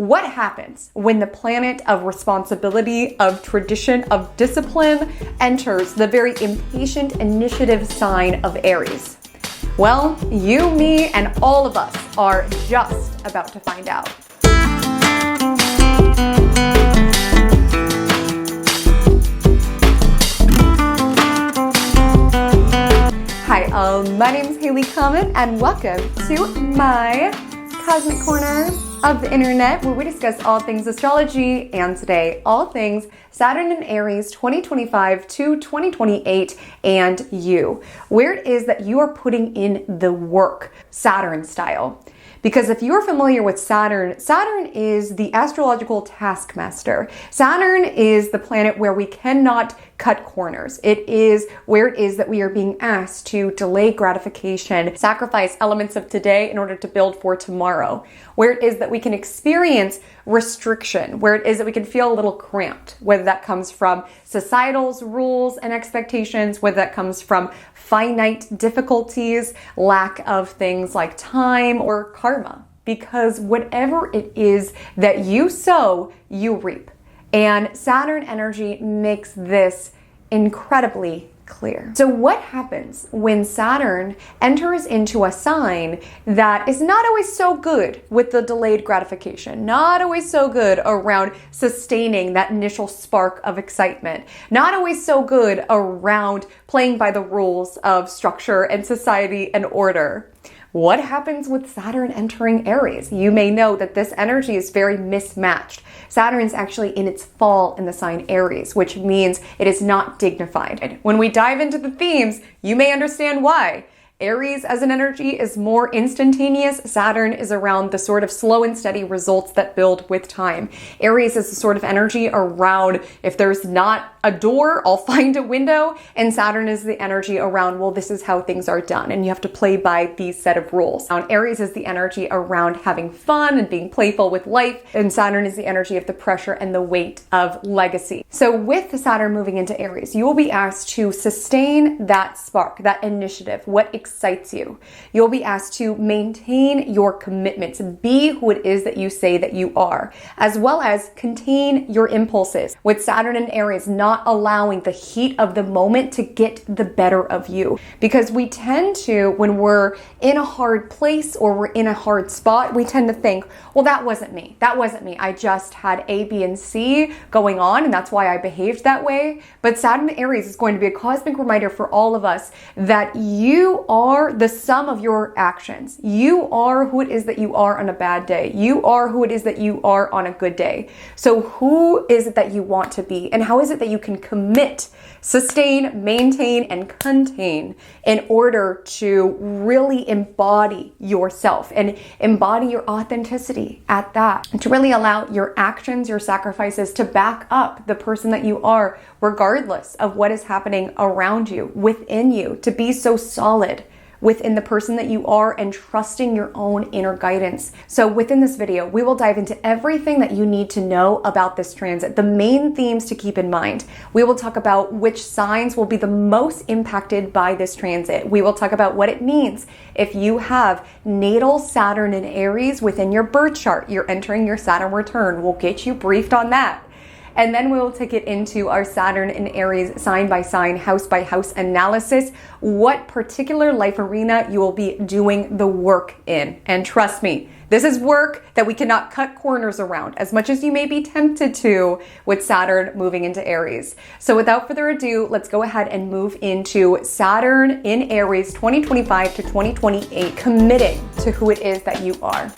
what happens when the planet of responsibility, of tradition, of discipline enters the very impatient initiative sign of Aries? Well, you, me, and all of us are just about to find out. Hi, my name is Haley Comet, and welcome to my Cosmic Corner of the Internet, where we discuss all things astrology, and today, all things Saturn and Aries 2025 to 2028 and you. Where it is that you are putting in the work, Saturn style. Because if you're familiar with Saturn, Saturn is the astrological taskmaster. Saturn is the planet where we cannot cut corners. It is where it is that we are being asked to delay gratification, sacrifice elements of today in order to build for tomorrow. Where it is that we can experience restriction, where it is that we can feel a little cramped, whether that comes from societal's rules and expectations, whether that comes from finite difficulties, lack of things like time or karma. Because whatever it is that you sow, you reap. And Saturn energy makes this incredibly clear. So what happens when Saturn enters into a sign that is not always so good with the delayed gratification, not always so good around sustaining that initial spark of excitement, not always so good around playing by the rules of structure and society and order? What happens with Saturn entering Aries? You may know that this energy is very mismatched. Saturn's actually in its fall in the sign Aries, which means it is not dignified. When we dive into the themes, you may understand why. Aries as an energy is more instantaneous. Saturn is around the sort of slow and steady results that build with time. Aries is the sort of energy around, if there's not a door, I'll find a window. And Saturn is the energy around, well, this is how things are done, and you have to play by these set of rules. Now, Aries is the energy around having fun and being playful with life. And Saturn is the energy of the pressure and the weight of legacy. So with Saturn moving into Aries, you will be asked to sustain that spark, that initiative, what excites you. You'll be asked to maintain your commitments, be who it is that you say that you are, as well as contain your impulses. With Saturn and Aries not allowing the heat of the moment to get the better of you. Because we tend to, when we're in a hard place or we're in a hard spot, we tend to think, well, that wasn't me. That wasn't me. I just had A, B, and C going on, and that's why I behaved that way. But Saturn and Aries is going to be a cosmic reminder for all of us that you are the sum of your actions. You are who it is that you are on a bad day. You are who it is that you are on a good day. So who is it that you want to be? And how is it that you can commit, sustain, maintain, and contain in order to really embody yourself and embody your authenticity at that, and to really allow your actions, your sacrifices to back up the person that you are, regardless of what is happening around you, within you, to be so solid within the person that you are and trusting your own inner guidance. So within this video, we will dive into everything that you need to know about this transit, the main themes to keep in mind. We will talk about which signs will be the most impacted by this transit. We will talk about what it means if you have natal Saturn in Aries within your birth chart. You're entering your Saturn return. We'll get you briefed on that. And then we will take it into our Saturn and Aries sign by sign, house by house analysis, what particular life arena you will be doing the work in. And trust me, this is work that we cannot cut corners around, as much as you may be tempted to with Saturn moving into Aries. So without further ado, let's go ahead and move into Saturn in Aries 2025 to 2028, committing to who it is that you are.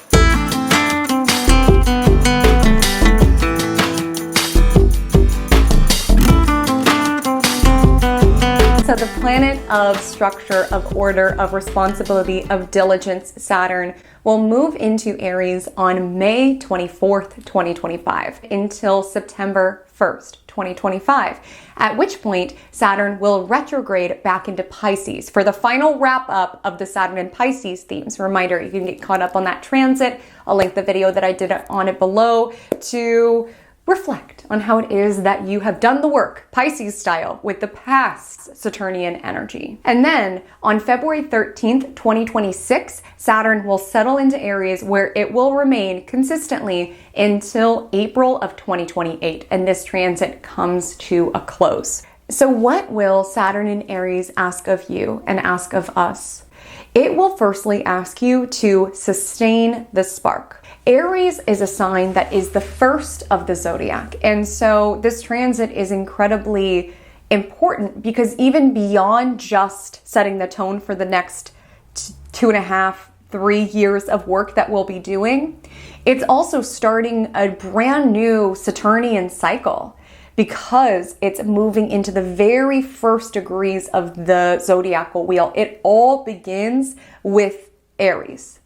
So the planet of structure, of order, of responsibility, of diligence, Saturn, will move into Aries on May 24th, 2025 until September 1st, 2025, at which point Saturn will retrograde back into Pisces for the final wrap up of the Saturn and Pisces themes. Reminder, you can get caught up on that transit. I'll link the video that I did on it below to reflect on how it is that you have done the work, Pisces style, with the past Saturnian energy. And then on February 13th, 2026, Saturn will settle into Aries, where it will remain consistently until April of 2028. And this transit comes to a close. So what will Saturn in Aries ask of you and ask of us? It will firstly ask you to sustain the spark. Aries is a sign that is the first of the zodiac. And so this transit is incredibly important because even beyond just setting the tone for the next 2.5, 3 years of work that we'll be doing, it's also starting a brand new Saturnian cycle because it's moving into the very first degrees of the zodiacal wheel. It all begins with Aries.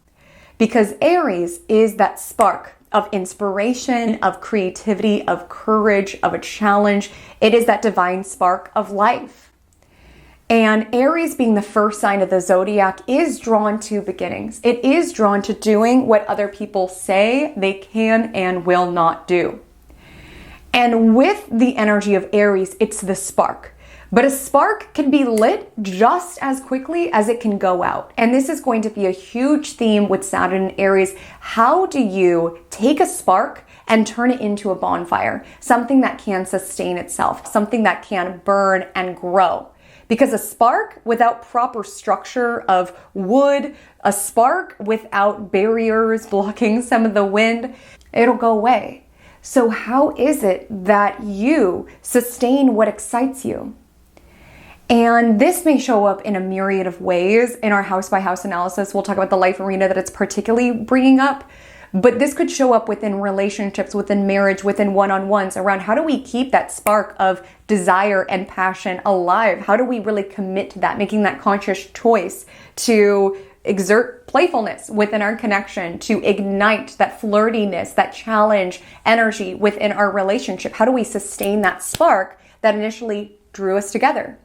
Because Aries is that spark of inspiration, of creativity, of courage, of a challenge. It is that divine spark of life. And Aries, being the first sign of the zodiac, is drawn to beginnings. It is drawn to doing what other people say they can and will not do. And with the energy of Aries, it's the spark. But a spark can be lit just as quickly as it can go out. And this is going to be a huge theme with Saturn and Aries. How do you take a spark and turn it into a bonfire? Something that can sustain itself, something that can burn and grow. Because a spark without proper structure of wood, a spark without barriers blocking some of the wind, it'll go away. So how is it that you sustain what excites you? And this may show up in a myriad of ways. In our house by house analysis, we'll talk about the life arena that it's particularly bringing up. But this could show up within relationships, within marriage, within one-on-ones, around how do we keep that spark of desire and passion alive? How do we really commit to that, making that conscious choice to exert playfulness within our connection, to ignite that flirtiness, that challenge energy within our relationship? How do we sustain that spark that initially drew us together?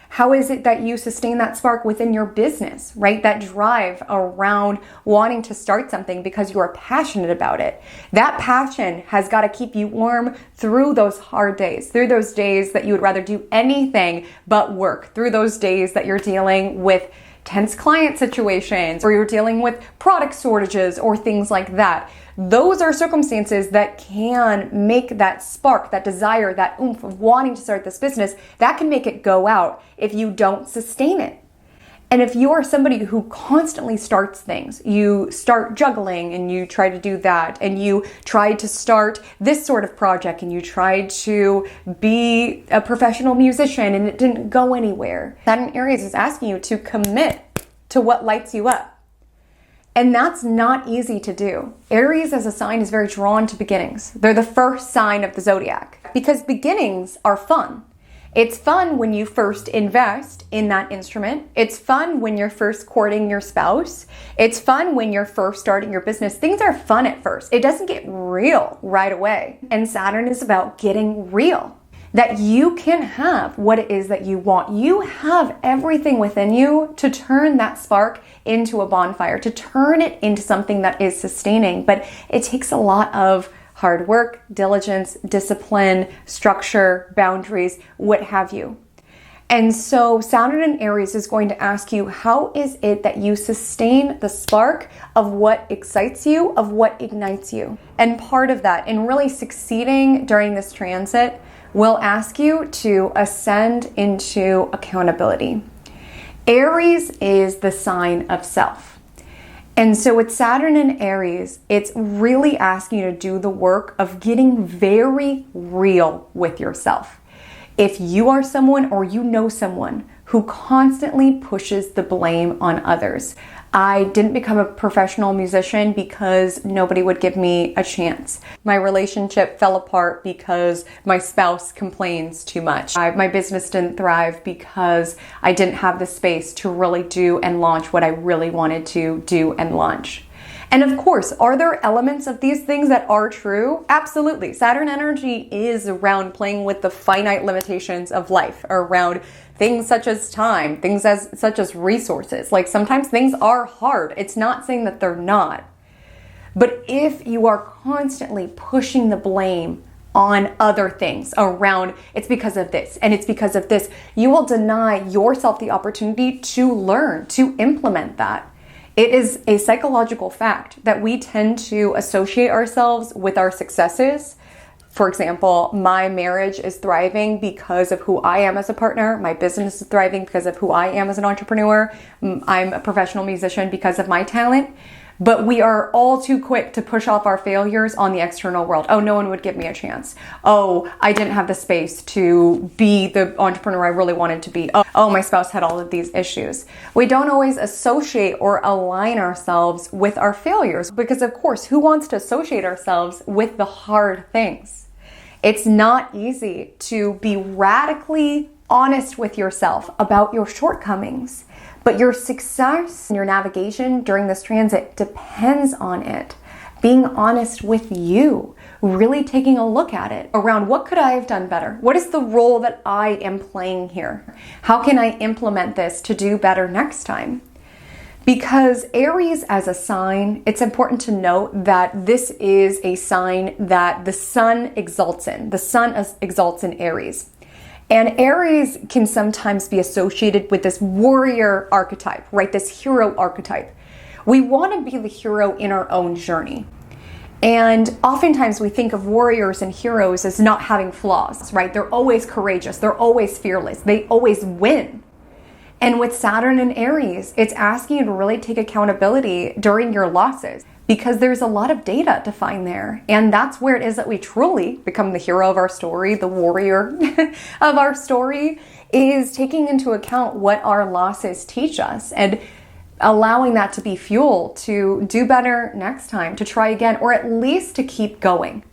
How is it that you sustain that spark within your business, right? That drive around wanting to start something because you are passionate about it. That passion has got to keep you warm through those hard days, through those days that you would rather do anything but work, through those days that you're dealing with tense client situations, or you're dealing with product shortages or things like that. Those are circumstances that can make that spark, that desire, that oomph of wanting to start this business, that can make it go out if you don't sustain it. And if you are somebody who constantly starts things, you start juggling and you try to do that, and you try to start this sort of project, and you tried to be a professional musician and it didn't go anywhere, Saturn Aries is asking you to commit to what lights you up. And that's not easy to do. Aries as a sign is very drawn to beginnings. They're the first sign of the zodiac because beginnings are fun. It's fun when you first invest in that instrument. It's fun when you're first courting your spouse. It's fun when you're first starting your business. Things are fun at first. It doesn't get real right away. And Saturn is about getting real. That you can have what it is that you want. You have everything within you to turn that spark into a bonfire, to turn it into something that is sustaining. But it takes a lot of hard work, diligence, discipline, structure, boundaries, what have you. And so Saturn in Aries is going to ask you, how is it that you sustain the spark of what excites you, of what ignites you? And part of that, in really succeeding during this transit, will ask you to ascend into accountability. Aries is the sign of self. And so with Saturn in Aries, it's really asking you to do the work of getting very real with yourself. If you are someone or you know someone who constantly pushes the blame on others, I didn't become a professional musician because nobody would give me a chance. My relationship fell apart because my spouse complains too much. My business didn't thrive because I didn't have the space to really do and launch what I really wanted to do and launch. And of course, are there elements of these things that are true? Absolutely. Saturn energy is around playing with the finite limitations of life, around things such as time, things such as resources. Like sometimes things are hard. It's not saying that they're not. But if you are constantly pushing the blame on other things around, it's because of this and it's because of this. You will deny yourself the opportunity to learn, to implement that. It is a psychological fact that we tend to associate ourselves with our successes. For example, my marriage is thriving because of who I am as a partner. My business is thriving because of who I am as an entrepreneur. I'm a professional musician because of my talent. But we are all too quick to push off our failures on the external world. Oh, no one would give me a chance. Oh, I didn't have the space to be the entrepreneur I really wanted to be. Oh, my spouse had all of these issues. We don't always associate or align ourselves with our failures because, of course, who wants to associate ourselves with the hard things? It's not easy to be radically honest with yourself about your shortcomings. But your success and your navigation during this transit depends on it. Being honest with you, really taking a look at it around what could I have done better? What is the role that I am playing here? How can I implement this to do better next time? Because Aries as a sign, it's important to note that this is a sign that the sun exalts in. The sun exalts in Aries. And Aries can sometimes be associated with this warrior archetype, right? This hero archetype. We want to be the hero in our own journey. And oftentimes we think of warriors and heroes as not having flaws, right? They're always courageous. They're always fearless. They always win. And with Saturn and Aries, it's asking you to really take accountability during your losses, because there's a lot of data to find there. And that's where it is that we truly become the hero of our story, the warrior of our story, is taking into account what our losses teach us and allowing that to be fuel to do better next time, to try again, or at least to keep going.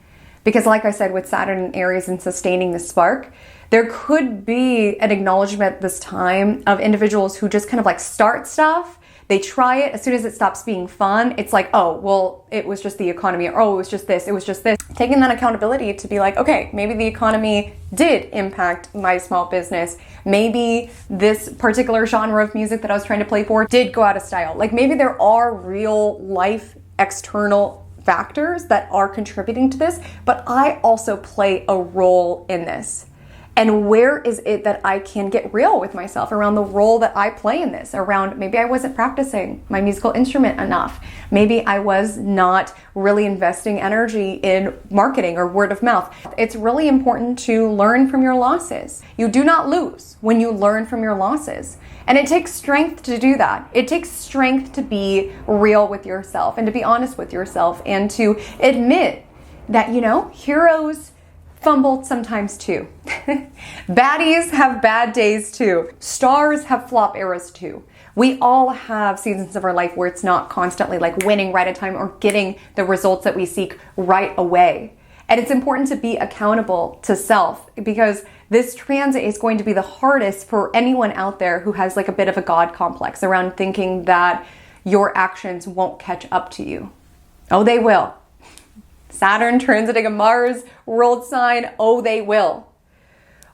Because like I said, with Saturn and Aries and sustaining the spark, there could be an acknowledgement this time of individuals who just kind of like start stuff. They try it. As soon as it stops being fun, it's like, oh, well, it was just the economy. Or, oh, it was just this. It was just this. Taking that accountability to be like, okay, maybe the economy did impact my small business. Maybe this particular genre of music that I was trying to play for did go out of style. Like maybe there are real life external factors that are contributing to this, but I also play a role in this. And where is it that I can get real with myself around the role that I play in this? Around maybe I wasn't practicing my musical instrument enough. Maybe I was not really investing energy in marketing or word of mouth. It's really important to learn from your losses. You do not lose when you learn from your losses. And it takes strength to do that. It takes strength to be real with yourself and to be honest with yourself and to admit that, you know, heroes fumbled sometimes too. Baddies have bad days too. Stars have flop eras too. We all have seasons of our life where it's not constantly like winning right at time or getting the results that we seek right away. And it's important to be accountable to self, because this transit is going to be the hardest for anyone out there who has like a bit of a God complex around thinking that your actions won't catch up to you. Oh, they will. Saturn transiting a Mars world sign, oh, they will.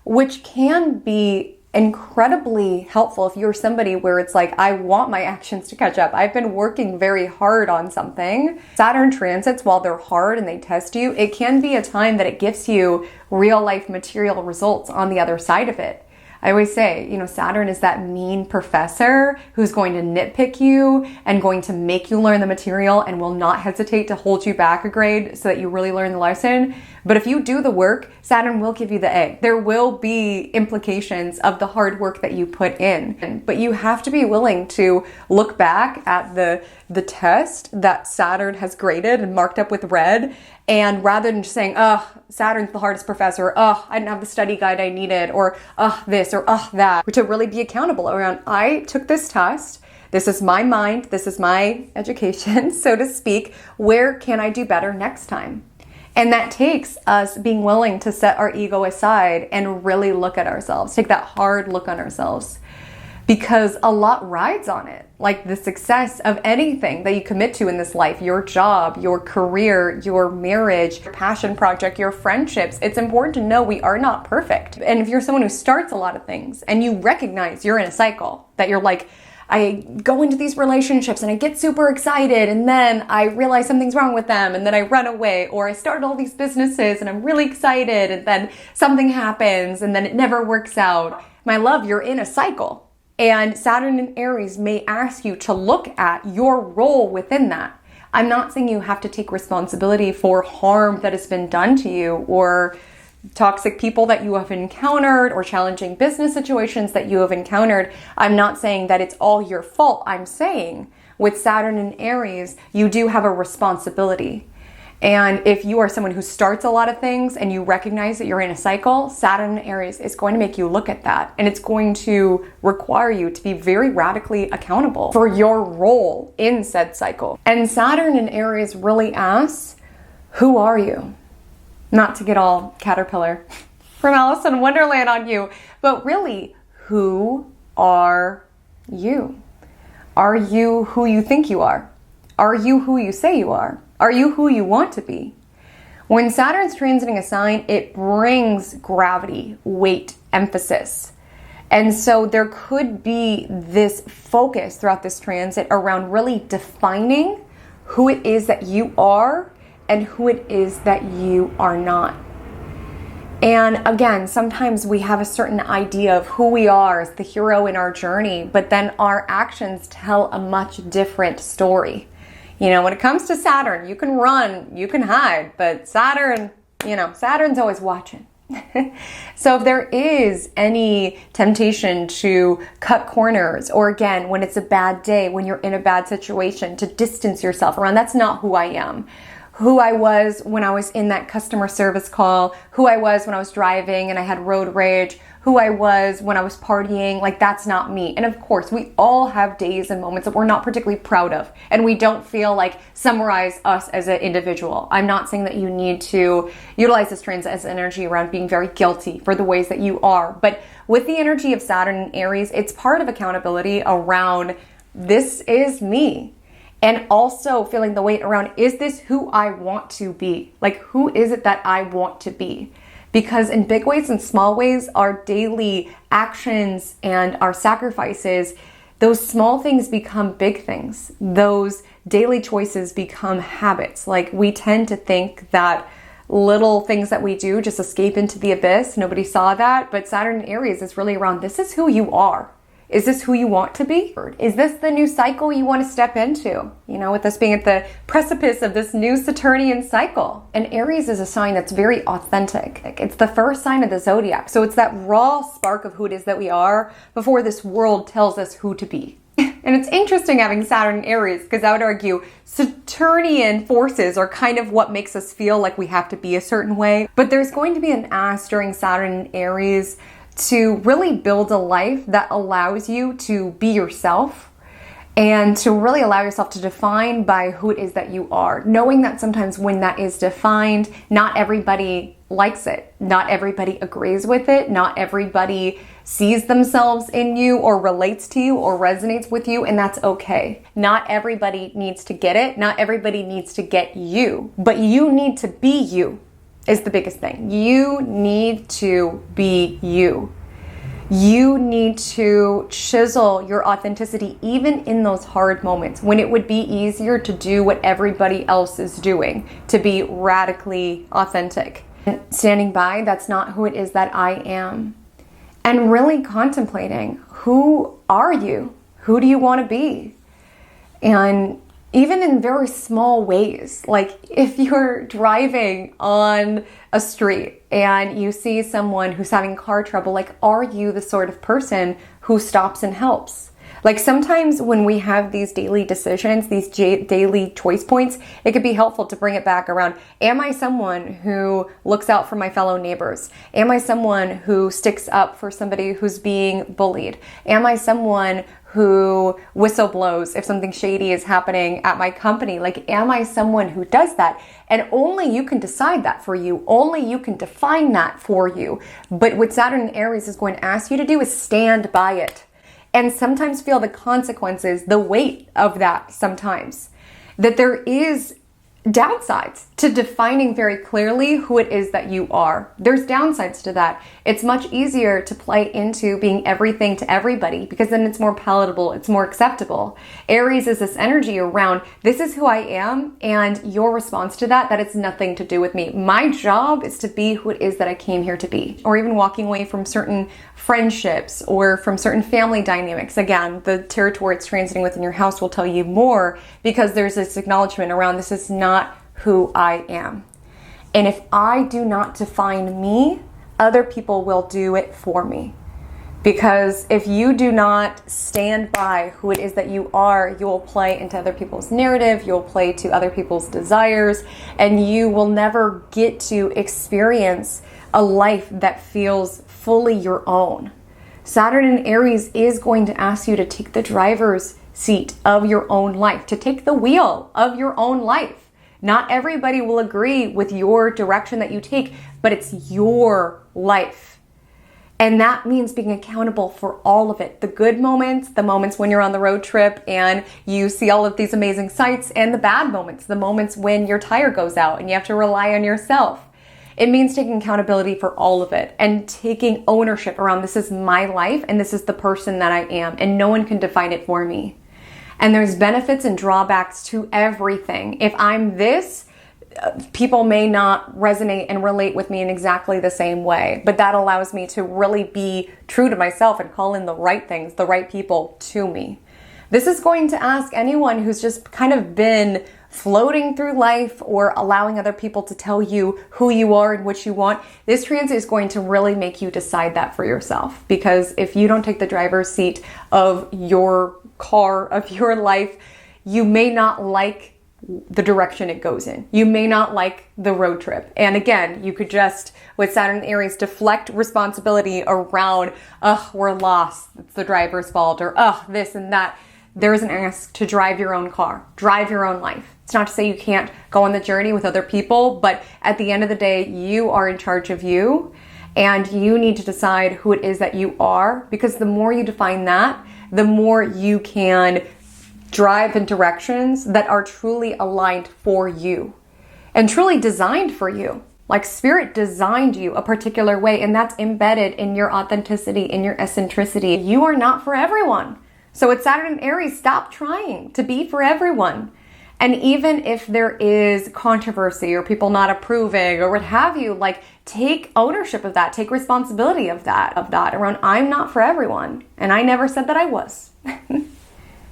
Which can be incredibly helpful if you're somebody where it's like, I want my actions to catch up. I've been working very hard on something. Saturn transits, while they're hard and they test you, it can be a time that it gives you real life material results on the other side of it. I always say, you know, Saturn is that mean professor who's going to nitpick you and going to make you learn the material and will not hesitate to hold you back a grade so that you really learn the lesson. But if you do the work, Saturn will give you the A. There will be implications of the hard work that you put in. But you have to be willing to look back at the test that Saturn has graded and marked up with red. And rather than just saying, oh, Saturn's the hardest professor, oh, I didn't have the study guide I needed, or oh, this, or oh, that, to really be accountable around, I took this test. This is my mind. This is my education, so to speak. Where can I do better next time? And that takes us being willing to set our ego aside and really look at ourselves, take that hard look on ourselves, because a lot rides on it. Like the success of anything that you commit to in this life, your job, your career, your marriage, your passion project, your friendships. It's important to know we are not perfect. And if you're someone who starts a lot of things and you recognize you're in a cycle, that you're like, I go into these relationships and I get super excited, and then I realize something's wrong with them, and then I run away. Or I start all these businesses and I'm really excited, and then something happens and then it never works out. My love, you're in a cycle. And Saturn in Aries may ask you to look at your role within that. I'm not saying you have to take responsibility for harm that has been done to you, or toxic people that you have encountered, or challenging business situations that you have encountered. I'm not saying that it's all your fault. I'm saying with Saturn in Aries, you do have a responsibility. And if you are someone who starts a lot of things and you recognize that you're in a cycle, Saturn in Aries is going to make you look at that. And it's going to require you to be very radically accountable for your role in said cycle. And Saturn in Aries really asks, who are you? Not to get all caterpillar from Alice in Wonderland on you, but really, who are you? Are you who you think you are? Are you who you say you are? Are you who you want to be? When Saturn's transiting a sign, it brings gravity, weight, emphasis. And so there could be this focus throughout this transit around really defining who it is that you are and who it is that you are not. And again, sometimes we have a certain idea of who we are as the hero in our journey, but then our actions tell a much different story. You know, when it comes to Saturn, you can run, you can hide, but Saturn, Saturn's always watching. So if there is any temptation to cut corners, or again, when it's a bad day, when you're in a bad situation, to distance yourself around, that's not who I am. Who I was when I was in that customer service call, who I was when I was driving and I had road rage, who I was when I was partying, like that's not me. And of course, we all have days and moments that we're not particularly proud of, and we don't feel like summarize us as an individual. I'm not saying that you need to utilize this transit as energy around being very guilty for the ways that you are, but with the energy of Saturn and Aries, it's part of accountability around this is me. And also feeling the weight around, is this who I want to be? Like, who is it that I want to be? Because in big ways and small ways, our daily actions and our sacrifices, those small things become big things. Those daily choices become habits. Like, we tend to think that little things that we do just escape into the abyss. Nobody saw that. But Saturn and Aries is really around, this is who you are. Is this who you want to be? Is this the new cycle you want to step into? You know, with us being at the precipice of this new Saturnian cycle. And Aries is a sign that's very authentic. It's the first sign of the zodiac. So it's that raw spark of who it is that we are before this world tells us who to be. And it's interesting having Saturn and Aries, because I would argue Saturnian forces are kind of what makes us feel like we have to be a certain way. But there's going to be an ask during Saturn and Aries to really build a life that allows you to be yourself, and to really allow yourself to define by who it is that you are. Knowing that sometimes when that is defined, not everybody likes it. Not everybody agrees with it. Not everybody sees themselves in you or relates to you or resonates with you, and that's okay. Not everybody needs to get it. Not everybody needs to get you, but you need to be you. Is the biggest thing. You need to be you. You need to chisel your authenticity even in those hard moments when it would be easier to do what everybody else is doing, to be radically authentic. Standing by, that's not who it is that I am. And really contemplating, who are you? Who do you want to be? And even in very small ways, like if you're driving on a street and you see someone who's having car trouble, like, are you the sort of person who stops and helps? Like, sometimes when we have these daily decisions, these daily choice points, it could be helpful to bring it back around. Am I someone who looks out for my fellow neighbors? Am I someone who sticks up for somebody who's being bullied? Am I someone who whistleblows if something shady is happening at my company? Like, am I someone who does that? And only you can decide that for you. Only you can define that for you. But what Saturn and Aries is going to ask you to do is stand by it. And sometimes feel the consequences, the weight of that sometimes. That there is downsides to defining very clearly who it is that you are. There's downsides to that. It's much easier to play into being everything to everybody because then it's more palatable, it's more acceptable. Aries is this energy around, this is who I am, and your response to that it's nothing to do with me. My job is to be who it is that I came here to be. Or even walking away from certain friendships or from certain family dynamics. Again, the territory it's transiting within your house will tell you more because there's this acknowledgement around this is not who I am. And if I do not define me, other people will do it for me. Because if you do not stand by who it is that you are, you will play into other people's narrative, you'll play to other people's desires, and you will never get to experience a life that feels fully your own. Saturn in Aries is going to ask you to take the driver's seat of your own life, to take the wheel of your own life. Not everybody will agree with your direction that you take, but it's your life. And that means being accountable for all of it. The good moments, the moments when you're on the road trip and you see all of these amazing sights, and the bad moments, the moments when your tire goes out and you have to rely on yourself. It means taking accountability for all of it and taking ownership around this is my life and this is the person that I am, and no one can define it for me. And there's benefits and drawbacks to everything. If I'm this, people may not resonate and relate with me in exactly the same way, but that allows me to really be true to myself and call in the right things, the right people to me. This is going to ask anyone who's just kind of been floating through life or allowing other people to tell you who you are and what you want. This transit is going to really make you decide that for yourself, because if you don't take the driver's seat of your car, of your life, you may not like the direction it goes in. You may not like the road trip. And again, you could just, with Saturn and Aries, deflect responsibility around, we're lost, it's the driver's fault, or this and that. There is an ask to drive your own car, drive your own life. It's not to say you can't go on the journey with other people, but at the end of the day, you are in charge of you, and you need to decide who it is that you are, because the more you define that, the more you can drive in directions that are truly aligned for you and truly designed for you. Like Spirit designed you a particular way, and that's embedded in your authenticity, in your eccentricity. You are not for everyone. So with Saturn and Aries, stop trying to be for everyone. And even if there is controversy or people not approving or what have you, like take ownership of that, take responsibility of that around I'm not for everyone. And I never said that I was.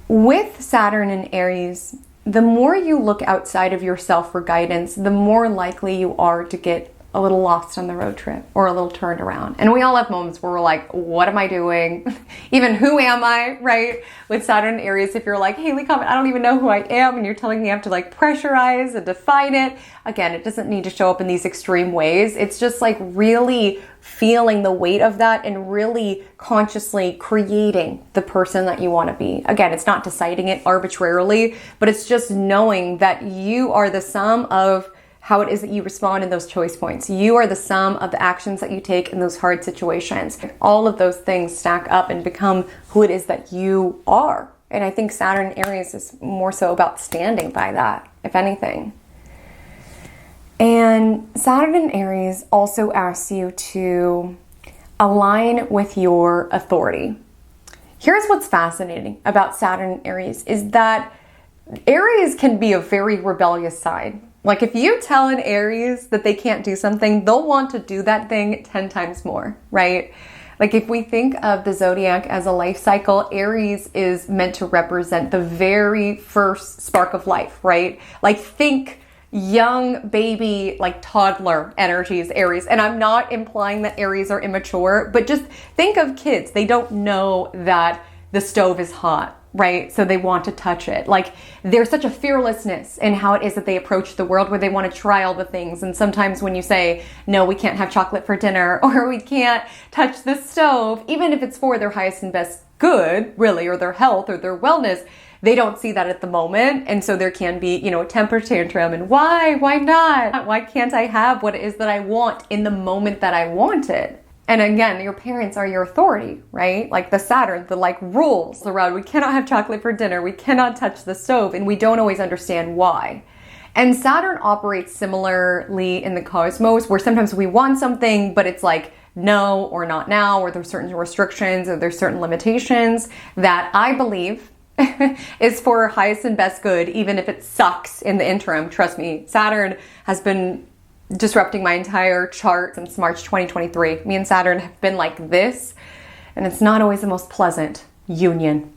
With Saturn and Aries, the more you look outside of yourself for guidance, the more likely you are to get a little lost on the road trip or a little turned around. And we all have moments where we're like, what am I doing? Even who am I, right? With Saturn and Aries, if you're like, Haley Comet, I don't even know who I am, and you're telling me I have to like pressurize and define it. Again, it doesn't need to show up in these extreme ways. It's just like really feeling the weight of that and really consciously creating the person that you want to be. Again, it's not deciding it arbitrarily, but it's just knowing that you are the sum of how it is that you respond in those choice points. You are the sum of the actions that you take in those hard situations. All of those things stack up and become who it is that you are. And I think Saturn Aries is more so about standing by that, if anything. And Saturn in Aries also asks you to align with your authority. Here's what's fascinating about Saturn in Aries is that Aries can be a very rebellious side. Like if you tell an Aries that they can't do something, they'll want to do that thing 10 times more, right? Like if we think of the zodiac as a life cycle, Aries is meant to represent the very first spark of life, right? Like think young baby, like toddler energy is Aries. And I'm not implying that Aries are immature, but just think of kids. They don't know that the stove is hot, right? So they want to touch it. Like there's such a fearlessness in how it is that they approach the world, where they want to try all the things. And sometimes when you say, no, we can't have chocolate for dinner, or we can't touch the stove, even if it's for their highest and best good, really, or their health or their wellness, they don't see that at the moment. And so there can be, a temper tantrum and why not? Why can't I have what it is that I want in the moment that I want it? And again, your parents are your authority, right? Like the Saturn, the rules around we cannot have chocolate for dinner, we cannot touch the stove, and we don't always understand why. And Saturn operates similarly in the cosmos, where sometimes we want something, but it's like no or not now, or there's certain restrictions or there's certain limitations that I believe is for highest and best good, even if it sucks in the interim. Trust me, Saturn has been disrupting my entire chart since March 2023. Me and Saturn have been like this, and it's not always the most pleasant union.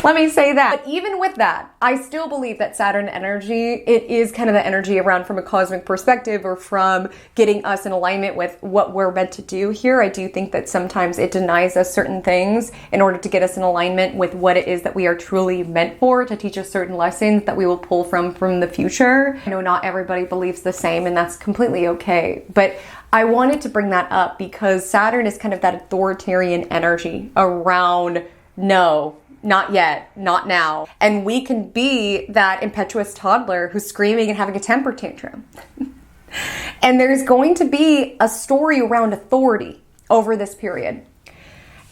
Let me say that. But even with that, I still believe that Saturn energy, it is kind of the energy around from a cosmic perspective, or from getting us in alignment with what we're meant to do here. I do think that sometimes it denies us certain things in order to get us in alignment with what it is that we are truly meant for, to teach us certain lessons that we will pull from the future. I know not everybody believes the same, and that's completely okay. But I wanted to bring that up because Saturn is kind of that authoritarian energy around no, not yet, not now. And we can be that impetuous toddler who's screaming and having a temper tantrum. And there's going to be a story around authority over this period.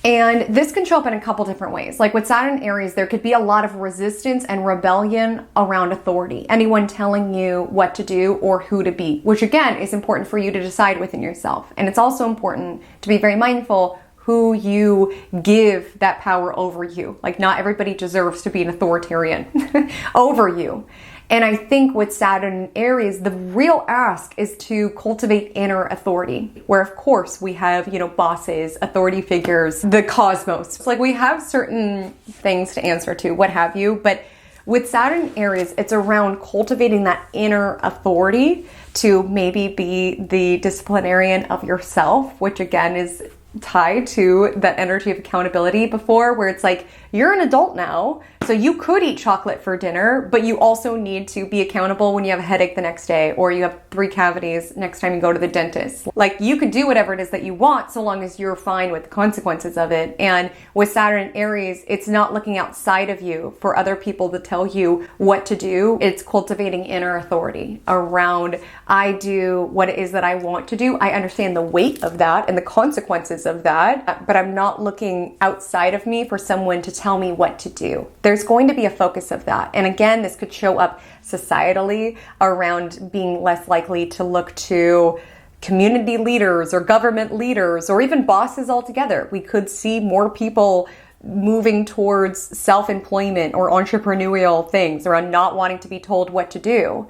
And this can show up in a couple different ways. Like with Saturn Aries, there could be a lot of resistance and rebellion around authority. Anyone telling you what to do or who to be, which again is important for you to decide within yourself. And it's also important to be very mindful who you give that power over you. Like not everybody deserves to be an authoritarian over you. And I think with Saturn and Aries, the real ask is to cultivate inner authority, where of course we have, bosses, authority figures, the cosmos. It's like we have certain things to answer to, what have you. But with Saturn and Aries, it's around cultivating that inner authority to maybe be the disciplinarian of yourself, which again is tied to that energy of accountability before, where it's like, you're an adult now, so you could eat chocolate for dinner, but you also need to be accountable when you have a headache the next day, or you have 3 cavities next time you go to the dentist. Like, you could do whatever it is that you want, so long as you're fine with the consequences of it. And with Saturn and Aries, it's not looking outside of you for other people to tell you what to do. It's cultivating inner authority around, I do what it is that I want to do. I understand the weight of that and the consequences of that, but I'm not looking outside of me for someone to tell me what to do. There's going to be a focus of that. And again, this could show up societally around being less likely to look to community leaders or government leaders or even bosses altogether. We could see more people moving towards self-employment or entrepreneurial things, around not wanting to be told what to do.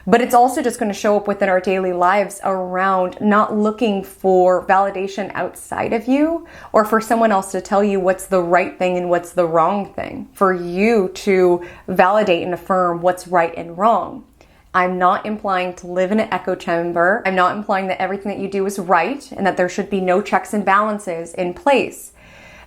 But it's also just going to show up within our daily lives around not looking for validation outside of you, or for someone else to tell you what's the right thing and what's the wrong thing, for you to validate and affirm what's right and wrong. I'm not implying to live in an echo chamber. I'm not implying that everything that you do is right and that there should be no checks and balances in place.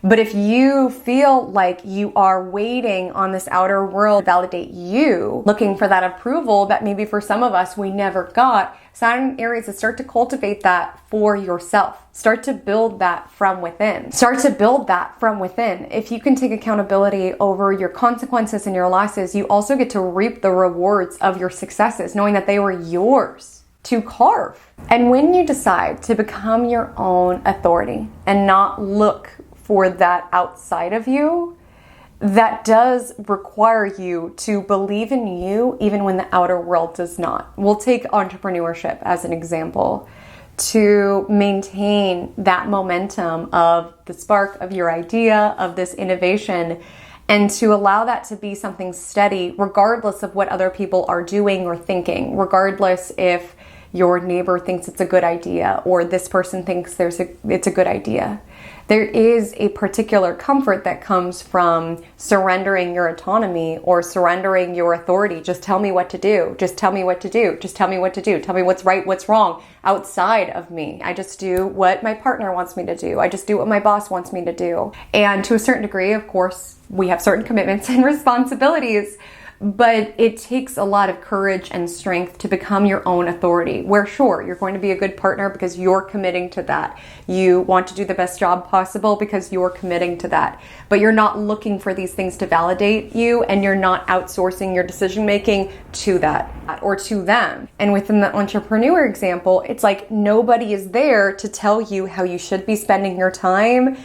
But if you feel like you are waiting on this outer world to validate you, looking for that approval that maybe for some of us we never got, Saturn and Aries is start to cultivate that for yourself. Start to build that from within. Start to build that from within. If you can take accountability over your consequences and your losses, you also get to reap the rewards of your successes, knowing that they were yours to carve. And when you decide to become your own authority and not look for that outside of you, that does require you to believe in you even when the outer world does not. We'll take entrepreneurship as an example. To maintain that momentum of the spark of your idea, of this innovation, and to allow that to be something steady regardless of what other people are doing or thinking, regardless if your neighbor thinks it's a good idea or this person thinks it's a good idea. There is a particular comfort that comes from surrendering your autonomy or surrendering your authority. Just tell me what to do. Just tell me what to do. Just tell me what to do. Tell me what's right, what's wrong outside of me. I just do what my partner wants me to do. I just do what my boss wants me to do. And to a certain degree, of course, we have certain commitments and responsibilities. But it takes a lot of courage and strength to become your own authority, where sure, you're going to be a good partner because you're committing to that. You want to do the best job possible because you're committing to that. But you're not looking for these things to validate you, and you're not outsourcing your decision making to that or to them. And within the entrepreneur example, it's like nobody is there to tell you how you should be spending your time,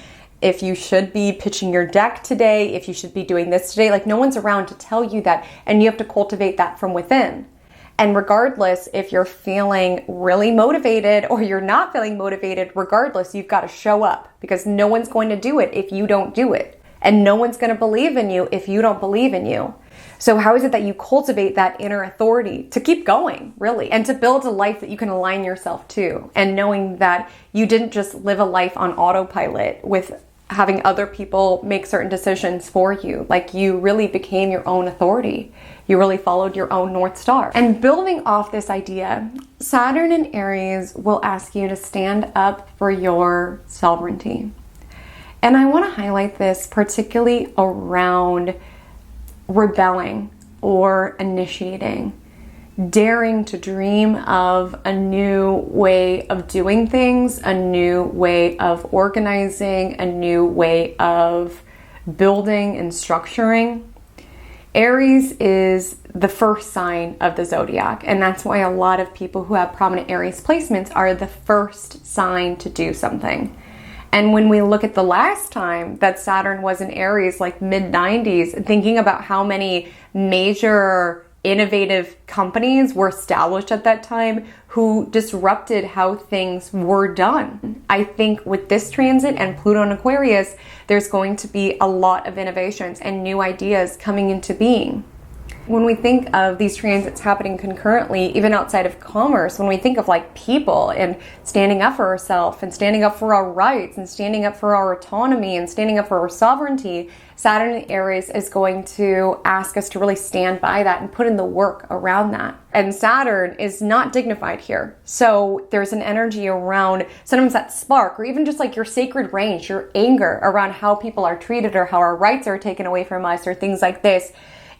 if you should be pitching your deck today, if you should be doing this today. Like, no one's around to tell you that, and you have to cultivate that from within. And regardless if you're feeling really motivated or you're not feeling motivated, regardless, you've got to show up, because no one's going to do it if you don't do it. And no one's going to believe in you if you don't believe in you. So how is it that you cultivate that inner authority to keep going, really, and to build a life that you can align yourself to, and knowing that you didn't just live a life on autopilot with having other people make certain decisions for you. Like, you really became your own authority. You really followed your own North Star. And building off this idea, Saturn in Aries will ask you to stand up for your sovereignty. And I want to highlight this particularly around rebelling or initiating, daring to dream of a new way of doing things, a new way of organizing, a new way of building and structuring. Aries is the first sign of the zodiac, and that's why a lot of people who have prominent Aries placements are the first sign to do something. And when we look at the last time that Saturn was in Aries, like mid-90s, thinking about how many major innovative companies were established at that time who disrupted how things were done. I think with this transit and Pluto in Aquarius, there's going to be a lot of innovations and new ideas coming into being. When we think of these transits happening concurrently, even outside of commerce, when we think of like people and standing up for ourselves and standing up for our rights and standing up for our autonomy and standing up for our sovereignty, Saturn in Aries is going to ask us to really stand by that and put in the work around that. And Saturn is not dignified here. So there's an energy around sometimes that spark, or even just like your sacred range, your anger around how people are treated or how our rights are taken away from us or things like this.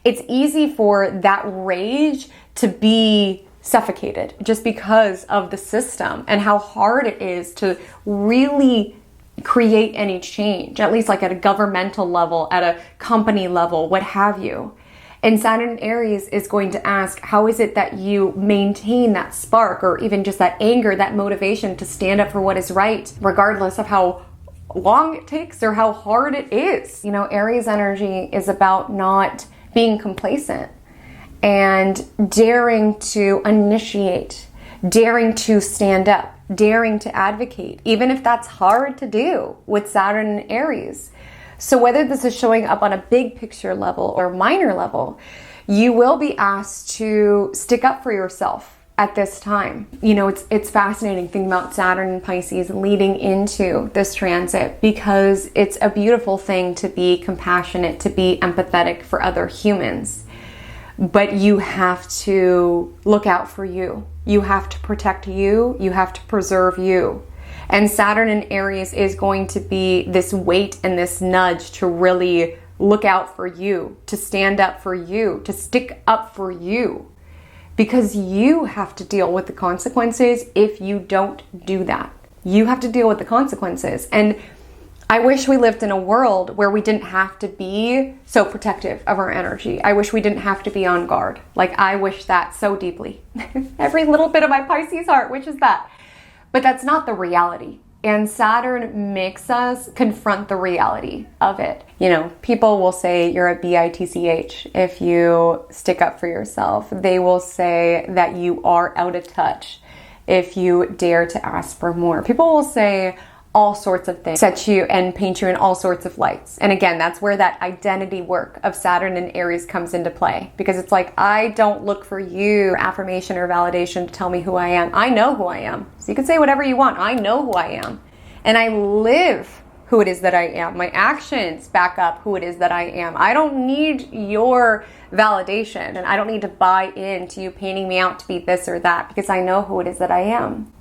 It's easy for that rage to be suffocated just because of the system and how hard it is to really create any change, at least like at a governmental level, at a company level, what have you. And Saturn in Aries is going to ask, how is it that you maintain that spark or even just that anger, that motivation to stand up for what is right, regardless of how long it takes or how hard it is? You know, Aries energy is about not being complacent and daring to initiate, daring to stand up, daring to advocate, even if that's hard to do with Saturn and Aries. So whether this is showing up on a big picture level or minor level, you will be asked to stick up for yourself at this time. You know, it's fascinating thinking about Saturn and Pisces leading into this transit, because it's a beautiful thing to be compassionate, to be empathetic for other humans. But you have to look out for you. You have to protect you. You have to preserve you. And Saturn in Aries is going to be this weight and this nudge to really look out for you, to stand up for you, to stick up for you. Because you have to deal with the consequences if you don't do that. You have to deal with the consequences. And I wish we lived in a world where we didn't have to be so protective of our energy. I wish we didn't have to be on guard. Like, I wish that so deeply. Every little bit of my Pisces heart wishes that. But that's not the reality. And Saturn makes us confront the reality of it. You know, people will say you're a bitch if you stick up for yourself. They will say that you are out of touch if you dare to ask for more. People will say all sorts of things, set you and paint you in all sorts of lights. And again, that's where that identity work of Saturn and Aries comes into play, because it's like, I don't look for you for affirmation or validation to tell me who I am. I know who I am. So you can say whatever you want. I know who I am. And I live who it is that I am. My actions back up who it is that I am. I don't need your validation, and I don't need to buy into you painting me out to be this or that, because I know who it is that I am.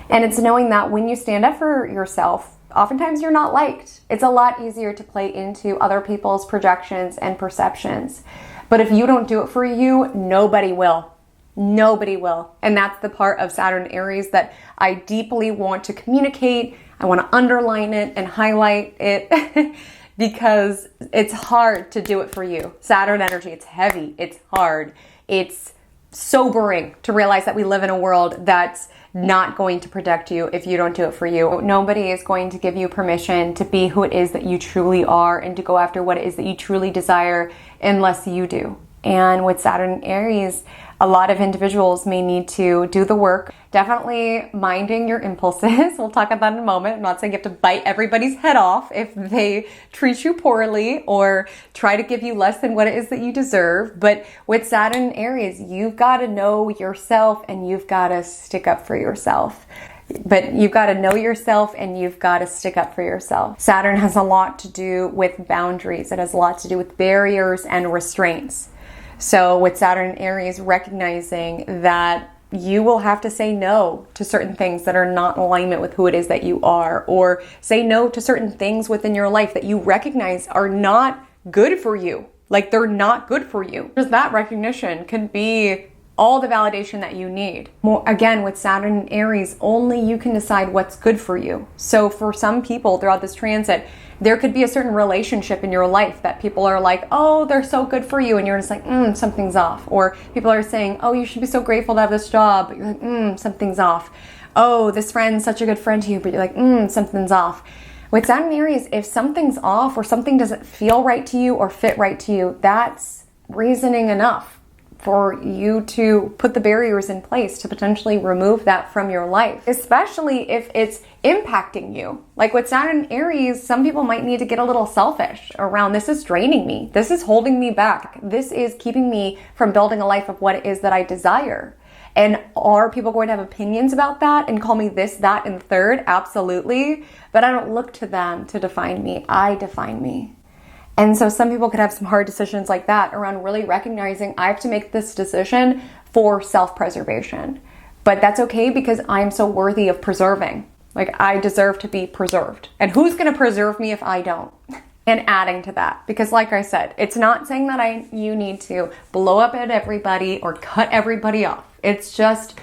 And it's knowing that when you stand up for yourself, oftentimes you're not liked. It's a lot easier to play into other people's projections and perceptions. But if you don't do it for you, nobody will. Nobody will. And that's the part of Saturn Aries that I deeply want to communicate. I want to underline it and highlight it because it's hard to do it for you. Saturn energy, it's heavy, it's hard, it's sobering to realize that we live in a world that's not going to protect you if you don't do it for you. Nobody is going to give you permission to be who it is that you truly are and to go after what it is that you truly desire unless you do. And with Saturn in Aries, a lot of individuals may need to do the work. Definitely minding your impulses. We'll talk about that in a moment. I'm not saying you have to bite everybody's head off if they treat you poorly or try to give you less than what it is that you deserve. But with Saturn in Aries, you've got to know yourself and you've got to stick up for yourself. But you've got to know yourself and you've got to stick up for yourself. Saturn has a lot to do with boundaries. It has a lot to do with barriers and restraints. So with Saturn in Aries, recognizing that you will have to say no to certain things that are not in alignment with who it is that you are, or say no to certain things within your life that you recognize are not good for you. Like they're not good for you. Just that recognition can be all the validation that you need. More, again, with Saturn in Aries, only you can decide what's good for you. So for some people throughout this transit, there could be a certain relationship in your life that people are like, oh, they're so good for you. And you're just like, something's off. Or people are saying, oh, you should be so grateful to have this job. But you're like, something's off. Oh, this friend's such a good friend to you. But you're like, something's off. With Saturn in Aries, if something's off or something doesn't feel right to you or fit right to you, that's reasoning enough for you to put the barriers in place to potentially remove that from your life, especially if it's impacting you. Like with Saturn in Aries, some people might need to get a little selfish around, this is draining me, this is holding me back, this is keeping me from building a life of what it is that I desire. And are people going to have opinions about that and call me this, that, and the third? Absolutely. But I don't look to them to define me. I define me. And so some people could have some hard decisions like that around really recognizing I have to make this decision for self-preservation. But that's okay because I'm so worthy of preserving. Like I deserve to be preserved. And who's going to preserve me if I don't? And adding to that, because like I said, it's not saying that you need to blow up at everybody or cut everybody off. It's just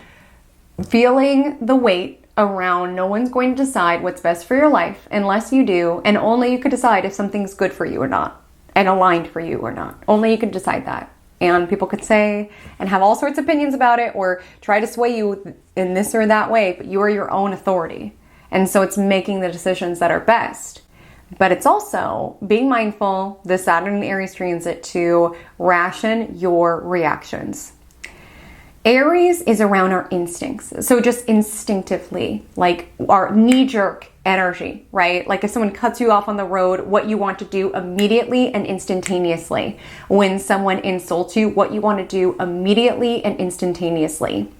feeling the weight around no one's going to decide what's best for your life unless you do, and only you could decide if something's good for you or not and aligned for you or not. Only you can decide that. And people could say and have all sorts of opinions about it or try to sway you in this or that way, but you are your own authority. And so it's making the decisions that are best. But it's also being mindful, the Saturn and Aries transit, to ration your reactions. Aries is around our instincts. So just instinctively, like our knee-jerk energy, right? Like if someone cuts you off on the road, what you want to do immediately and instantaneously. When someone insults you, what you want to do immediately and instantaneously.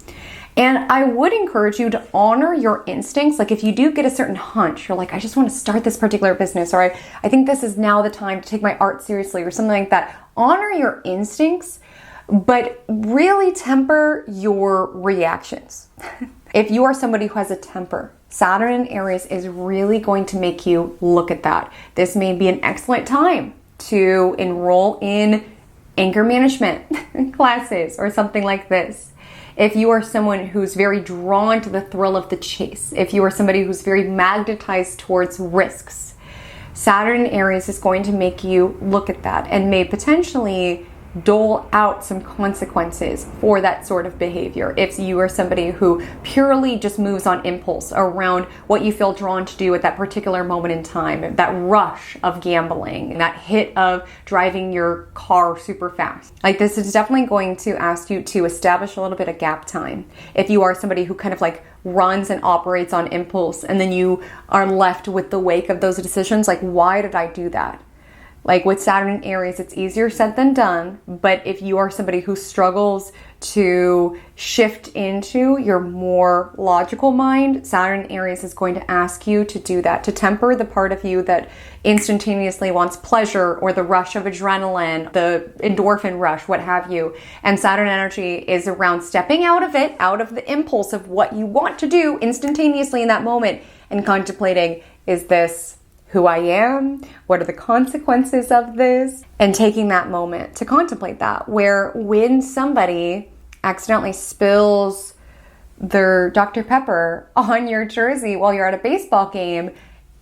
And I would encourage you to honor your instincts. Like if you do get a certain hunch, you're like, I just want to start this particular business, or I think this is now the time to take my art seriously, or something like that. Honor your instincts, but really temper your reactions. If you are somebody who has a temper, Saturn in Aries is really going to make you look at that. This may be an excellent time to enroll in anger management classes or something like this. If you are someone who's very drawn to the thrill of the chase, if you are somebody who's very magnetized towards risks, Saturn in Aries is going to make you look at that and may potentially dole out some consequences for that sort of behavior. If you are somebody who purely just moves on impulse around what you feel drawn to do at that particular moment in time, that rush of gambling, that hit of driving your car super fast. Like this is definitely going to ask you to establish a little bit of gap time. If you are somebody who kind of like runs and operates on impulse and then you are left with the wake of those decisions, like why did I do that? Like with Saturn in Aries, it's easier said than done, but if you are somebody who struggles to shift into your more logical mind, Saturn in Aries is going to ask you to do that, to temper the part of you that instantaneously wants pleasure or the rush of adrenaline, the endorphin rush, what have you. And Saturn energy is around stepping out of it, out of the impulse of what you want to do instantaneously in that moment and contemplating, is this who I am? What are the consequences of this? And taking that moment to contemplate that, where when somebody accidentally spills their Dr. Pepper on your jersey while you're at a baseball game,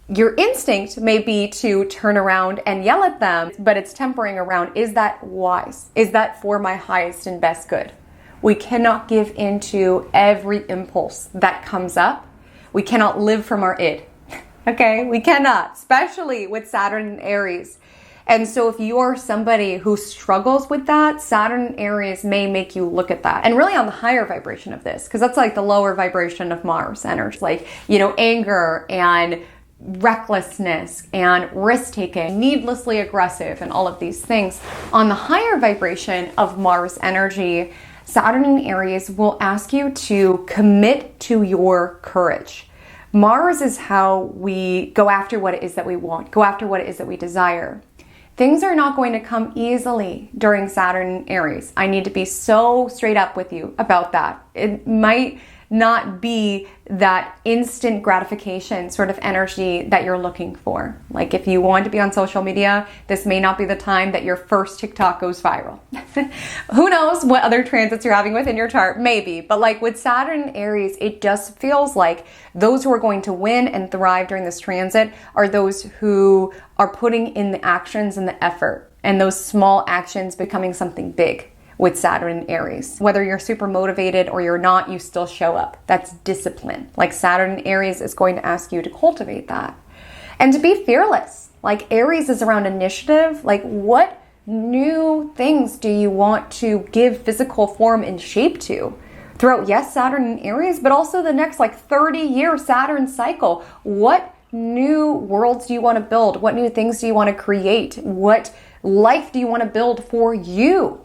your instinct may be to turn around and yell at them, but it's tempering around, is that wise? Is that for my highest and best good? We cannot give into every impulse that comes up. We cannot live from our id. Okay, we cannot, especially with Saturn and Aries. And so if you're somebody who struggles with that, Saturn Aries may make you look at that. And really on the higher vibration of this, because that's like the lower vibration of Mars energy, like, you know, anger and recklessness and risk-taking, needlessly aggressive, and all of these things. On the higher vibration of Mars energy, Saturn in Aries will ask you to commit to your courage. Mars is how we go after what it is that we want, go after what it is that we desire. Things are not going to come easily during Saturn in Aries. I need to be so straight up with you about that. It might not be that instant gratification sort of energy that you're looking for. Like if you want to be on social media, this may not be the time that your first TikTok goes viral. Who knows what other transits you're having within your chart, maybe. But like with Saturn in Aries, it just feels like those who are going to win and thrive during this transit are those who are putting in the actions and the effort, and those small actions becoming something big. With Saturn in Aries, whether you're super motivated or you're not, you still show up. That's discipline. Like Saturn in Aries is going to ask you to cultivate that. And to be fearless. Like Aries is around initiative. Like what new things do you want to give physical form and shape to? Throughout, yes, Saturn in Aries, but also the next like 30-year Saturn cycle. What new worlds do you want to build? What new things do you want to create? What life do you want to build for you?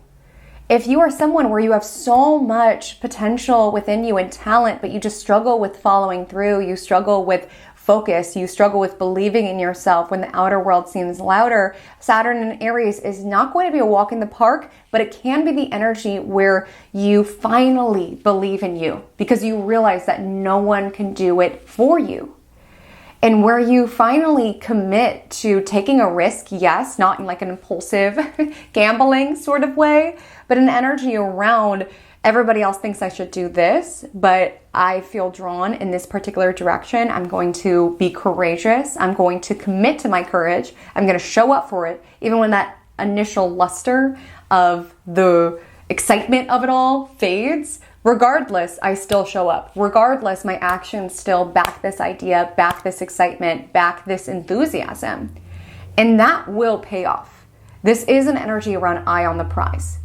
If you are someone where you have so much potential within you and talent, but you just struggle with following through, you struggle with focus, you struggle with believing in yourself when the outer world seems louder, Saturn in Aries is not going to be a walk in the park, but it can be the energy where you finally believe in you because you realize that no one can do it for you. And where you finally commit to taking a risk, yes, not in like an impulsive gambling sort of way, but an energy around everybody else thinks I should do this, but I feel drawn in this particular direction. I'm going to be courageous. I'm going to commit to my courage. I'm going to show up for it, even when that initial luster of the excitement of it all fades. Regardless, I still show up. Regardless, my actions still back this idea, back this excitement, back this enthusiasm. And that will pay off. This is an energy around eye on the prize.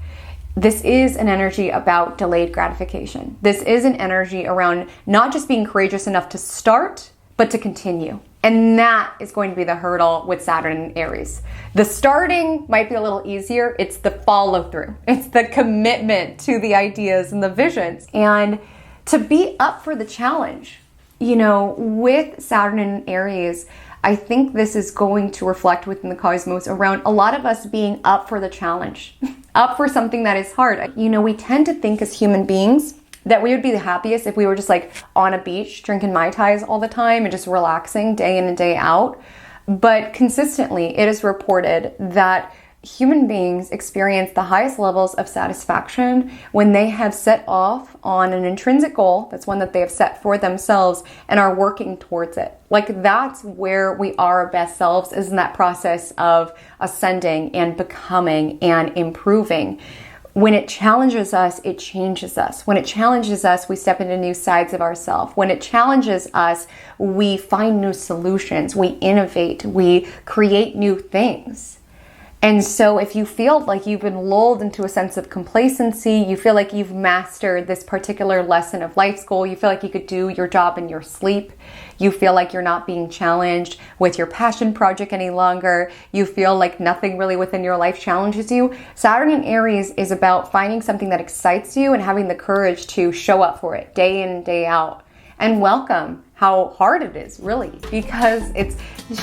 This is an energy about delayed gratification. This is an energy around not just being courageous enough to start, but to continue. And that is going to be the hurdle with Saturn in Aries. The starting might be a little easier. It's the follow through. It's the commitment to the ideas and the visions. And to be up for the challenge. You know, with Saturn in Aries, I think this is going to reflect within the cosmos around a lot of us being up for the challenge, up for something that is hard. You know, we tend to think as human beings that we would be the happiest if we were just like on a beach drinking Mai Tais all the time and just relaxing day in and day out. But consistently, it is reported that human beings experience the highest levels of satisfaction when they have set off on an intrinsic goal, that's one that they have set for themselves, and are working towards it. Like that's where we are our best selves, is in that process of ascending and becoming and improving. When it challenges us, it changes us. When it challenges us, we step into new sides of ourselves. When it challenges us, we find new solutions, we innovate, we create new things. And so if you feel like you've been lulled into a sense of complacency, you feel like you've mastered this particular lesson of life school, you feel like you could do your job in your sleep, you feel like you're not being challenged with your passion project any longer, you feel like nothing really within your life challenges you, Saturn in Aries is about finding something that excites you and having the courage to show up for it day in and day out. And welcome how hard it is, really, because it's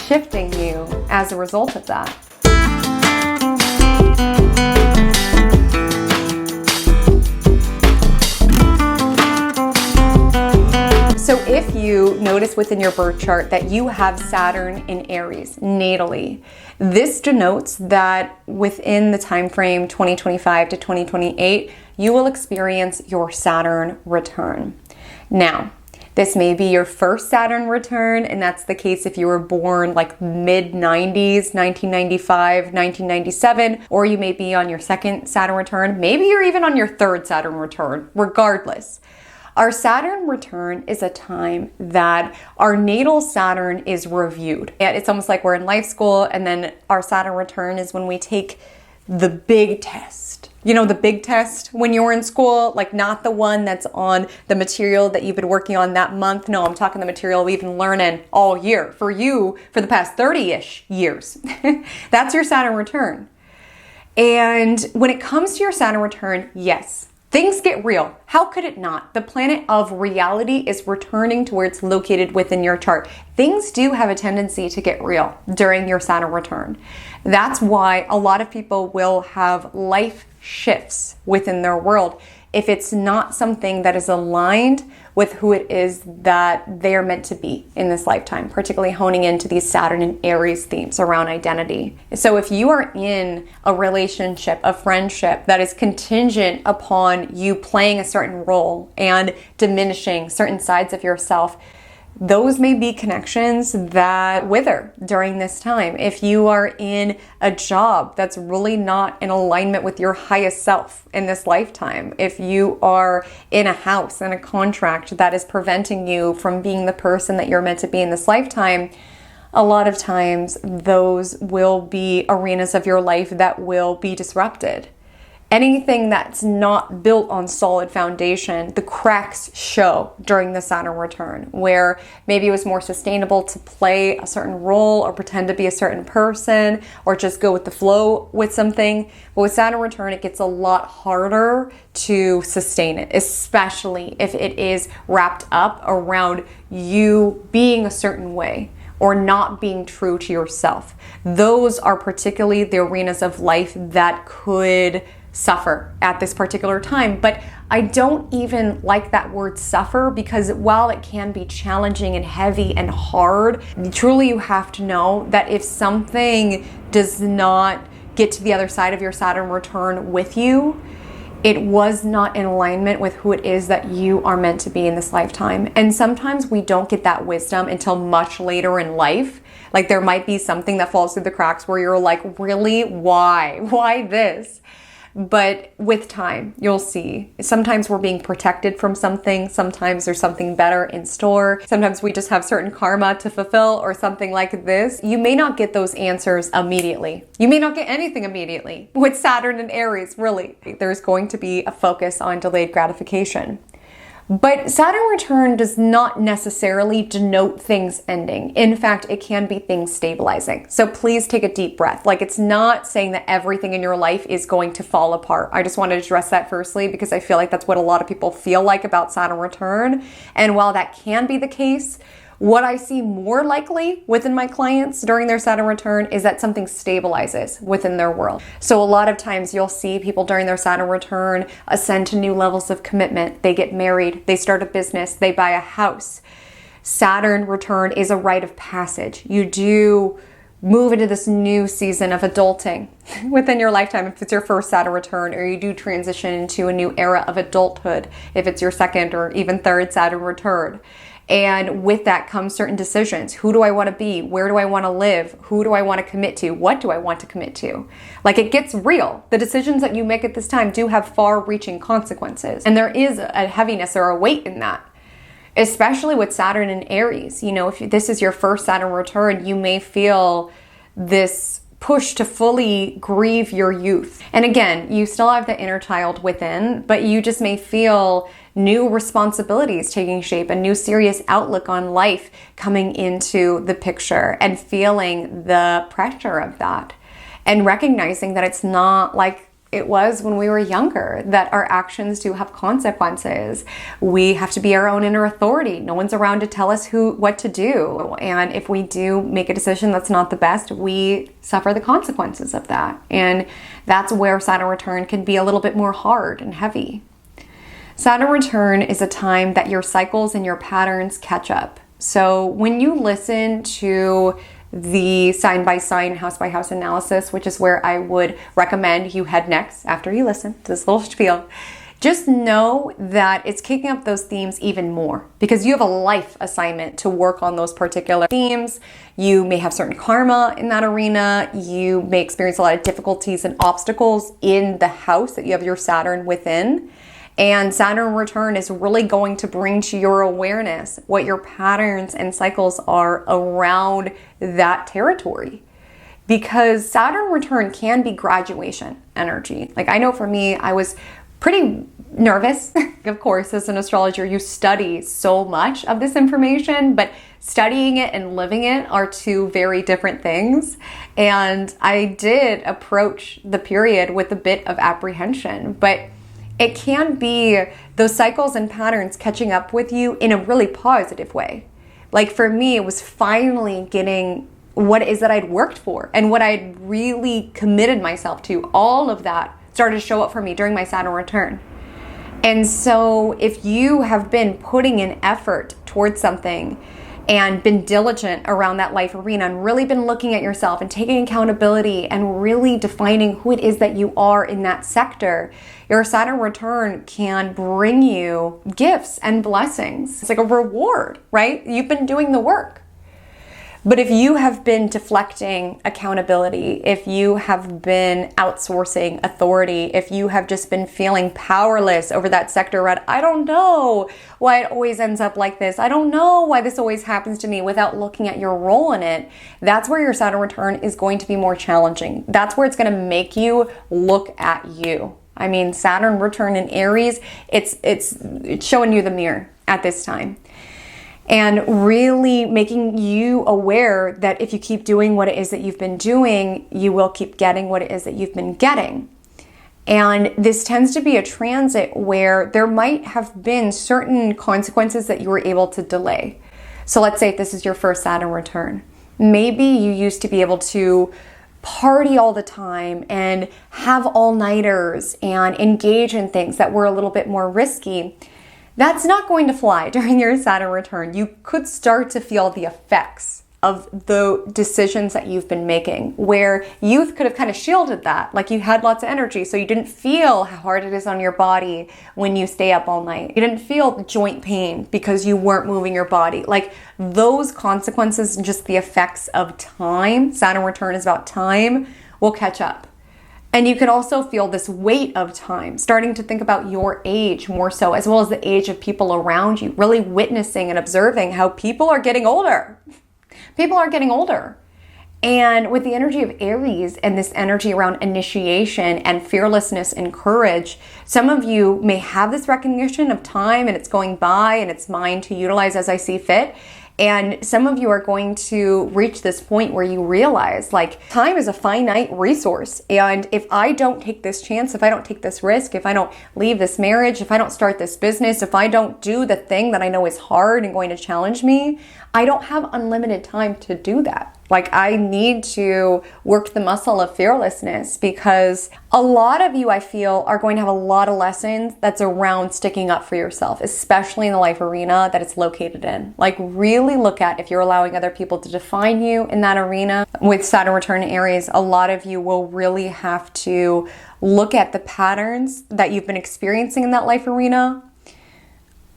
shifting you as a result of that. So if you notice within your birth chart that you have Saturn in Aries natally, this denotes that within the time frame 2025 to 2028, you will experience your Saturn return. Now, this may be your first Saturn return, and that's the case if you were born like mid-90s, 1995, 1997, or you may be on your second Saturn return. Maybe you're even on your third Saturn return. Regardless, Our Saturn return is a time that our natal Saturn is reviewed. And it's almost like we're in life school, and then our Saturn return is when we take the big test. You know, the big test when you were in school, like not the one that's on the material that you've been working on that month. No, I'm talking the material we've been learning all year for you for the past 30-ish years. That's your Saturn return. And when it comes to your Saturn return, yes, things get real. How could it not? The planet of reality is returning to where it's located within your chart. Things do have a tendency to get real during your Saturn return. That's why a lot of people will have life shifts within their world if it's not something that is aligned with who it is that they are meant to be in this lifetime, particularly honing into these Saturn and Aries themes around identity. So if you are in a relationship, a friendship that is contingent upon you playing a certain role and diminishing certain sides of yourself, those may be connections that wither during this time. If you are in a job that's really not in alignment with your highest self in this lifetime, if you are in a house and a contract that is preventing you from being the person that you're meant to be in this lifetime, a lot of times those will be arenas of your life that will be disrupted. Anything that's not built on solid foundation, the cracks show during the Saturn return, where maybe it was more sustainable to play a certain role or pretend to be a certain person or just go with the flow with something. But with Saturn return, it gets a lot harder to sustain it, especially if it is wrapped up around you being a certain way or not being true to yourself. Those are particularly the arenas of life that could suffer at this particular time. But I don't even like that word suffer, because while it can be challenging and heavy and hard, truly you have to know that if something does not get to the other side of your Saturn return with you, it was not in alignment with who it is that you are meant to be in this lifetime. And sometimes we don't get that wisdom until much later in life. Like there might be something that falls through the cracks where you're like, really? Why? Why this? But with time, you'll see. Sometimes we're being protected from something. Sometimes there's something better in store. Sometimes we just have certain karma to fulfill or something like this. You may not get those answers immediately. You may not get anything immediately. With Saturn and Aries, really, there's going to be a focus on delayed gratification. But Saturn return does not necessarily denote things ending. In fact, it can be things stabilizing. So please take a deep breath. Like, it's not saying that everything in your life is going to fall apart. I just wanted to address that firstly, because I feel like that's what a lot of people feel like about Saturn return. And while that can be the case, what I see more likely within my clients during their Saturn return is that something stabilizes within their world. So a lot of times you'll see people during their Saturn return ascend to new levels of commitment. They get married, they start a business, they buy a house. Saturn return is a rite of passage. You do move into this new season of adulting within your lifetime if it's your first Saturn return, or you do transition into a new era of adulthood if it's your second or even third Saturn return. And with that comes certain decisions. Who do I want to be? Where do I want to live? Who do I want to commit to? What do I want to commit to? Like, it gets real. The decisions that you make at this time do have far-reaching consequences. And there is a heaviness or a weight in that, especially with Saturn and Aries. You know, if this is your first Saturn return, you may feel this push to fully grieve your youth. And again, you still have the inner child within, but you just may feel new responsibilities taking shape, a new serious outlook on life coming into the picture, and feeling the pressure of that, and recognizing that it's not like it was when we were younger, that our actions do have consequences. We have to be our own inner authority. No one's around to tell us what to do. And if we do make a decision that's not the best, we suffer the consequences of that. And that's where Saturn return can be a little bit more hard and heavy. Saturn return is a time that your cycles and your patterns catch up. So when you listen to the sign by sign, house by house analysis, which is where I would recommend you head next after you listen to this little spiel, just know that it's kicking up those themes even more, because you have a life assignment to work on those particular themes. You may have certain karma in that arena. You may experience a lot of difficulties and obstacles in the house that you have your Saturn within. And Saturn return is really going to bring to your awareness what your patterns and cycles are around that territory. Because Saturn return can be graduation energy. Like, I know for me, I was pretty nervous. Of course, as an astrologer, you study so much of this information, but studying it and living it are two very different things. And I did approach the period with a bit of apprehension, but it can be those cycles and patterns catching up with you in a really positive way. Like, for me, it was finally getting what it is that I'd worked for and what I'd really committed myself to. All of that started to show up for me during my Saturn return. And so if you have been putting in effort towards something and been diligent around that life arena and really been looking at yourself and taking accountability and really defining who it is that you are in that sector, your Saturn return can bring you gifts and blessings. It's like a reward, right? You've been doing the work. But if you have been deflecting accountability, if you have been outsourcing authority, if you have just been feeling powerless over that sector around, I don't know why it always ends up like this, I don't know why this always happens to me, without looking at your role in it, that's where your Saturn return is going to be more challenging. That's where it's going to make you look at you. I mean, Saturn return in Aries, it's showing you the mirror at this time. And really making you aware that if you keep doing what it is that you've been doing, you will keep getting what it is that you've been getting. And this tends to be a transit where there might have been certain consequences that you were able to delay. So let's say if this is your first Saturn return. Maybe you used to be able to party all the time and have all-nighters and engage in things that were a little bit more risky. That's not going to fly during your Saturn return. You could start to feel the effects of the decisions that you've been making, where youth could have kind of shielded that. Like, you had lots of energy, so you didn't feel how hard it is on your body when you stay up all night. You didn't feel the joint pain because you weren't moving your body. Like, those consequences and just the effects of time, Saturn return is about time, will catch up. And you can also feel this weight of time, starting to think about your age more so, as well as the age of people around you, really witnessing and observing how people are getting older. People are getting older. And with the energy of Aries and this energy around initiation and fearlessness and courage, some of you may have this recognition of time and it's going by and it's mine to utilize as I see fit. And some of you are going to reach this point where you realize, like, time is a finite resource. And if I don't take this chance, if I don't take this risk, if I don't leave this marriage, if I don't start this business, if I don't do the thing that I know is hard and going to challenge me, I don't have unlimited time to do that. Like, I need to work the muscle of fearlessness, because a lot of you, I feel, are going to have a lot of lessons that's around sticking up for yourself, especially in the life arena that it's located in. Like, really look at if you're allowing other people to define you in that arena. With Saturn return in Aries, a lot of you will really have to look at the patterns that you've been experiencing in that life arena,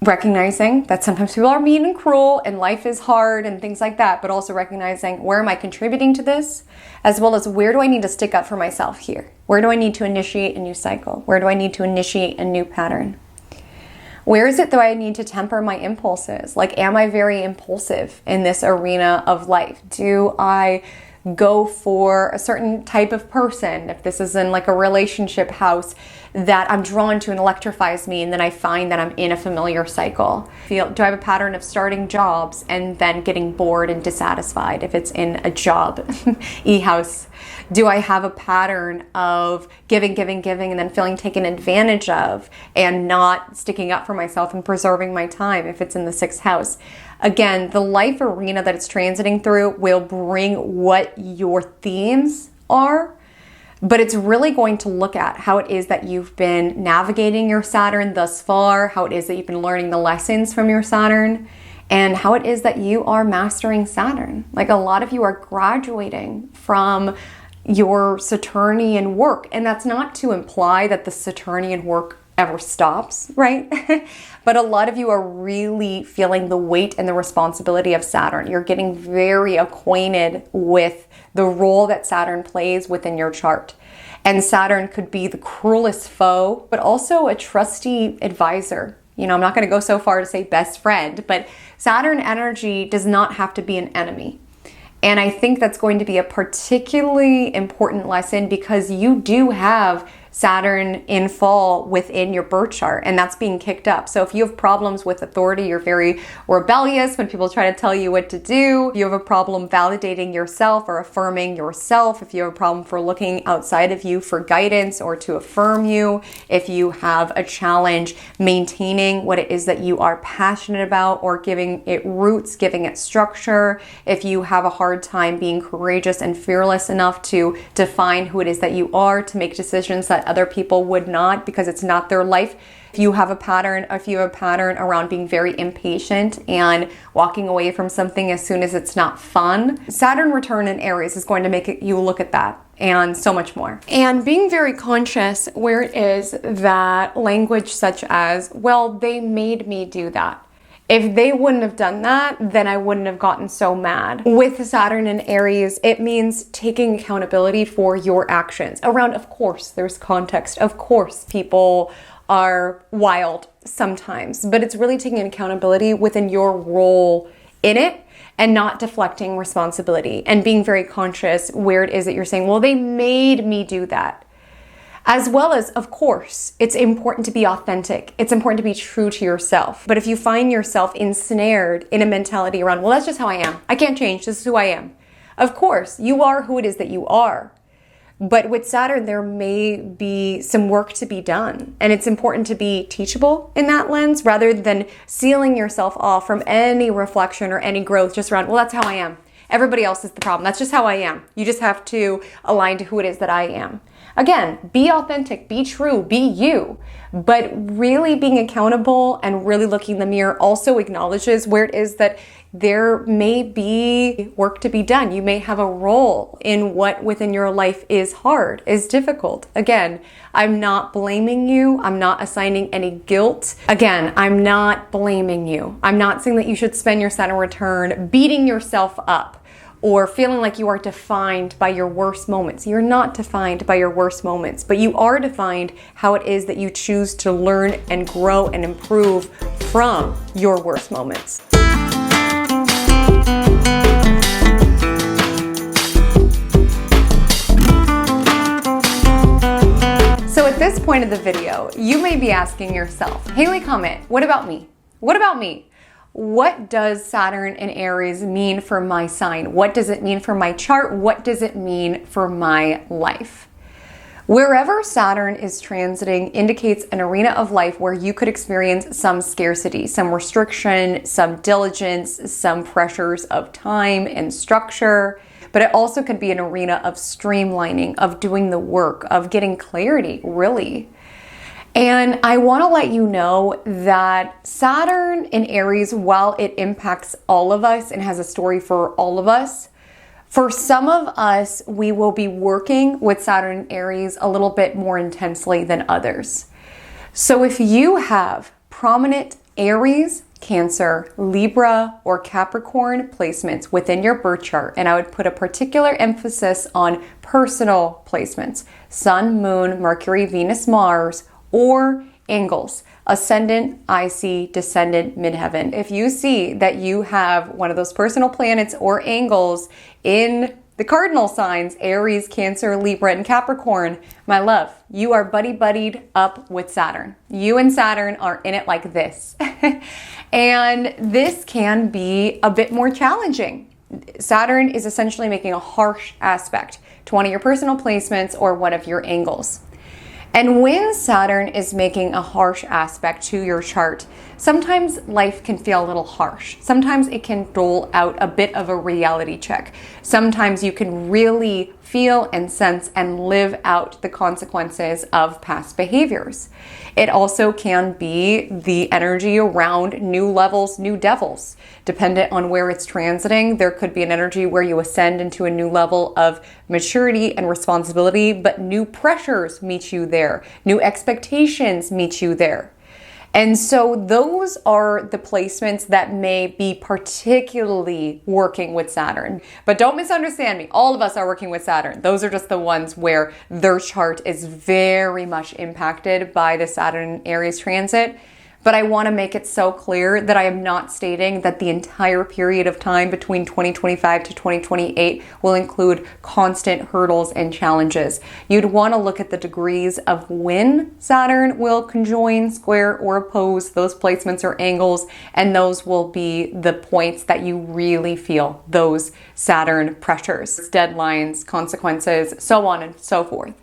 recognizing that sometimes people are mean and cruel and life is hard and things like that, but also recognizing, where am I contributing to this? As well as, where do I need to stick up for myself here? Where do I need to initiate a new cycle? Where do I need to initiate a new pattern? Where is it that I need to temper my impulses? Like, am I very impulsive in this arena of life? Do I go for a certain type of person, if this is in like a relationship house, that I'm drawn to and electrifies me, and then I find that I'm in a familiar cycle? Do I have a pattern of starting jobs and then getting bored and dissatisfied if it's in a job e-house? Do I have a pattern of giving, and then feeling taken advantage of and not sticking up for myself and preserving my time if it's in the 6th house? Again, the life arena that it's transiting through will bring what your themes are, but it's really going to look at how it is that you've been navigating your Saturn thus far, how it is that you've been learning the lessons from your Saturn, and how it is that you are mastering Saturn. Like, a lot of you are graduating from your Saturnian work, and that's not to imply that the Saturnian work ever stops, right? But a lot of you are really feeling the weight and the responsibility of Saturn. You're getting very acquainted with the role that Saturn plays within your chart. And Saturn could be the cruelest foe, but also a trusty advisor. You know, I'm not going to go so far to say best friend, but Saturn energy does not have to be an enemy. And I think that's going to be a particularly important lesson because you do have Saturn in fall within your birth chart, and that's being kicked up. So if you have problems with authority, you're very rebellious when people try to tell you what to do, if you have a problem validating yourself or affirming yourself, if you have a problem for looking outside of you for guidance or to affirm you, if you have a challenge maintaining what it is that you are passionate about or giving it roots, giving it structure, if you have a hard time being courageous and fearless enough to define who it is that you are, to make decisions that other people would not because it's not their life. If you have a pattern around being very impatient and walking away from something as soon as it's not fun, Saturn return in Aries is going to make you look at that and so much more. And being very conscious where it is that language such as, well, they made me do that. If they wouldn't have done that, then I wouldn't have gotten so mad. With Saturn in Aries, it means taking accountability for your actions. Around, of course, there's context. Of course, people are wild sometimes, but it's really taking accountability within your role in it and not deflecting responsibility and being very conscious where it is that you're saying, well, they made me do that. As well as, of course, it's important to be authentic. It's important to be true to yourself. But if you find yourself ensnared in a mentality around, well, that's just how I am. I can't change. This is who I am. Of course, you are who it is that you are. But with Saturn, there may be some work to be done. And it's important to be teachable in that lens rather than sealing yourself off from any reflection or any growth just around, well, that's how I am. Everybody else is the problem. That's just how I am. You just have to align to who it is that I am. Again, be authentic, be true, be you, but really being accountable and really looking in the mirror also acknowledges where it is that there may be work to be done. You may have a role in what within your life is hard, is difficult. Again, I'm not blaming you. I'm not assigning any guilt. Again, I'm not blaming you. I'm not saying that you should spend your Saturn return beating yourself up or feeling like you are defined by your worst moments. You're not defined by your worst moments, but you are defined how it is that you choose to learn and grow and improve from your worst moments. So at this point of the video, you may be asking yourself, Haley Comet, what about me? What about me? What does Saturn in Aries mean for my sign? What does it mean for my chart? What does it mean for my life? Wherever Saturn is transiting indicates an arena of life where you could experience some scarcity, some restriction, some diligence, some pressures of time and structure. But it also could be an arena of streamlining, of doing the work, of getting clarity, really. And I want to let you know that Saturn in Aries, while it impacts all of us and has a story for all of us, for some of us, we will be working with Saturn in Aries a little bit more intensely than others. So if you have prominent Aries, Cancer, Libra, or Capricorn placements within your birth chart, and I would put a particular emphasis on personal placements, Sun, Moon, Mercury, Venus, Mars, or angles, ascendant, IC, descendant, midheaven. If you see that you have one of those personal planets or angles in the cardinal signs, Aries, Cancer, Libra, and Capricorn, my love, you are buddy-buddied up with Saturn. You and Saturn are in it like this. And this can be a bit more challenging. Saturn is essentially making a harsh aspect to one of your personal placements or one of your angles. And when Saturn is making a harsh aspect to your chart, sometimes life can feel a little harsh. Sometimes it can dole out a bit of a reality check. Sometimes you can really feel and sense and live out the consequences of past behaviors. It also can be the energy around new levels, new devils. Dependent on where it's transiting, there could be an energy where you ascend into a new level of maturity and responsibility, but new pressures meet you there. New expectations meet you there. And so those are the placements that may be particularly working with Saturn. But don't misunderstand me. All of us are working with Saturn. Those are just the ones where their chart is very much impacted by the Saturn Aries transit. But I want to make it so clear that I am not stating that the entire period of time between 2025 to 2028 will include constant hurdles and challenges. You'd want to look at the degrees of when Saturn will conjoin, square, or oppose those placements or angles, and those will be the points that you really feel those Saturn pressures, deadlines, consequences, so on and so forth.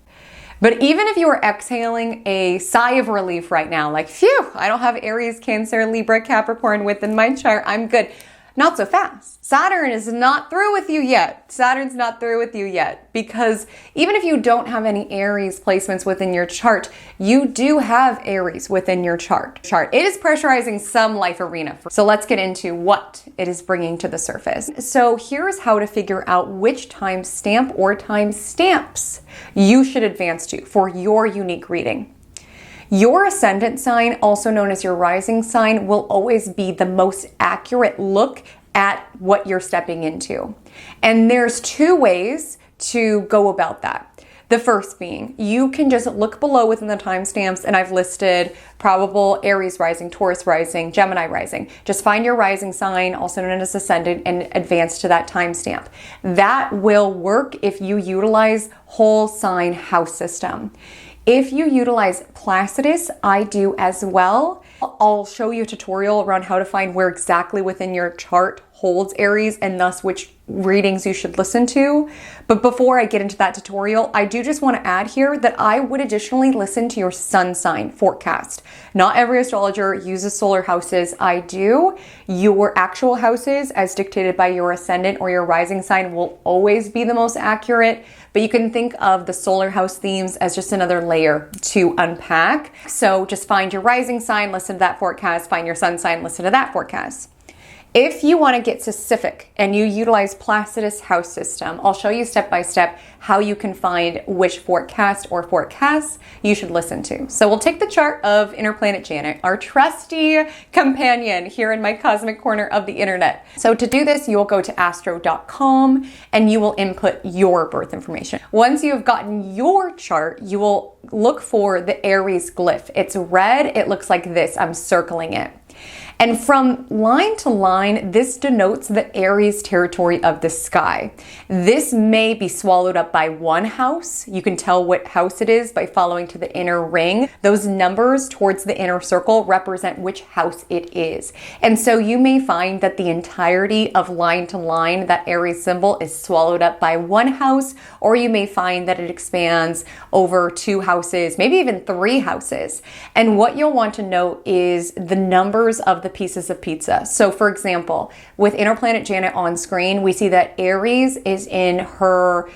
But even if you are exhaling a sigh of relief right now, like, phew, I don't have Aries, Cancer, Libra, Capricorn within my chart, I'm good. Not so fast. Saturn is not through with you yet. Saturn's not through with you yet, because even if you don't have any Aries placements within your chart, you do have Aries within your chart. It is pressurizing some life arena. So let's get into what it is bringing to the surface. So here's how to figure out which time stamp or time stamps you should advance to for your unique reading. Your ascendant sign, also known as your rising sign, will always be the most accurate look at what you're stepping into. And there's two ways to go about that. The first being, you can just look below within the timestamps, and I've listed probable Aries rising, Taurus rising, Gemini rising. Just find your rising sign, also known as ascendant, and advance to that timestamp. That will work if you utilize whole sign house system. If you utilize Placidus, I do as well. I'll show you a tutorial around how to find where exactly within your chart holds Aries and thus which readings you should listen to. But before I get into that tutorial, I do just want to add here that I would additionally listen to your sun sign forecast. Not every astrologer uses solar houses. I do. Your actual houses, as dictated by your ascendant or your rising sign, will always be the most accurate. But you can think of the solar house themes as just another layer to unpack. So just find your rising sign, listen to that forecast, find your sun sign, listen to that forecast. If you want to get specific and you utilize Placidus house system, I'll show you step by step how you can find which forecast or forecasts you should listen to. So we'll take the chart of Inner Planet Janet, our trusty companion here in my cosmic corner of the internet. So to do this, you will go to astro.com and you will input your birth information. Once you have gotten your chart, you will look for the Aries glyph. It's red. It looks like this. I'm circling it. And from line to line, this denotes the Aries territory of the sky. This may be swallowed up by one house. You can tell what house it is by following to the inner ring. Those numbers towards the inner circle represent which house it is. And so you may find that the entirety of line to line, that Aries symbol, is swallowed up by one house, or you may find that it expands over two houses, maybe even three houses. And what you'll want to know is the numbers of the pieces of pizza. So for example, with Inner Planet Janet on screen, we see that Aries is in her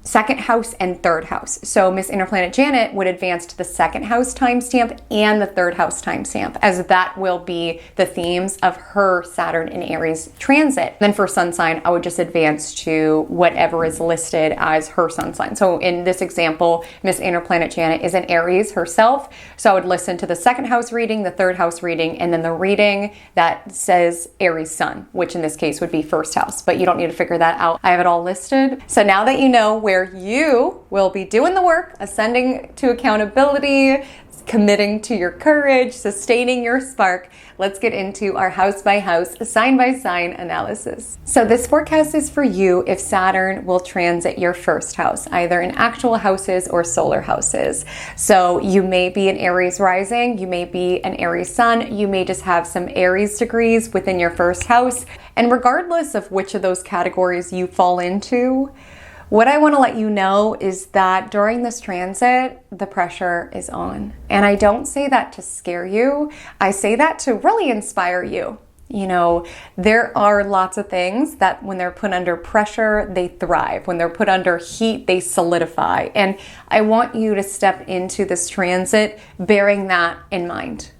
second house and third house. So Miss Inner Planet Janet would advance to the second house timestamp and the third house timestamp, as that will be the themes of her Saturn in Aries transit. Then for sun sign, I would just advance to whatever is listed as her sun sign. So in this example, Miss Inner Planet Janet is in Aries herself. So I would listen to the second house reading, the third house reading, and then the reading that says Aries sun, which in this case would be first house, but you don't need to figure that out. I have it all listed. So now that you know where you will be doing the work, ascending to accountability, committing to your courage, sustaining your spark, let's get into our house by house, sign by sign analysis. So this forecast is for you if Saturn will transit your first house, either in actual houses or solar houses. So you may be an Aries rising, you may be an Aries sun, you may just have some Aries degrees within your first house. And regardless of which of those categories you fall into, What I want to let you know is that during this transit, the pressure is on. And I don't say that to scare you. I say that to really inspire you. You know, there are lots of things that when they're put under pressure, they thrive. When they're put under heat, they solidify. And I want you to step into this transit bearing that in mind.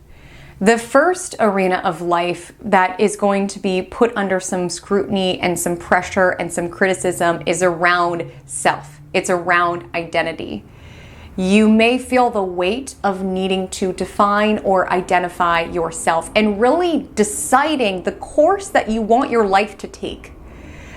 The first arena of life that is going to be put under some scrutiny and some pressure and some criticism is around self. It's around identity. You may feel the weight of needing to define or identify yourself and really deciding the course that you want your life to take.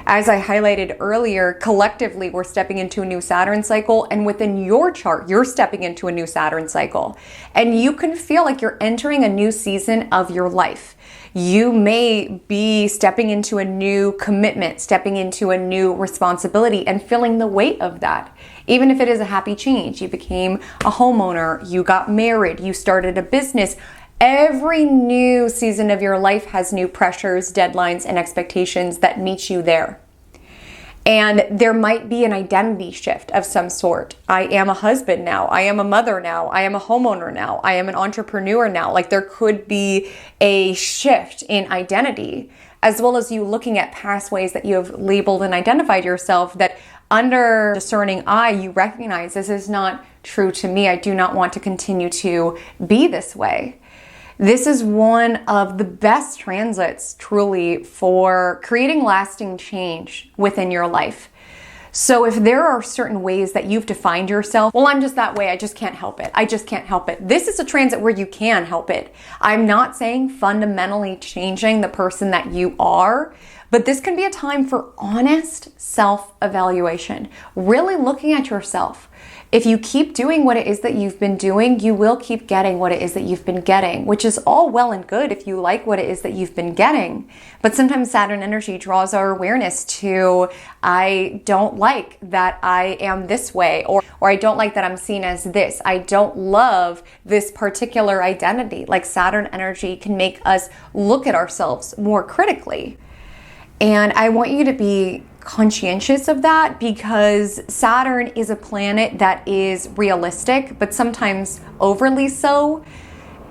As I highlighted earlier, collectively, we're stepping into a new Saturn cycle, and within your chart, you're stepping into a new Saturn cycle. And you can feel like you're entering a new season of your life. You may be stepping into a new commitment, stepping into a new responsibility, and feeling the weight of that. Even if it is a happy change, you became a homeowner, you got married, you started a business. Every new season of your life has new pressures, deadlines, and expectations that meet you there. And there might be an identity shift of some sort. I am a husband now. I am a mother now. I am a homeowner now. I am an entrepreneur now. Like there could be a shift in identity, as well as you looking at past ways that you have labeled and identified yourself that under discerning eye, you recognize this is not true to me. I do not want to continue to be this way. This is one of the best transits, truly, for creating lasting change within your life. So if there are certain ways that you've defined yourself, well, I'm just that way, I just can't help it. I just can't help it. This is a transit where you can help it. I'm not saying fundamentally changing the person that you are, but this can be a time for honest self-evaluation, really looking at yourself. If you keep doing what it is that you've been doing, you will keep getting what it is that you've been getting, which is all well and good if you like what it is that you've been getting. But sometimes Saturn energy draws our awareness to, I don't like that I am this way, or I don't like that I'm seen as this. I don't love this particular identity. Like Saturn energy can make us look at ourselves more critically. And I want you to be conscientious of that because Saturn is a planet that is realistic, but sometimes overly so,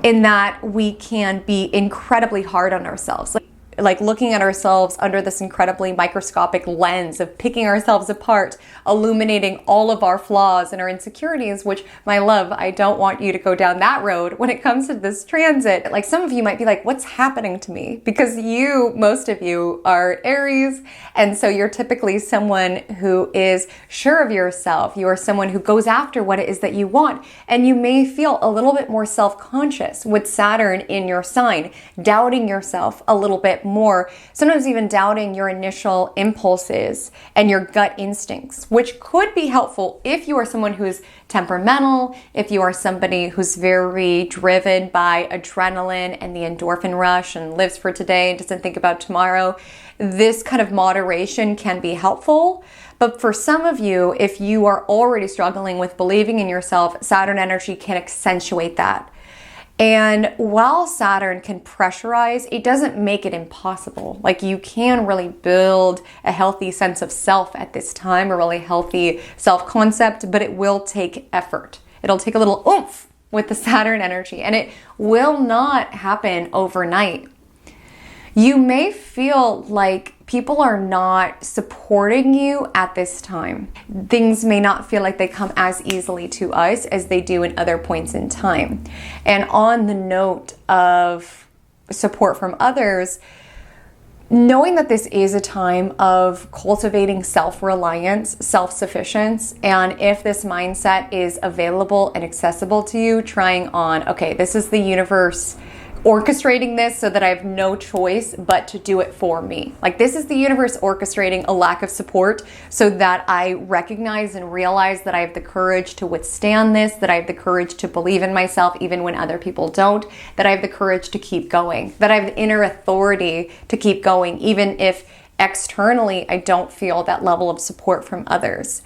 in that we can be incredibly hard on ourselves. Like looking at ourselves under this incredibly microscopic lens of picking ourselves apart, illuminating all of our flaws and our insecurities, which, my love, I don't want you to go down that road when it comes to this transit. Like some of you might be like, what's happening to me? Because most of you are Aries, and so you're typically someone who is sure of yourself. You are someone who goes after what it is that you want, and you may feel a little bit more self-conscious with Saturn in your sign, doubting yourself a little bit more, sometimes even doubting your initial impulses and your gut instincts, which could be helpful if you are someone who's temperamental, if you are somebody who's very driven by adrenaline and the endorphin rush and lives for today and doesn't think about tomorrow. This kind of moderation can be helpful. But for some of you, if you are already struggling with believing in yourself, Saturn energy can accentuate that. And while Saturn can pressurize, it doesn't make it impossible. Like you can really build a healthy sense of self at this time, a really healthy self-concept, but it will take effort. It'll take a little oomph with the Saturn energy, and it will not happen overnight. You may feel like people are not supporting you at this time. Things may not feel like they come as easily to us as they do in other points in time. And on the note of support from others, knowing that this is a time of cultivating self-reliance, self-sufficiency, and if this mindset is available and accessible to you, trying on, okay, this is the universe orchestrating this so that I have no choice but to do it for me. Like this is the universe orchestrating a lack of support so that I recognize and realize that I have the courage to withstand this, that I have the courage to believe in myself even when other people don't, that I have the courage to keep going, that I have the inner authority to keep going even if externally, I don't feel that level of support from others.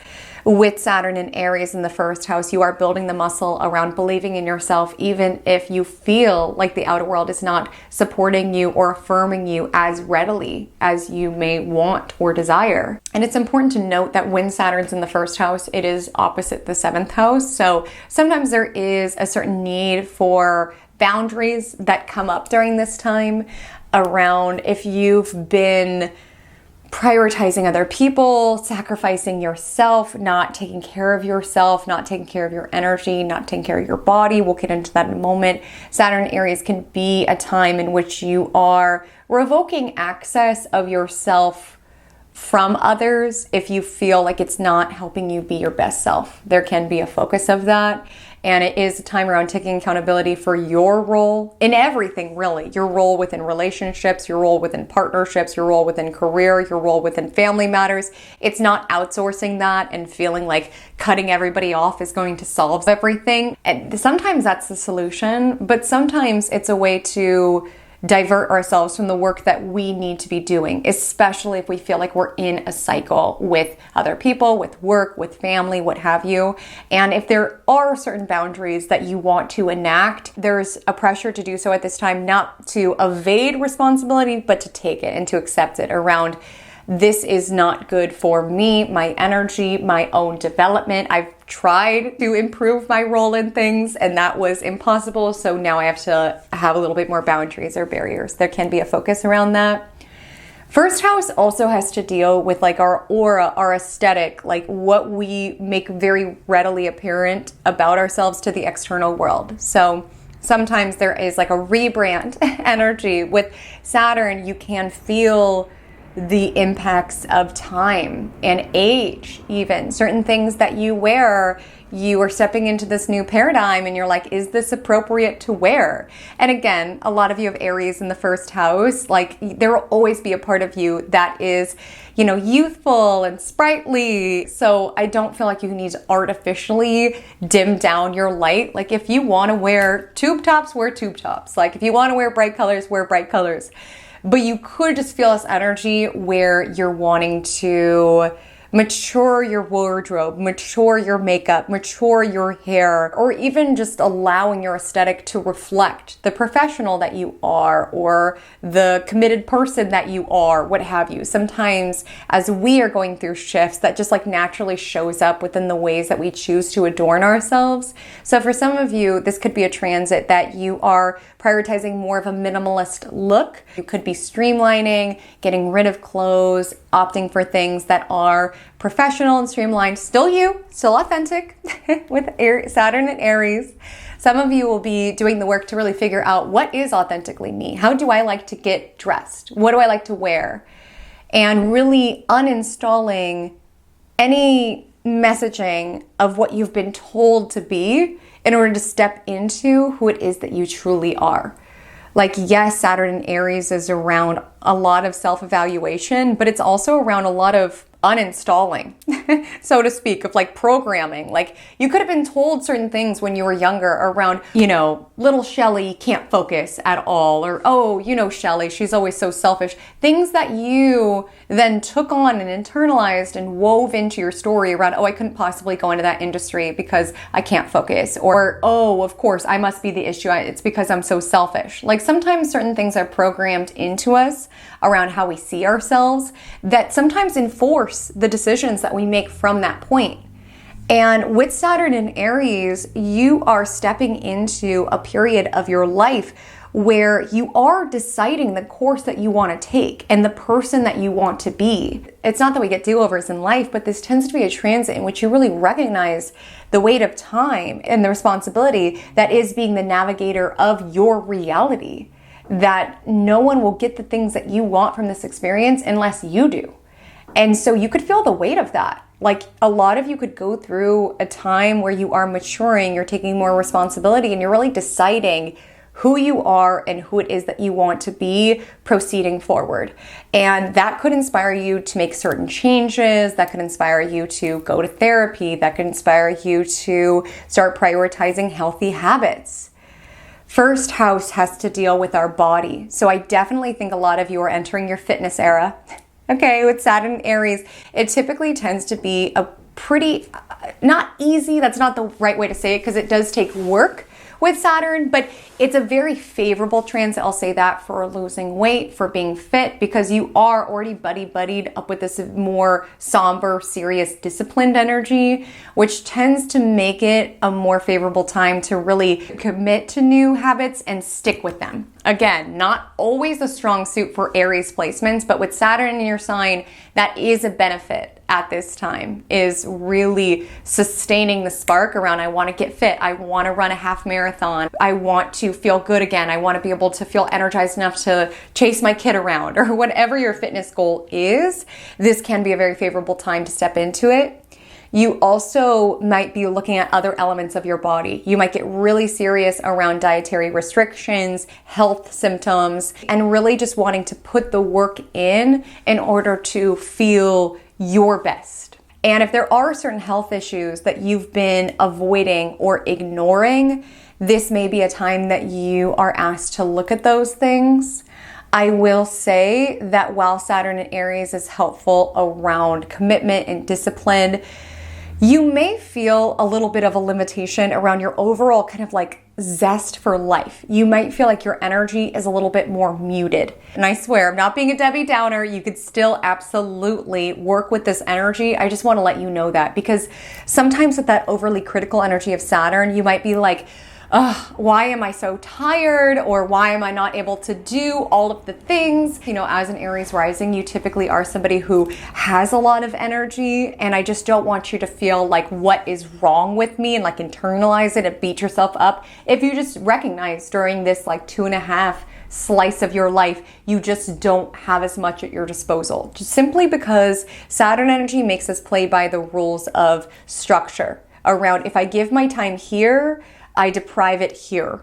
With Saturn and Aries in the first house, you are building the muscle around believing in yourself, even if you feel like the outer world is not supporting you or affirming you as readily as you may want or desire. And it's important to note that when Saturn's in the first house, it is opposite the seventh house. So sometimes there is a certain need for boundaries that come up during this time around if you've been prioritizing other people, sacrificing yourself, not taking care of yourself, not taking care of your energy, not taking care of your body. We'll get into that in a moment. Saturn Aries can be a time in which you are revoking access of yourself from others if you feel like it's not helping you be your best self. There can be a focus of that. And it is a time around taking accountability for your role in everything, really. Your role within relationships, your role within partnerships, your role within career, your role within family matters. It's not outsourcing that and feeling like cutting everybody off is going to solve everything. And sometimes that's the solution, but sometimes it's a way to divert ourselves from the work that we need to be doing, especially if we feel like we're in a cycle with other people, with work, with family, what have you. And if there are certain boundaries that you want to enact, there's a pressure to do so at this time, not to evade responsibility, but to take it and to accept it around this is not good for me, my energy, my own development. I've tried to improve my role in things and that was impossible. So now I have to have a little bit more boundaries or barriers. There can be a focus around that. First house also has to deal with like our aura, our aesthetic, like what we make very readily apparent about ourselves to the external world. So sometimes there is like a rebrand energy. With Saturn, you can feel the impacts of time and age, even certain things that you wear, you are stepping into this new paradigm and you're like, is this appropriate to wear? And again, a lot of you have Aries in the first house, like there will always be a part of you that is, you know, youthful and sprightly. So I don't feel like you need to artificially dim down your light. Like if you want to wear tube tops, wear tube tops. Like if you want to wear bright colors, wear bright colors. But you could just feel this energy where you're wanting to mature your wardrobe, mature your makeup, mature your hair, or even just allowing your aesthetic to reflect the professional that you are or the committed person that you are, what have you. Sometimes as we are going through shifts, that just like naturally shows up within the ways that we choose to adorn ourselves. So for some of you, this could be a transit that you are prioritizing more of a minimalist look. You could be streamlining, getting rid of clothes, opting for things that are professional and streamlined, still you, still authentic with Saturn and Aries. Some of you will be doing the work to really figure out what is authentically me. How do I like to get dressed? What do I like to wear? And really uninstalling any messaging of what you've been told to be in order to step into who it is that you truly are. Like, yes, Saturn and Aries is around a lot of self-evaluation, but it's also around a lot of uninstalling, so to speak, of like programming. Like you could have been told certain things when you were younger around, you know, little Shelly can't focus at all, or, oh, you know, Shelly, she's always so selfish. Things that you then took on and internalized and wove into your story around, oh, I couldn't possibly go into that industry because I can't focus, or, oh, of course, I must be the issue. It's because I'm so selfish. Like sometimes certain things are programmed into us around how we see ourselves that sometimes enforce the decisions that we make from that point. And with Saturn and Aries, you are stepping into a period of your life where you are deciding the course that you want to take and the person that you want to be. It's not that we get do-overs in life, but this tends to be a transit in which you really recognize the weight of time and the responsibility that is being the navigator of your reality. That no one will get the things that you want from this experience unless you do. And so you could feel the weight of that. Like a lot of you could go through a time where you are maturing, you're taking more responsibility, and you're really deciding who you are and who it is that you want to be proceeding forward. And that could inspire you to make certain changes, that could inspire you to go to therapy, that could inspire you to start prioritizing healthy habits. First house has to deal with our body. So I definitely think a lot of you are entering your fitness era. Okay, with Saturn Aries, it typically tends to be a pretty, not easy, that's not the right way to say it because it does take work with Saturn, but it's a very favorable transit. I'll say that for losing weight, for being fit, because you are already buddied up with this more somber, serious, disciplined energy, which tends to make it a more favorable time to really commit to new habits and stick with them. Again, not always a strong suit for Aries placements, but with Saturn in your sign, that is a benefit at this time, is really sustaining the spark around I want to get fit, I want to run a half marathon, I want to feel good again, I want to be able to feel energized enough to chase my kid around, or whatever your fitness goal is. This can be a very favorable time to step into it. You also might be looking at other elements of your body. You might get really serious around dietary restrictions, health symptoms, and really just wanting to put the work in order to feel your best. And if there are certain health issues that you've been avoiding or ignoring, this may be a time that you are asked to look at those things. I will say that while Saturn in Aries is helpful around commitment and discipline, you may feel a little bit of a limitation around your overall kind of like zest for life. You might feel like your energy is a little bit more muted. And I swear, I'm not being a Debbie Downer. You could still absolutely work with this energy. I just want to let you know that, because sometimes with that overly critical energy of Saturn, you might be like, why am I so tired? Or why am I not able to do all of the things? You know, as an Aries rising, you typically are somebody who has a lot of energy, and I just don't want you to feel like what is wrong with me and like internalize it and beat yourself up. If you just recognize during this like 2.5 slice of your life, you just don't have as much at your disposal, just simply because Saturn energy makes us play by the rules of structure around if I give my time here, I deprive it here.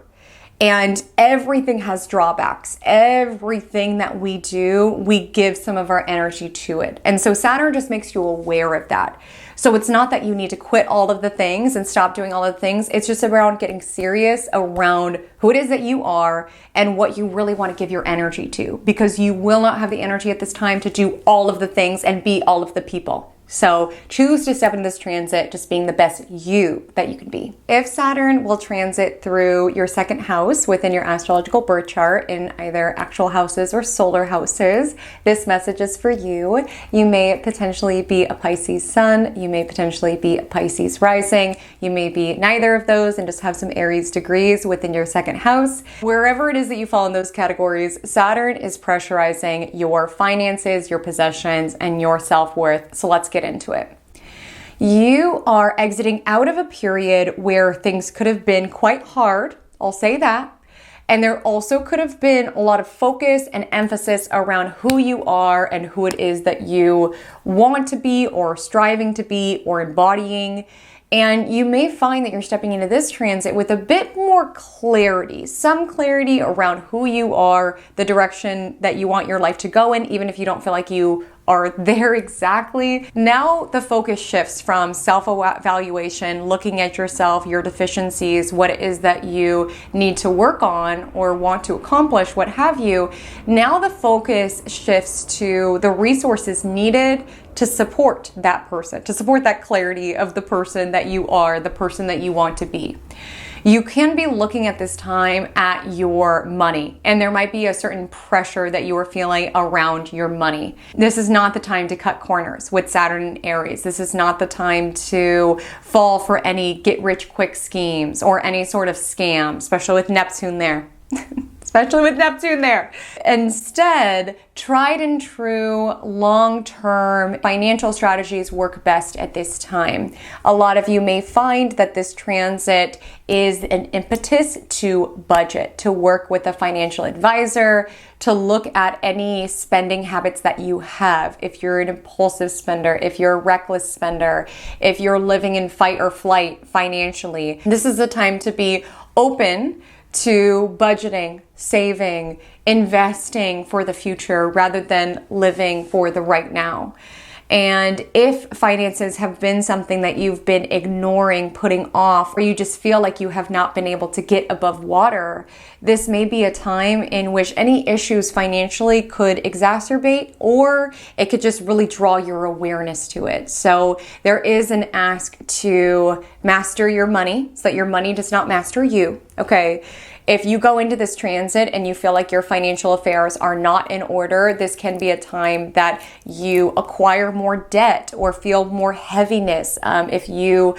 And everything has drawbacks. Everything that we do, we give some of our energy to it. And so Saturn just makes you aware of that. So it's not that you need to quit all of the things and stop doing all of the things. It's just around getting serious around who it is that you are and what you really want to give your energy to, because you will not have the energy at this time to do all of the things and be all of the people. So choose to step into this transit just being the best you that you can be. If Saturn will transit through your second house within your astrological birth chart in either actual houses or solar houses, this message is for you. You may potentially be a Pisces sun. You may potentially be a Pisces rising. You may be neither of those and just have some Aries degrees within your second house. Wherever it is that you fall in those categories, Saturn is pressurizing your finances, your possessions, and your self-worth. So let's get into it. You are exiting out of a period where things could have been quite hard, I'll say that, and there also could have been a lot of focus and emphasis around who you are and who it is that you want to be or striving to be or embodying. And you may find that you're stepping into this transit with a bit more clarity, some clarity around who you are, the direction that you want your life to go in, even if you don't feel like you are there exactly. Now the focus shifts from self-evaluation, looking at yourself, your deficiencies, what it is that you need to work on or want to accomplish, what have you. Now the focus shifts to the resources needed to support that person, to support that clarity of the person that you are, the person that you want to be. You can be looking at this time at your money, and there might be a certain pressure that you are feeling around your money. This is not the time to cut corners with Saturn and Aries. This is not the time to fall for any get-rich-quick schemes or any sort of scam, especially with Neptune there. Instead, tried and true long-term financial strategies work best at this time. A lot of you may find that this transit is an impetus to budget, to work with a financial advisor, to look at any spending habits that you have. If you're an impulsive spender, if you're a reckless spender, if you're living in fight or flight financially, this is the time to be open to budgeting, saving, investing for the future rather than living for the right now. And if finances have been something that you've been ignoring, putting off, or you just feel like you have not been able to get above water, this may be a time in which any issues financially could exacerbate, or it could just really draw your awareness to it. So there is an ask to master your money so that your money does not master you, okay? If you go into this transit and you feel like your financial affairs are not in order, this can be a time that you acquire more debt or feel more heaviness. If you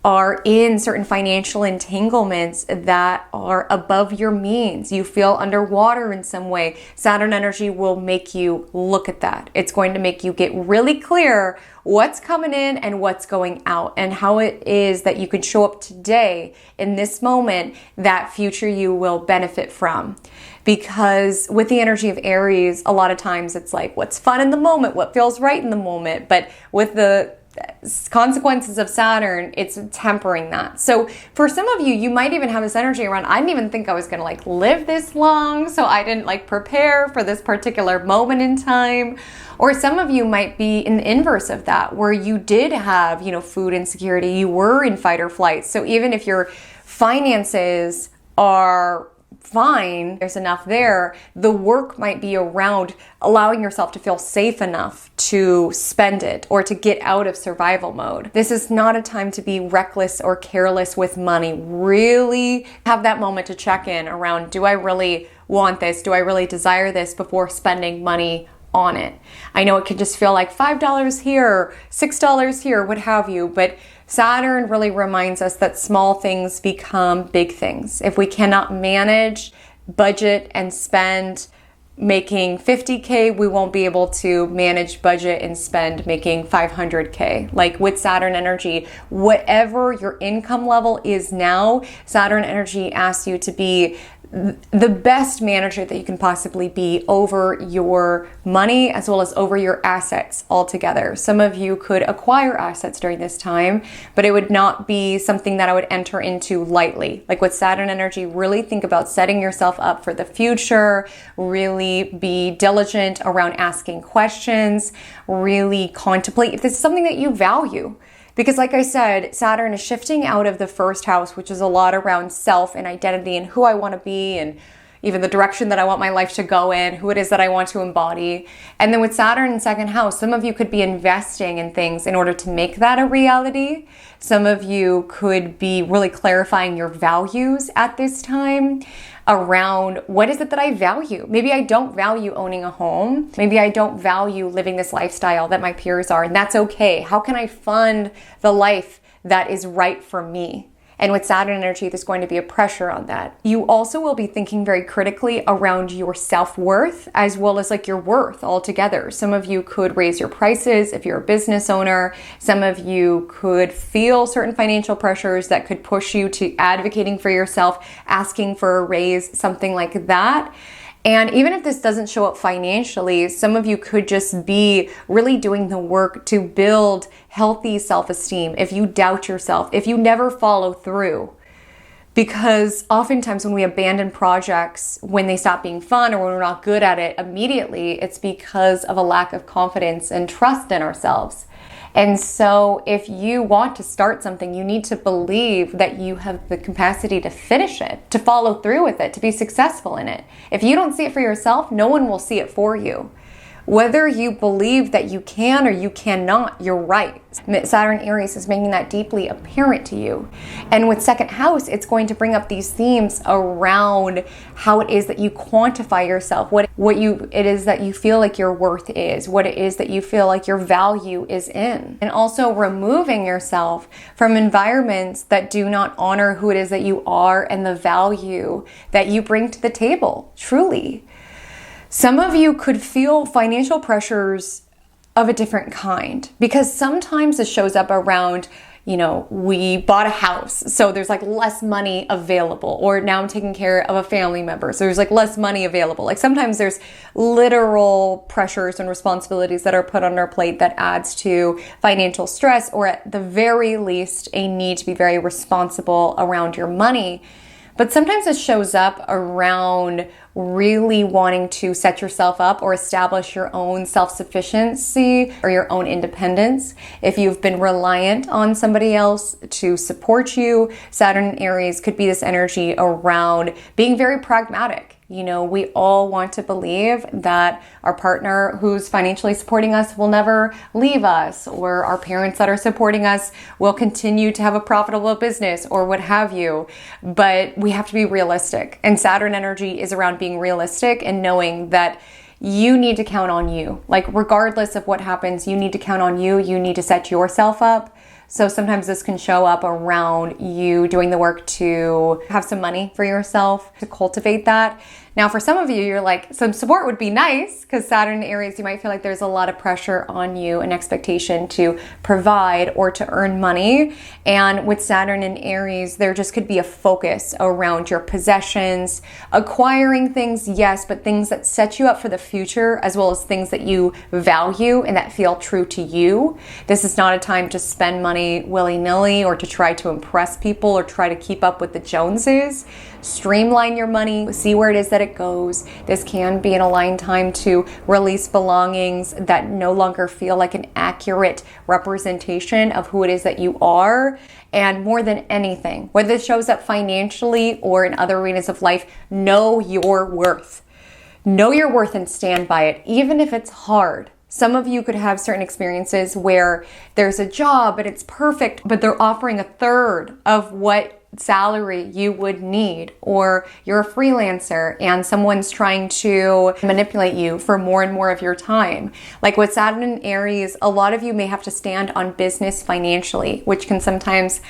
are in certain financial entanglements that are above your means, you feel underwater in some way, Saturn energy will make you look at that. It's going to make you get really clear what's coming in and what's going out, and how it is that you can show up today in this moment that future you will benefit from. Because with the energy of Aries, a lot of times it's like what's fun in the moment, what feels right in the moment. But with the consequences of Saturn, it's tempering that. So for some of you, you might even have this energy around, I didn't even think I was going to like live this long, so I didn't like prepare for this particular moment in time. Or some of you might be in the inverse of that, where you did have, food insecurity, you were in fight or flight. So even if your finances are fine, there's enough there, the work might be around allowing yourself to feel safe enough to spend it or to get out of survival mode. This is not a time to be reckless or careless with money. Really have that moment to check in around, do I really want this? Do I really desire this before spending money on it? I know it can just feel like $5 here, $6 here, what have you, but Saturn really reminds us that small things become big things. If we cannot manage, budget, and spend making 50K, we won't be able to manage, budget, and spend making 500K. Like with Saturn energy, whatever your income level is now, Saturn energy asks you to be the best manager that you can possibly be over your money as well as over your assets altogether. Some of you could acquire assets during this time, but it would not be something that I would enter into lightly. Like with Saturn energy, really think about setting yourself up for the future, really be diligent around asking questions, really contemplate if this is something that you value. Because like I said, Saturn is shifting out of the first house, which is a lot around self and identity and who I want to be and even the direction that I want my life to go in, who it is that I want to embody. And then with Saturn in second house, some of you could be investing in things in order to make that a reality. Some of you could be really clarifying your values at this time around what is it that I value. Maybe I don't value owning a home. Maybe I don't value living this lifestyle that my peers are, and that's okay. How can I fund the life that is right for me? And with Saturn energy, there's going to be a pressure on that. You also will be thinking very critically around your self-worth as well as like your worth altogether. Some of you could raise your prices if you're a business owner. Some of you could feel certain financial pressures that could push you to advocating for yourself, asking for a raise, something like that. And even if this doesn't show up financially, some of you could just be really doing the work to build healthy self-esteem. If you doubt yourself, if you never follow through, because oftentimes when we abandon projects, when they stop being fun or when we're not good at it immediately, it's because of a lack of confidence and trust in ourselves. And so if you want to start something, you need to believe that you have the capacity to finish it, to follow through with it, to be successful in it. If you don't see it for yourself, no one will see it for you. Whether you believe that you can or you cannot, you're right. Saturn Aries is making that deeply apparent to you. And with second house, it's going to bring up these themes around how it is that you quantify yourself, what it is that you feel like your worth is, what it is that you feel like your value is in. And also removing yourself from environments that do not honor who it is that you are and the value that you bring to the table, truly. Some of you could feel financial pressures of a different kind because sometimes it shows up around, we bought a house, so there's like less money available, or now I'm taking care of a family member, so there's like less money available. Like sometimes there's literal pressures and responsibilities that are put on our plate that adds to financial stress, or at the very least, a need to be very responsible around your money. But sometimes it shows up around really wanting to set yourself up or establish your own self-sufficiency or your own independence. If you've been reliant on somebody else to support you, Saturn in Aries could be this energy around being very pragmatic. You know, we all want to believe that our partner who's financially supporting us will never leave us, or our parents that are supporting us will continue to have a profitable business, or what have you. But we have to be realistic. And Saturn energy is around being realistic and knowing that you need to count on you. Like, regardless of what happens, you need to count on you. You need to set yourself up. So sometimes this can show up around you doing the work to have some money for yourself, to cultivate that. Now, for some of you, you're like, some support would be nice, because Saturn in Aries, you might feel like there's a lot of pressure on you, an expectation to provide or to earn money. And with Saturn in Aries, there just could be a focus around your possessions, acquiring things, yes, but things that set you up for the future, as well as things that you value and that feel true to you. This is not a time to spend money willy-nilly or to try to impress people or try to keep up with the Joneses. Streamline your money, see where it is that it goes. This can be an aligned time to release belongings that no longer feel like an accurate representation of who it is that you are. And more than anything, whether this shows up financially or in other arenas of life, know your worth. Know your worth and stand by it, even if it's hard. Some of you could have certain experiences where there's a job and it's perfect, but they're offering a third of what salary you would need, or you're a freelancer and someone's trying to manipulate you for more and more of your time. Like with Saturn in Aries, a lot of you may have to stand on business financially, which can sometimes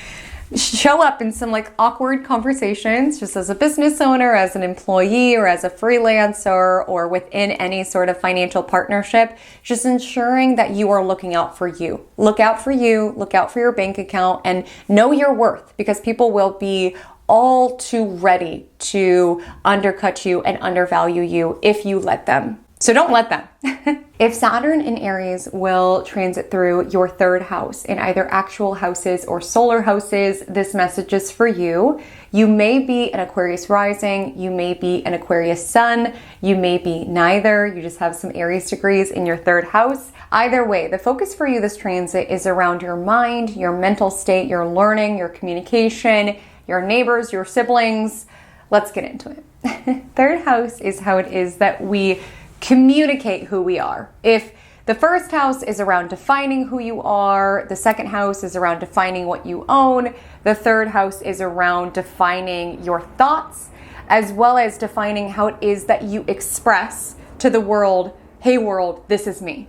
show up in some like awkward conversations, just as a business owner, as an employee, or as a freelancer, or within any sort of financial partnership. Just ensuring that you are looking out for you. Look out for you, look out for your bank account, and know your worth, because people will be all too ready to undercut you and undervalue you if you let them. So don't let them. If Saturn in Aries will transit through your third house in either actual houses or solar houses, this message is for you. You may be an Aquarius rising, you may be an Aquarius sun, you may be neither, you just have some Aries degrees in your third house. Either way, the focus for you this transit is around your mind, your mental state, your learning, your communication, your neighbors, your siblings. Let's get into it. Third house is how it is that we communicate who we are. If the first house is around defining who you are, the second house is around defining what you own, the third house is around defining your thoughts, as well as defining how it is that you express to the world, hey world, this is me.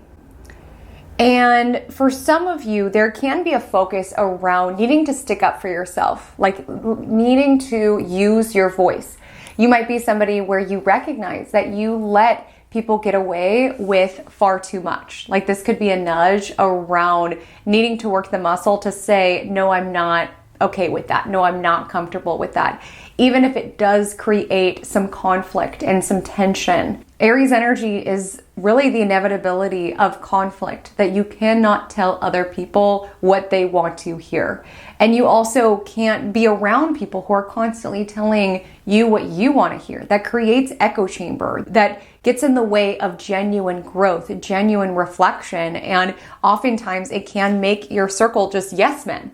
And for some of you, there can be a focus around needing to stick up for yourself, like needing to use your voice. You might be somebody where you recognize that you let people get away with far too much. Like this could be a nudge around needing to work the muscle to say, no, I'm not okay with that. No, I'm not comfortable with that. Even if it does create some conflict and some tension. Aries energy is really the inevitability of conflict, that you cannot tell other people what they want to hear. And you also can't be around people who are constantly telling you what you want to hear. That creates echo chamber, that gets in the way of genuine growth, genuine reflection. And oftentimes it can make your circle just yes men.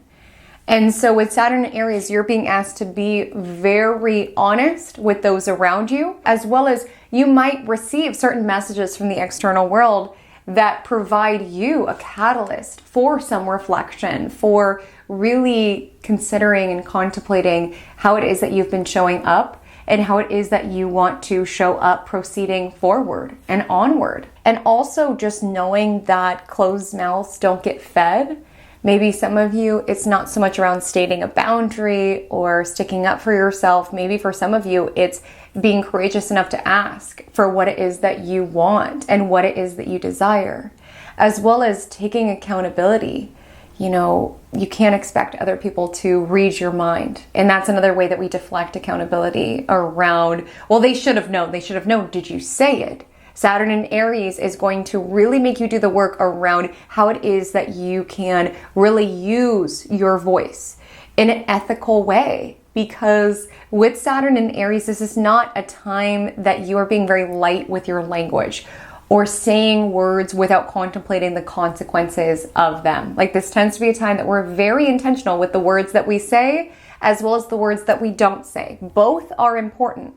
And so with Saturn in Aries, you're being asked to be very honest with those around you, as well as you might receive certain messages from the external world that provide you a catalyst for some reflection, for really considering and contemplating how it is that you've been showing up and how it is that you want to show up proceeding forward and onward. And also just knowing that closed mouths don't get fed. Maybe some of you, it's not so much around stating a boundary or sticking up for yourself. Maybe for some of you, it's being courageous enough to ask for what it is that you want and what it is that you desire, as well as taking accountability. You know, you can't expect other people to read your mind. And that's another way that we deflect accountability around, well, they should have known. They should have known. Did you say it? Saturn in Aries is going to really make you do the work around how it is that you can really use your voice in an ethical way. Because with Saturn in Aries, this is not a time that you are being very light with your language or saying words without contemplating the consequences of them. Like, this tends to be a time that we're very intentional with the words that we say, as well as the words that we don't say. Both are important.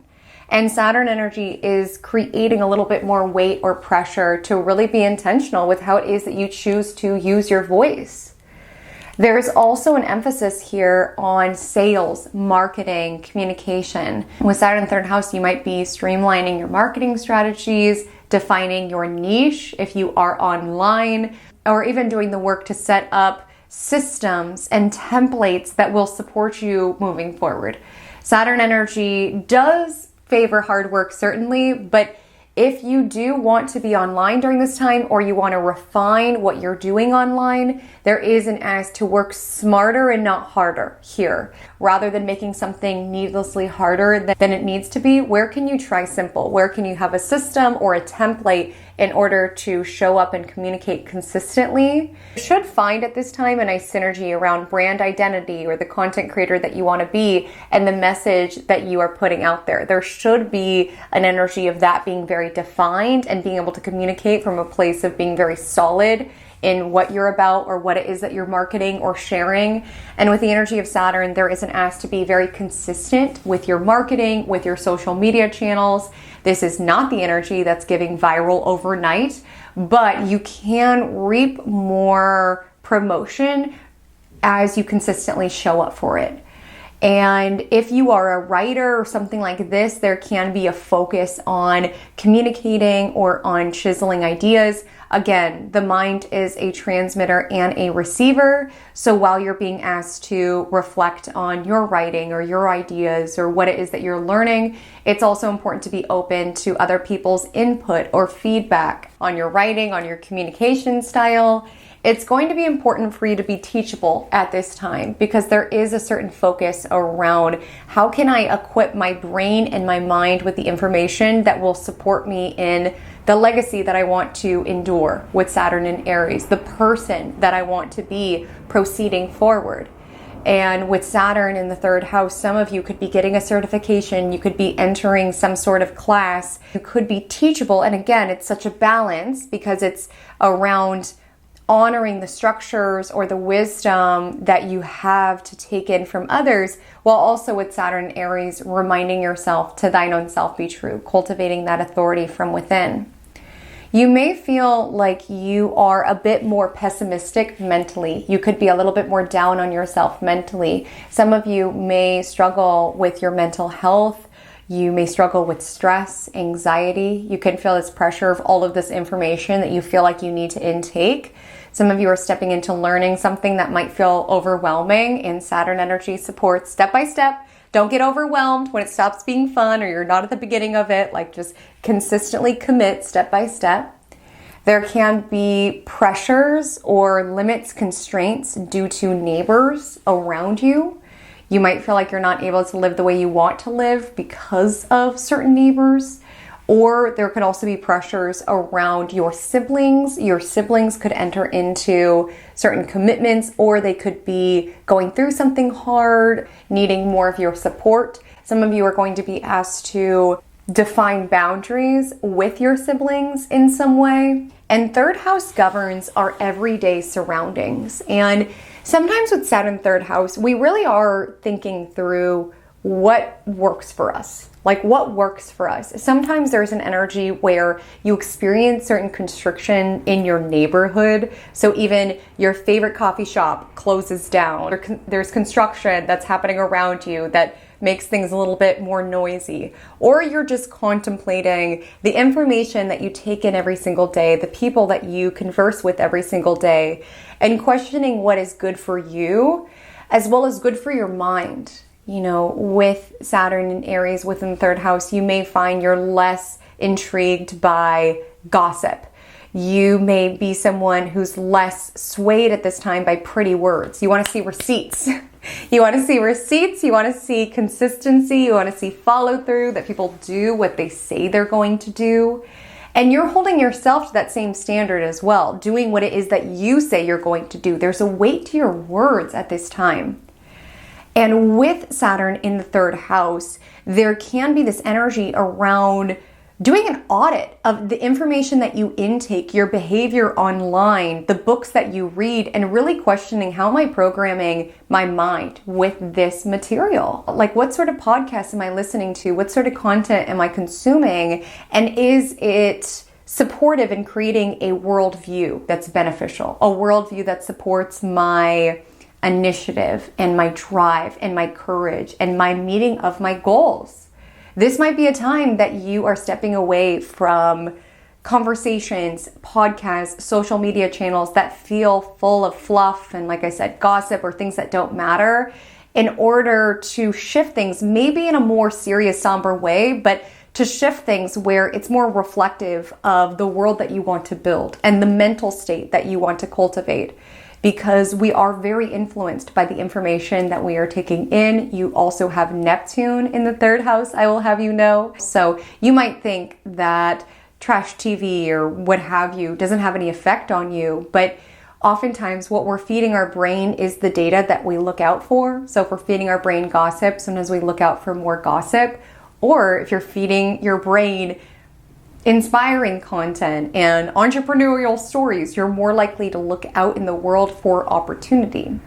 And Saturn energy is creating a little bit more weight or pressure to really be intentional with how it is that you choose to use your voice. There's also an emphasis here on sales, marketing, communication. With Saturn in the third house, you might be streamlining your marketing strategies, defining your niche if you are online, or even doing the work to set up systems and templates that will support you moving forward. Saturn energy does favor hard work, certainly, but if you do want to be online during this time, or you want to refine what you're doing online, there is an ask to work smarter and not harder here. Rather than making something needlessly harder than it needs to be, where can you try simple? Where can you have a system or a template in order to show up and communicate consistently? You should find at this time a nice synergy around brand identity or the content creator that you want to be and the message that you are putting out there. There should be an energy of that being very defined and being able to communicate from a place of being very solid in what you're about or what it is that you're marketing or sharing. And with the energy of Saturn, there is an ask to be very consistent with your marketing, with your social media channels. This is not the energy that's giving viral overnight, but you can reap more promotion as you consistently show up for it. And if you are a writer or something like this, there can be a focus on communicating or on chiseling ideas. Again, the mind is a transmitter and a receiver. So while you're being asked to reflect on your writing or your ideas or what it is that you're learning, it's also important to be open to other people's input or feedback on your writing, on your communication style. It's going to be important for you to be teachable at this time because there is a certain focus around how can I equip my brain and my mind with the information that will support me in the legacy that I want to endure with Saturn in Aries, the person that I want to be proceeding forward. And with Saturn in the third house, some of you could be getting a certification, you could be entering some sort of class, you could be teachable. And again, it's such a balance because it's around honoring the structures or the wisdom that you have to take in from others, while also with Saturn in Aries, reminding yourself to thine own self be true, cultivating that authority from within. You may feel like you are a bit more pessimistic mentally. You could be a little bit more down on yourself mentally. Some of you may struggle with your mental health. You may struggle with stress, anxiety. You can feel this pressure of all of this information that you feel like you need to intake. Some of you are stepping into learning something that might feel overwhelming, and Saturn energy supports step by step. Don't get overwhelmed when it stops being fun or you're not at the beginning of it. Like, just consistently commit step by step. There can be pressures or limits, constraints due to neighbors around you. You might feel like you're not able to live the way you want to live because of certain neighbors. Or there could also be pressures around your siblings. Your siblings could enter into certain commitments, or they could be going through something hard, needing more of your support. Some of you are going to be asked to define boundaries with your siblings in some way. And third house governs our everyday surroundings. And sometimes with Saturn third house, we really are thinking through what works for us. Like, what works for us? Sometimes there's an energy where you experience certain constriction in your neighborhood. So even your favorite coffee shop closes down, or there's construction that's happening around you that makes things a little bit more noisy. Or you're just contemplating the information that you take in every single day, the people that you converse with every single day, and questioning what is good for you, as well as good for your mind. You know, with Saturn in Aries within the third house, you may find you're less intrigued by gossip. You may be someone who's less swayed at this time by pretty words. You want to see receipts. You want to see receipts. You want to see consistency. You want to see follow through, that people do what they say they're going to do. And you're holding yourself to that same standard as well, doing what it is that you say you're going to do. There's a weight to your words at this time. And with Saturn in the third house, there can be this energy around doing an audit of the information that you intake, your behavior online, the books that you read, and really questioning, how am I programming my mind with this material? Like, what sort of podcasts am I listening to? What sort of content am I consuming? And is it supportive in creating a worldview that's beneficial, a worldview that supports my initiative and my drive and my courage and my meeting of my goals? This might be a time that you are stepping away from conversations, podcasts, social media channels that feel full of fluff and, like I said, gossip or things that don't matter, in order to shift things, maybe in a more serious, somber way, but to shift things where it's more reflective of the world that you want to build and the mental state that you want to cultivate. Because we are very influenced by the information that we are taking in. You also have Neptune in the third house, I will have you know. So you might think that trash TV or what have you doesn't have any effect on you, but oftentimes what we're feeding our brain is the data that we look out for. So if we're feeding our brain gossip, sometimes we look out for more gossip. Or if you're feeding your brain inspiring content and entrepreneurial stories, you're more likely to look out in the world for opportunity.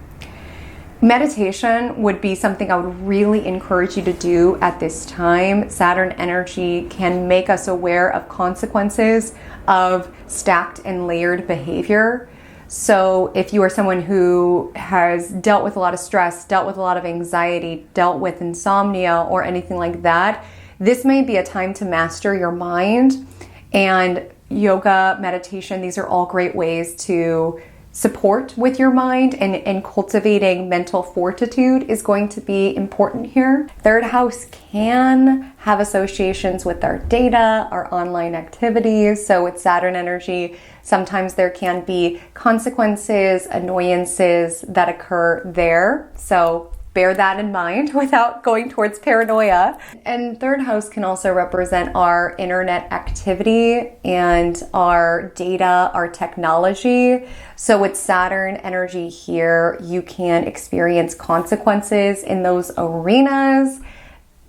Meditation would be something I would really encourage you to do at this time. Saturn energy can make us aware of consequences of stacked and layered behavior. So if you are someone who has dealt with a lot of stress, dealt with a lot of anxiety, dealt with insomnia or anything like that, this may be a time to master your mind. And yoga, meditation, these are all great ways to support with your mind, and cultivating mental fortitude is going to be important here. Third house can have associations with our data, our online activities. So with Saturn energy, sometimes there can be consequences, annoyances that occur there. So bear that in mind without going towards paranoia. And third house can also represent our internet activity and our data, our technology. So with Saturn energy here, you can experience consequences in those arenas.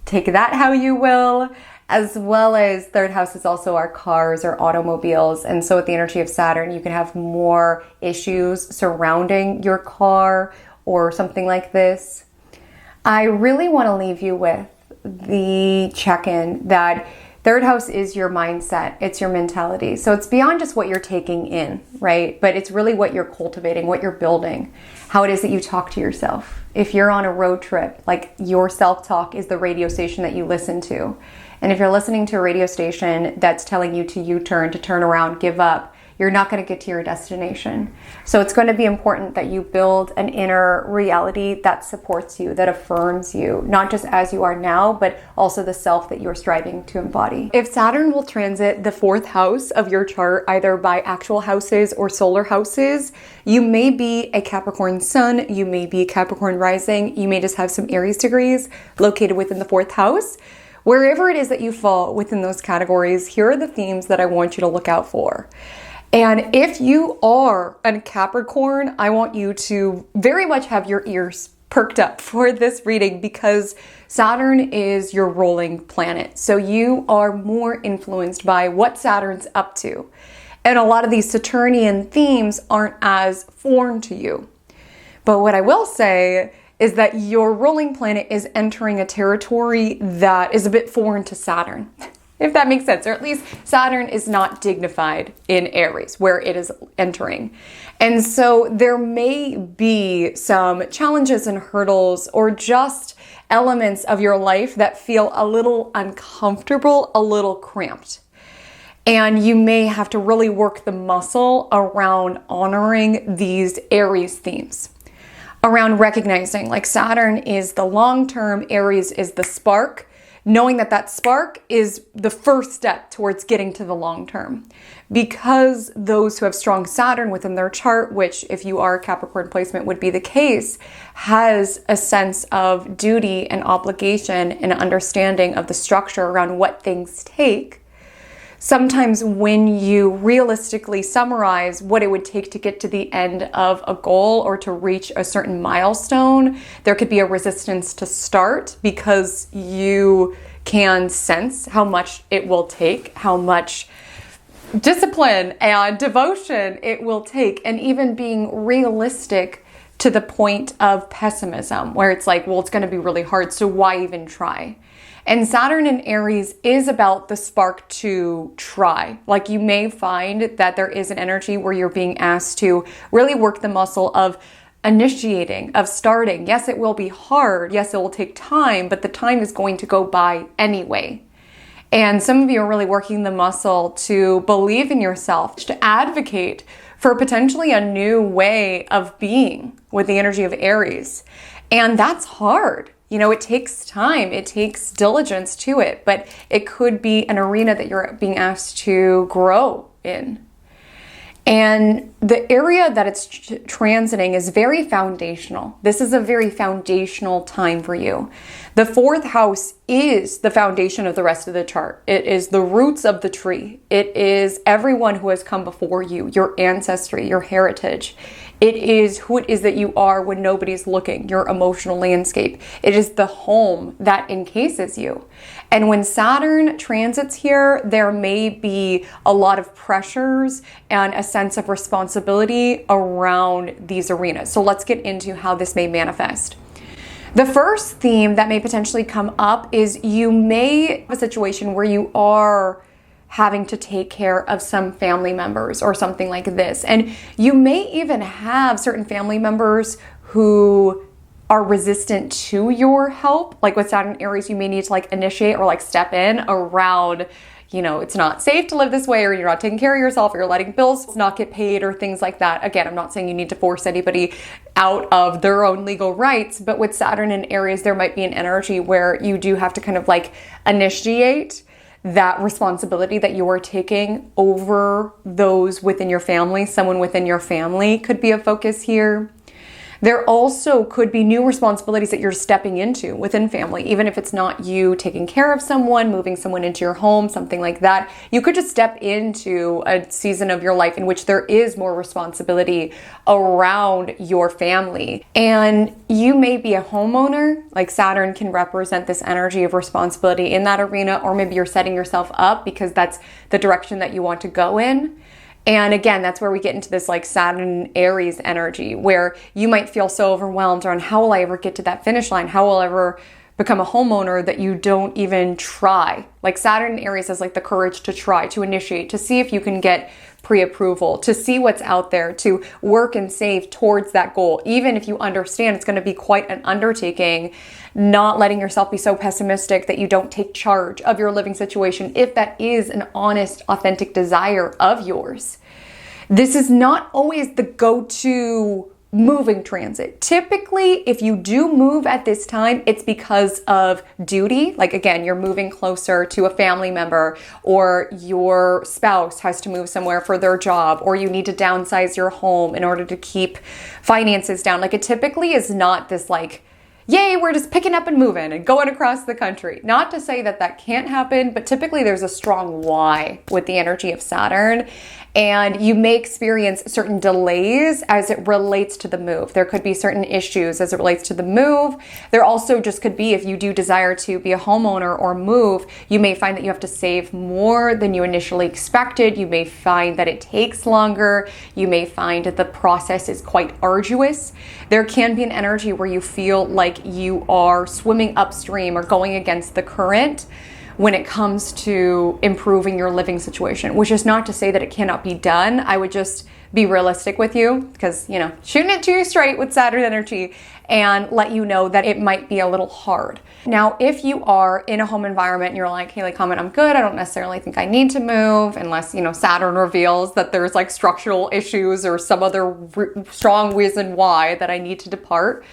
Take that how you will. As well as third house is also our cars or automobiles. And so with the energy of Saturn, you can have more issues surrounding your car or something like this. I really want to leave you with the check-in that third house is your mindset. It's your mentality. So it's beyond just what you're taking in, right? But it's really what you're cultivating, what you're building, how it is that you talk to yourself. If you're on a road trip, like, your self-talk is the radio station that you listen to. And if you're listening to a radio station that's telling you to U-turn, to turn around, give up, you're not going to get to your destination. So it's going to be important that you build an inner reality that supports you, that affirms you, not just as you are now, but also the self that you're striving to embody. If Saturn will transit the fourth house of your chart, either by actual houses or solar houses, you may be a Capricorn sun, you may be a Capricorn rising, you may just have some Aries degrees located within the fourth house. Wherever it is that you fall within those categories, here are the themes that I want you to look out for. And if you are a Capricorn, I want you to very much have your ears perked up for this reading, because Saturn is your ruling planet. So you are more influenced by what Saturn's up to. And a lot of these Saturnian themes aren't as foreign to you. But what I will say is that your ruling planet is entering a territory that is a bit foreign to Saturn. If that makes sense, or at least Saturn is not dignified in Aries, where it is entering. And so there may be some challenges and hurdles, or just elements of your life that feel a little uncomfortable, a little cramped. And you may have to really work the muscle around honoring these Aries themes, around recognizing, like, Saturn is the long-term, Aries is the spark, knowing that that spark is the first step towards getting to the long term. Because those who have strong Saturn within their chart, which if you are a Capricorn placement would be the case, has a sense of duty and obligation and understanding of the structure around what things take. sometimes when you realistically summarize what it would take to get to the end of a goal or to reach a certain milestone, there could be a resistance to start because you can sense how much it will take, how much discipline and devotion it will take, and even being realistic to the point of pessimism, where it's like, well, it's going to be really hard, so why even try? And Saturn in Aries is about the spark to try. Like, you may find that there is an energy where you're being asked to really work the muscle of initiating, of starting. Yes, it will be hard. Yes, it will take time, but the time is going to go by anyway. And some of you are really working the muscle to believe in yourself, to advocate for potentially a new way of being with the energy of Aries. And that's hard. You know, it takes time, it takes diligence to it, but it could be an arena that you're being asked to grow in. And the area that it's transiting is very foundational. This is a very foundational time for you. The fourth house is the foundation of the rest of the chart. It is the roots of the tree. It is everyone who has come before you, your ancestry, your heritage. It is who it is that you are when nobody's looking, your emotional landscape. It is the home that encases you. And when Saturn transits here, there may be a lot of pressures and a sense of responsibility around these arenas. So let's get into how this may manifest. The first theme that may potentially come up is you may have a situation where you are having to take care of some family members or something like this. And you may even have certain family members who are resistant to your help. Like with Saturn Aries, you may need to like initiate or like step in around, you know, it's not safe to live this way, or you're not taking care of yourself, or you're letting bills not get paid, or things like that. Again, I'm not saying you need to force anybody out of their own legal rights, but with Saturn in Aries, there might be an energy where you do have to kind of like initiate that responsibility that you are taking over those within your family. Someone within your family could be a focus here. There also could be new responsibilities that you're stepping into within family, even if it's not you taking care of someone, moving someone into your home, something like that. You could just step into a season of your life in which there is more responsibility around your family. And you may be a homeowner, like Saturn can represent this energy of responsibility in that arena, or maybe you're setting yourself up because that's the direction that you want to go in. And again, that's where we get into this like Saturn Aries energy, where you might feel so overwhelmed on how will I ever get to that finish line? How will I ever become a homeowner that you don't even try? Like Saturn Aries has like the courage to try, to initiate, to see if you can get pre-approval, to see what's out there, to work and save towards that goal. Even if you understand it's going to be quite an undertaking, not letting yourself be so pessimistic that you don't take charge of your living situation if that is an honest, authentic desire of yours. This is not always the go-to moving transit. Typically, if you do move at this time, it's because of duty. Like again, you're moving closer to a family member, or your spouse has to move somewhere for their job, or you need to downsize your home in order to keep finances down. Like it typically is not this like, yay, we're just picking up and moving and going across the country. Not to say that that can't happen, but typically there's a strong why with the energy of Saturn. And you may experience certain delays as it relates to the move. There could be certain issues as it relates to the move. There also just could be, if you do desire to be a homeowner or move, you may find that you have to save more than you initially expected. You may find that it takes longer. You may find that the process is quite arduous. There can be an energy where you feel like you are swimming upstream or going against the current when it comes to improving your living situation, which is not to say that it cannot be done. I would just be realistic with you, because, you know, shooting it to you straight with Saturn energy, and let you know that it might be a little hard. Now, if you are in a home environment and you're like, Haley Comet, I'm good, I don't necessarily think I need to move, unless, you know, Saturn reveals that there's like structural issues or some other strong reason why that I need to depart.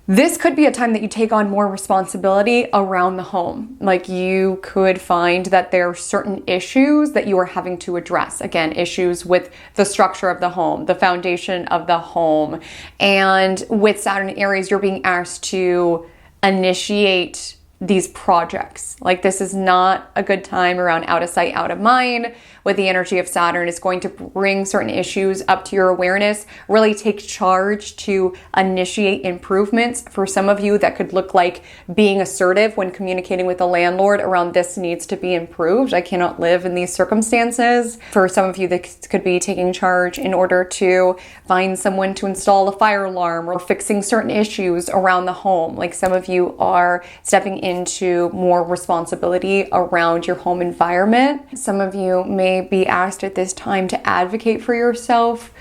This could be a time that you take on more responsibility around the home. Like you could find that there are certain issues that you are having to address. Again, issues with the structure of the home, the foundation of the home. And with Saturn Aries, you're being asked to initiate these projects. Like, this is not a good time around out of sight, out of mind. With the energy of Saturn, it's going to bring certain issues up to your awareness, really take charge to initiate improvements. For some of you, that could look like being assertive when communicating with the landlord around this needs to be improved. I cannot live in these circumstances. For some of you, that could be taking charge in order to find someone to install a fire alarm or fixing certain issues around the home. Like, some of you are stepping into more responsibility around your home environment. Some of you may be asked at this time to advocate for yourself.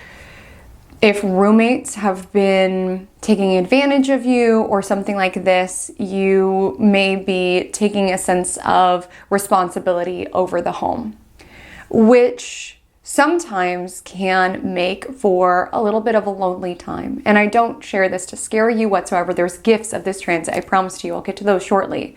If roommates have been taking advantage of you or something like this, you may be taking a sense of responsibility over the home, which sometimes can make for a little bit of a lonely time. And I don't share this to scare you whatsoever. There's gifts of this transit, I promise you. I'll get to those shortly.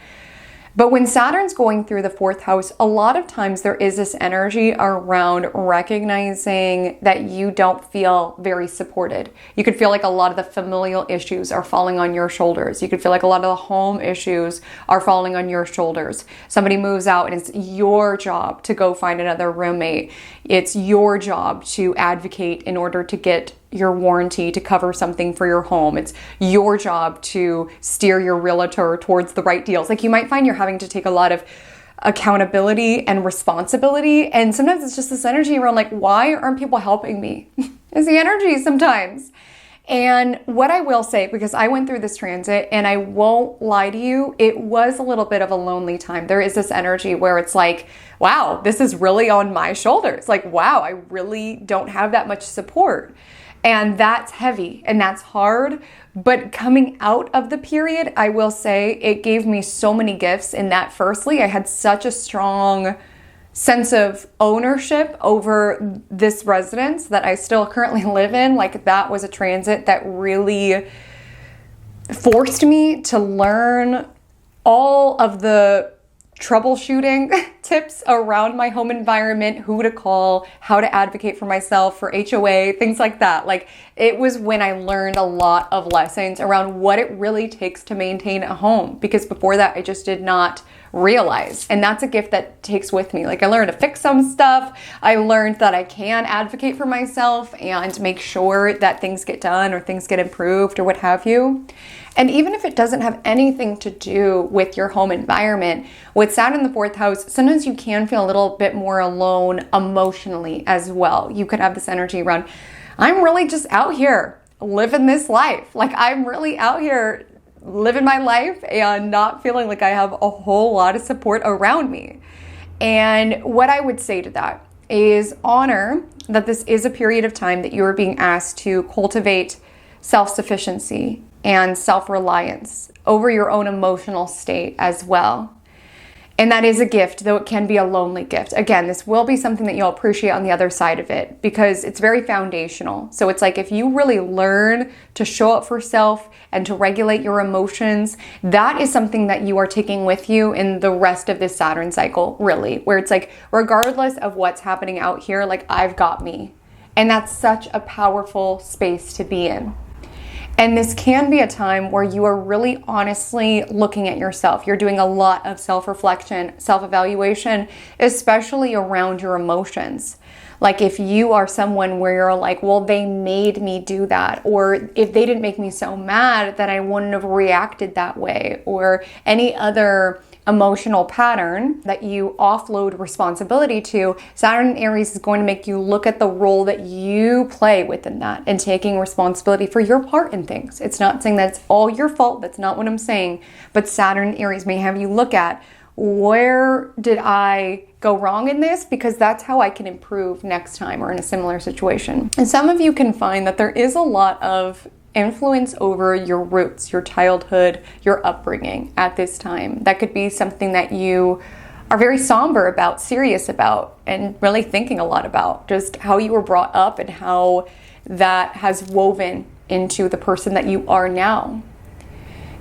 But when Saturn's going through the 4th house, a lot of times there is this energy around recognizing that you don't feel very supported. You could feel like a lot of the familial issues are falling on your shoulders. You could feel like a lot of the home issues are falling on your shoulders. Somebody moves out and it's your job to go find another roommate. It's your job to advocate in order to get your warranty to cover something for your home. It's your job to steer your realtor towards the right deals. Like, you might find you're having to take a lot of accountability and responsibility. And sometimes it's just this energy around like, why aren't people helping me? It's the energy sometimes. And what I will say, because I went through this transit and I won't lie to you, it was a little bit of a lonely time. There is this energy where it's like, wow, this is really on my shoulders. Like, wow, I really don't have that much support. And that's heavy and that's hard. But coming out of the period, I will say it gave me so many gifts in that. Firstly, I had such a strong sense of ownership over this residence that I still currently live in. Like, that was a transit that really forced me to learn all of the troubleshooting tips around my home environment, who to call, how to advocate for myself, for HOA, things like that. Like, it was when I learned a lot of lessons around what it really takes to maintain a home, because before that I just did not realize. And that's a gift that takes with me. Like, I learned to fix some stuff. I learned that I can advocate for myself and make sure that things get done or things get improved or what have you. And even if it doesn't have anything to do with your home environment, with Saturn in the 4th house, sometimes you can feel a little bit more alone emotionally as well. You could have this energy around, I'm really just out here living this life. Like, I'm really out here living my life and not feeling like I have a whole lot of support around me. And what I would say to that is honor that this is a period of time that you are being asked to cultivate self-sufficiency and self-reliance over your own emotional state as well. And that is a gift, though it can be a lonely gift. Again, this will be something that you'll appreciate on the other side of it because it's very foundational. So it's like, if you really learn to show up for self and to regulate your emotions, that is something that you are taking with you in the rest of this Saturn cycle, really, where it's like, regardless of what's happening out here, like, I've got me. And that's such a powerful space to be in. And this can be a time where you are really honestly looking at yourself. You're doing a lot of self-reflection, self-evaluation, especially around your emotions. Like, if you are someone where you're like, well, they made me do that, or if they didn't make me so mad that I wouldn't have reacted that way, or any other emotional pattern that you offload responsibility to, Saturn in Aries is going to make you look at the role that you play within that and taking responsibility for your part in things. It's not saying that it's all your fault. That's not what I'm saying. But Saturn in Aries may have you look at, where did I go wrong in this? Because that's how I can improve next time or in a similar situation. And some of you can find that there is a lot of influence over your roots, your childhood, your upbringing at this time. That could be something that you are very somber about, serious about, and really thinking a lot about. Just how you were brought up and how that has woven into the person that you are now.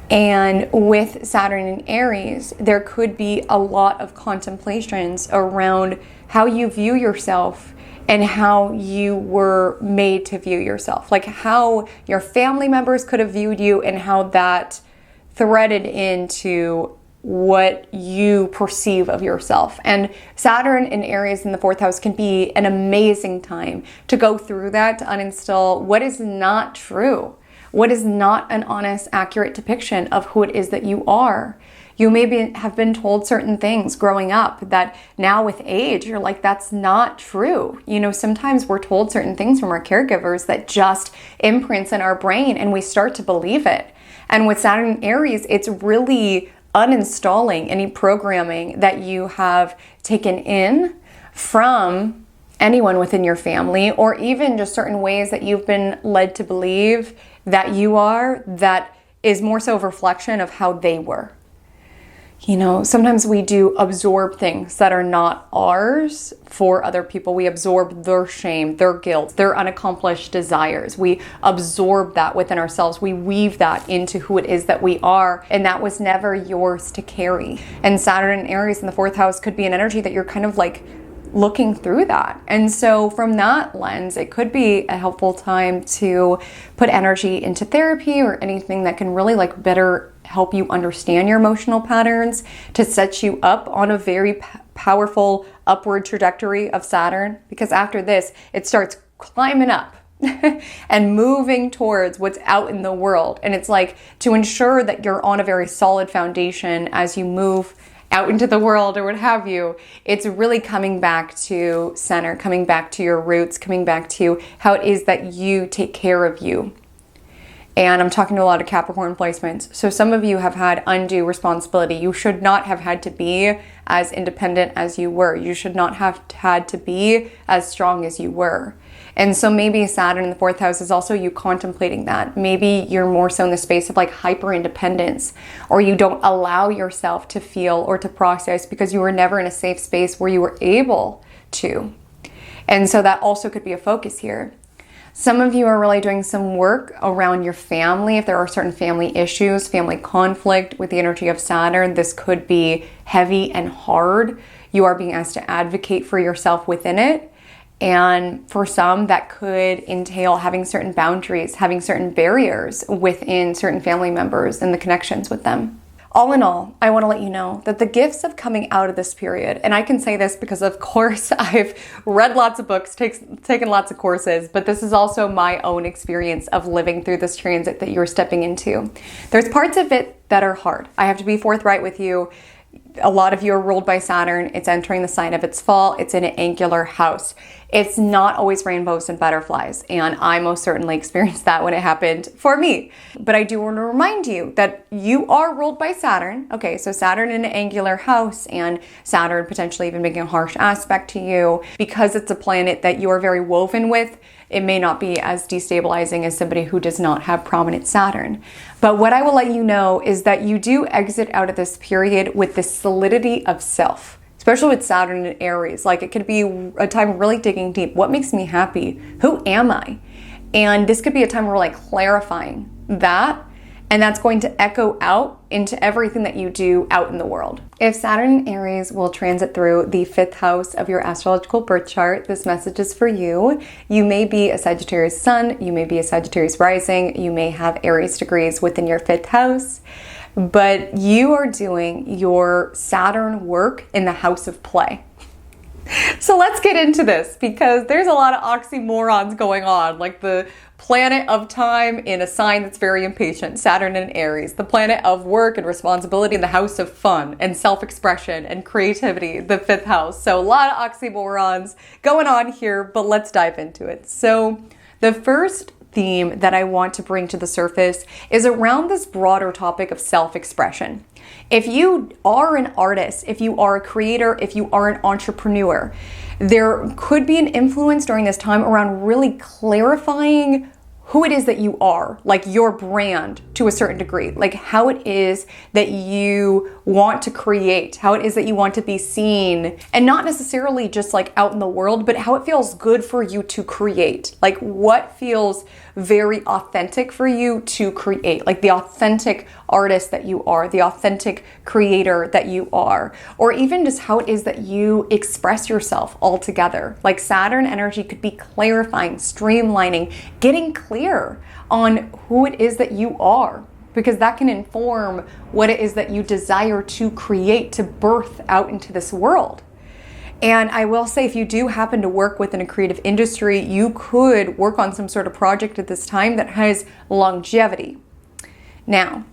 And with Saturn in Aries, there could be a lot of contemplations around how you view yourself and how you were made to view yourself. Like, how your family members could have viewed you and how that threaded into what you perceive of yourself. And Saturn in Aries in the 4th house can be an amazing time to go through that, to uninstall what is not true, what is not an honest, accurate depiction of who it is that you are. You maybe have been told certain things growing up that now with age, you're like, that's not true. You know, sometimes we're told certain things from our caregivers that just imprints in our brain and we start to believe it. And with Saturn in Aries, it's really uninstalling any programming that you have taken in from anyone within your family, or even just certain ways that you've been led to believe that you are, that is more so a reflection of how they were. You know, sometimes we do absorb things that are not ours for other people. We absorb their shame, their guilt, their unaccomplished desires. We absorb that within ourselves. We weave that into who it is that we are, and that was never yours to carry. And Saturn in Aries in the 4th house could be an energy that you're kind of like looking through that. And so from that lens, it could be a helpful time to put energy into therapy or anything that can really like better help you understand your emotional patterns, to set you up on a very powerful upward trajectory of Saturn, because after this, it starts climbing up and moving towards what's out in the world. And it's like to ensure that you're on a very solid foundation as you move out into the world or what have you. It's really coming back to center, coming back to your roots, coming back to how it is that you take care of you. And I'm talking to a lot of Capricorn placements. So some of you have had undue responsibility. You should not have had to be as independent as you were. You should not have had to be as strong as you were. And so maybe Saturn in the 4th house is also you contemplating that. Maybe you're more so in the space of like hyper independence, or you don't allow yourself to feel or to process because you were never in a safe space where you were able to. And so that also could be a focus here. Some of you are really doing some work around your family. If there are certain family issues, family conflict with the energy of Saturn, this could be heavy and hard. You are being asked to advocate for yourself within it. And for some, that could entail having certain boundaries, having certain barriers within certain family members and the connections with them. All in all, I want to let you know that the gifts of coming out of this period, and I can say this because of course I've read lots of books, taken lots of courses, but this is also my own experience of living through this transit that you're stepping into. There's parts of it that are hard. I have to be forthright with you. A lot of you are ruled by Saturn. It's entering the sign of its fall. It's in an angular house. It's not always rainbows and butterflies. And I most certainly experienced that when it happened for me. But I do want to remind you that you are ruled by Saturn. Okay, so Saturn in an angular house and Saturn potentially even making a harsh aspect to you, because it's a planet that you are very woven with. It may not be as destabilizing as somebody who does not have prominent Saturn. But what I will let you know is that you do exit out of this period with the solidity of self, especially with Saturn and Aries. Like, it could be a time of really digging deep. What makes me happy? Who am I? And this could be a time where we're like clarifying that. And that's going to echo out into everything that you do out in the world. If Saturn in Aries will transit through the 5th house of your astrological birth chart, this message is for you. You may be a Sagittarius sun, you may be a Sagittarius rising, you may have Aries degrees within your 5th house, but you are doing your Saturn work in the house of play. So let's get into this, because there's a lot of oxymorons going on, like the planet of time in a sign that's very impatient, Saturn in Aries, the planet of work and responsibility in the house of fun and self-expression and creativity, the 5th house. So a lot of oxymorons going on here, but let's dive into it. So the first theme that I want to bring to the surface is around this broader topic of self-expression. If you are an artist, if you are a creator, if you are an entrepreneur, there could be an influence during this time around really clarifying who it is that you are, like your brand to a certain degree, like how it is that you want to create, how it is that you want to be seen, and not necessarily just like out in the world, but how it feels good for you to create, like what feels very authentic for you to create, like the authentic artist that you are, the authentic creator that you are, or even just how it is that you express yourself altogether. Like Saturn energy could be clarifying, streamlining, getting clear on who it is that you are. because that can inform what it is that you desire to create, to birth out into this world. And I will say, if you do happen to work within a creative industry, you could work on some sort of project at this time that has longevity. Now,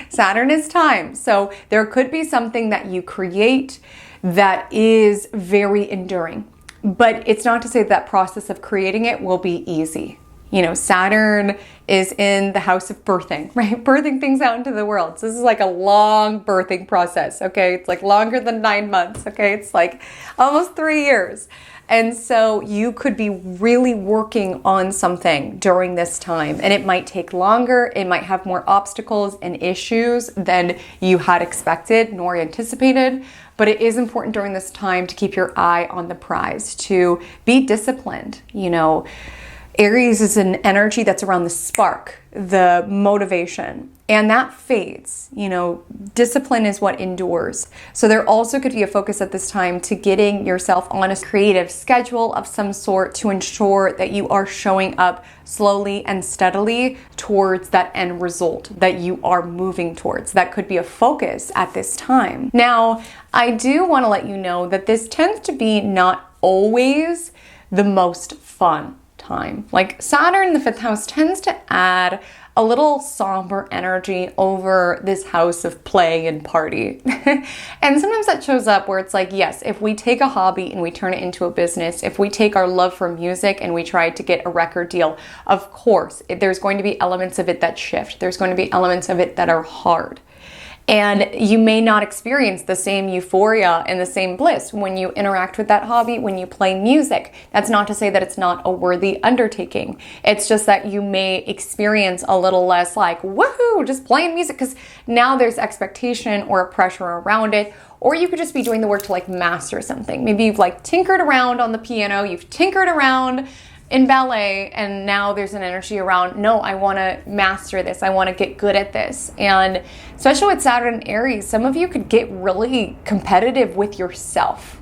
Saturn is time, so there could be something that you create that is very enduring. But it's not to say that process of creating it will be easy. You know, Saturn is in the house of birthing, right? Birthing things out into the world. So this is like a long birthing process, okay? It's like longer than 9 months, okay? It's like almost 3 years. And so you could be really working on something during this time, and it might take longer. It might have more obstacles and issues than you had expected nor anticipated. But it is important during this time to keep your eye on the prize, to be disciplined. You know, Aries is an energy that's around the spark, the motivation, and that fades. You know, discipline is what endures. So there also could be a focus at this time to getting yourself on a creative schedule of some sort to ensure that you are showing up slowly and steadily towards that end result that you are moving towards. That could be a focus at this time. Now, I do want to let you know that this tends to be not always the most fun time. Like Saturn in the 5th house tends to add a little somber energy over this house of play and party. And sometimes that shows up where it's like, yes, if we take a hobby and we turn it into a business, if we take our love for music and we try to get a record deal, of course, there's going to be elements of it that shift. There's going to be elements of it that are hard. And you may not experience the same euphoria and the same bliss when you interact with that hobby, when you play music. That's not to say that it's not a worthy undertaking. It's just that you may experience a little less like, woohoo, just playing music, because now there's expectation or a pressure around it. Or you could just be doing the work to like master something. Maybe you've like tinkered around on the piano, you've tinkered around in ballet, and now there's an energy around, no, I want to master this. I want to get good at this. And especially with Saturn and Aries, some of you could get really competitive with yourself.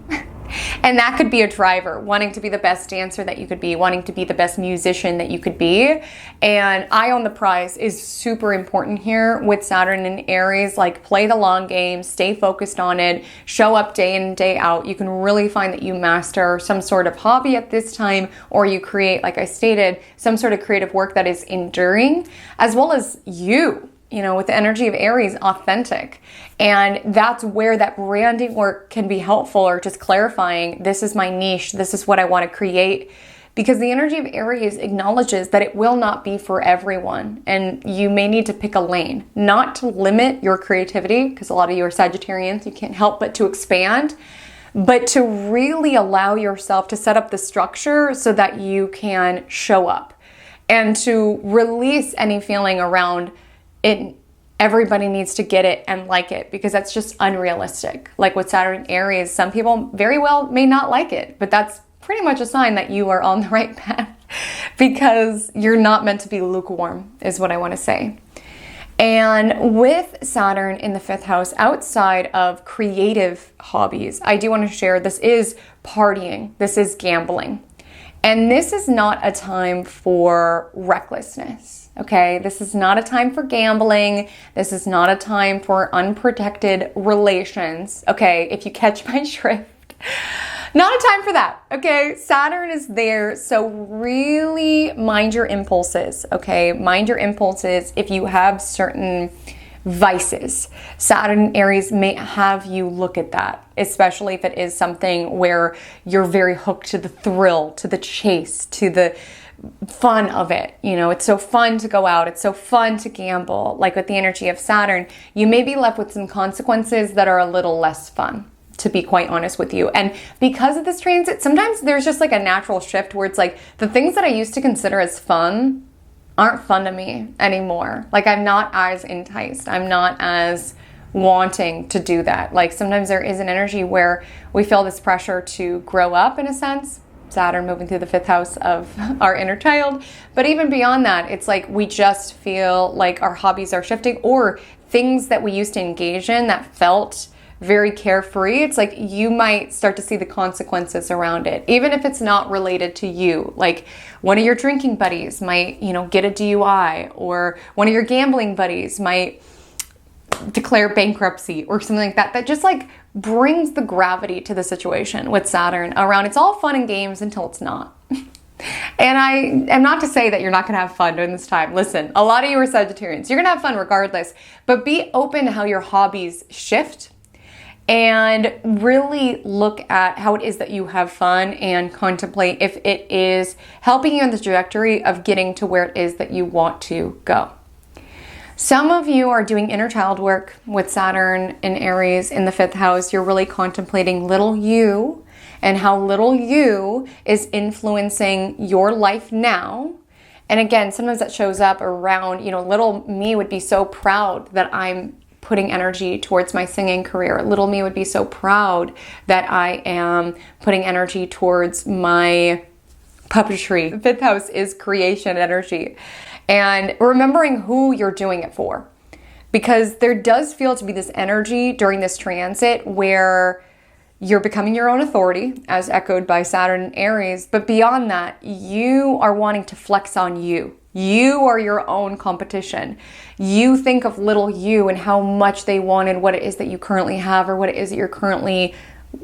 And that could be a driver, wanting to be the best dancer that you could be, wanting to be the best musician that you could be. And eye on the prize is super important here with Saturn and Aries. Like, play the long game, stay focused on it, show up day in and day out. You can really find that you master some sort of hobby at this time, or you create, like I stated, some sort of creative work that is enduring, as well as you know, with the energy of Aries, authentic. And that's where that branding work can be helpful, or just clarifying, this is my niche, this is what I want to create. Because the energy of Aries acknowledges that it will not be for everyone. And you may need to pick a lane, not to limit your creativity, because a lot of you are Sagittarians, you can't help but to expand, but to really allow yourself to set up the structure so that you can show up, and to release any feeling around it. Everybody needs to get it and like it, because that's just unrealistic. Like with Saturn and Aries, some people very well may not like it, but that's pretty much a sign that you are on the right path, because you're not meant to be lukewarm, is what I want to say. And with Saturn in the 5th house, outside of creative hobbies, I do want to share, this is partying, this is gambling. And this is not a time for recklessness, okay? This is not a time for gambling. This is not a time for unprotected relations, okay? If you catch my drift. Not a time for that, okay? Saturn is there, so really mind your impulses, okay? Mind your impulses if you have certain vices. Saturn and Aries may have you look at that, especially if it is something where you're very hooked to the thrill, to the chase, to the fun of it. You know, it's so fun to go out. It's so fun to gamble. Like with the energy of Saturn, you may be left with some consequences that are a little less fun, to be quite honest with you. And because of this transit, sometimes there's just like a natural shift where it's like, the things that I used to consider as fun aren't fun to me anymore. Like, I'm not as enticed. I'm not as wanting to do that. Like, sometimes there is an energy where we feel this pressure to grow up, in a sense. Saturn moving through the 5th house of our inner child. But even beyond that, it's like we just feel like our hobbies are shifting, or things that we used to engage in that felt very carefree, it's like you might start to see the consequences around it, even if it's not related to you. Like one of your drinking buddies might, you know, get a DUI, or one of your gambling buddies might declare bankruptcy or something like that. That just like brings the gravity to the situation with Saturn around. It's all fun and games until it's not. And I am not to say that you're not going to have fun during this time. Listen, a lot of you are Sagittarians. You're going to have fun regardless, but be open to how your hobbies shift and really look at how it is that you have fun and contemplate if it is helping you in the trajectory of getting to where it is that you want to go. Some of you are doing inner child work with Saturn and Aries in the 5th house. You're really contemplating little you and how little you is influencing your life now. And again, sometimes that shows up around, you know, little me would be so proud that I'm putting energy towards my singing career. Little me would be so proud that I am putting energy towards my puppetry. The 5th house is creation energy. And remembering who you're doing it for. Because there does feel to be this energy during this transit where you're becoming your own authority, as echoed by Saturn and Aries. But beyond that, you are wanting to flex on you. You are your own competition. You think of little you and how much they wanted what it is that you currently have or what it is that you're currently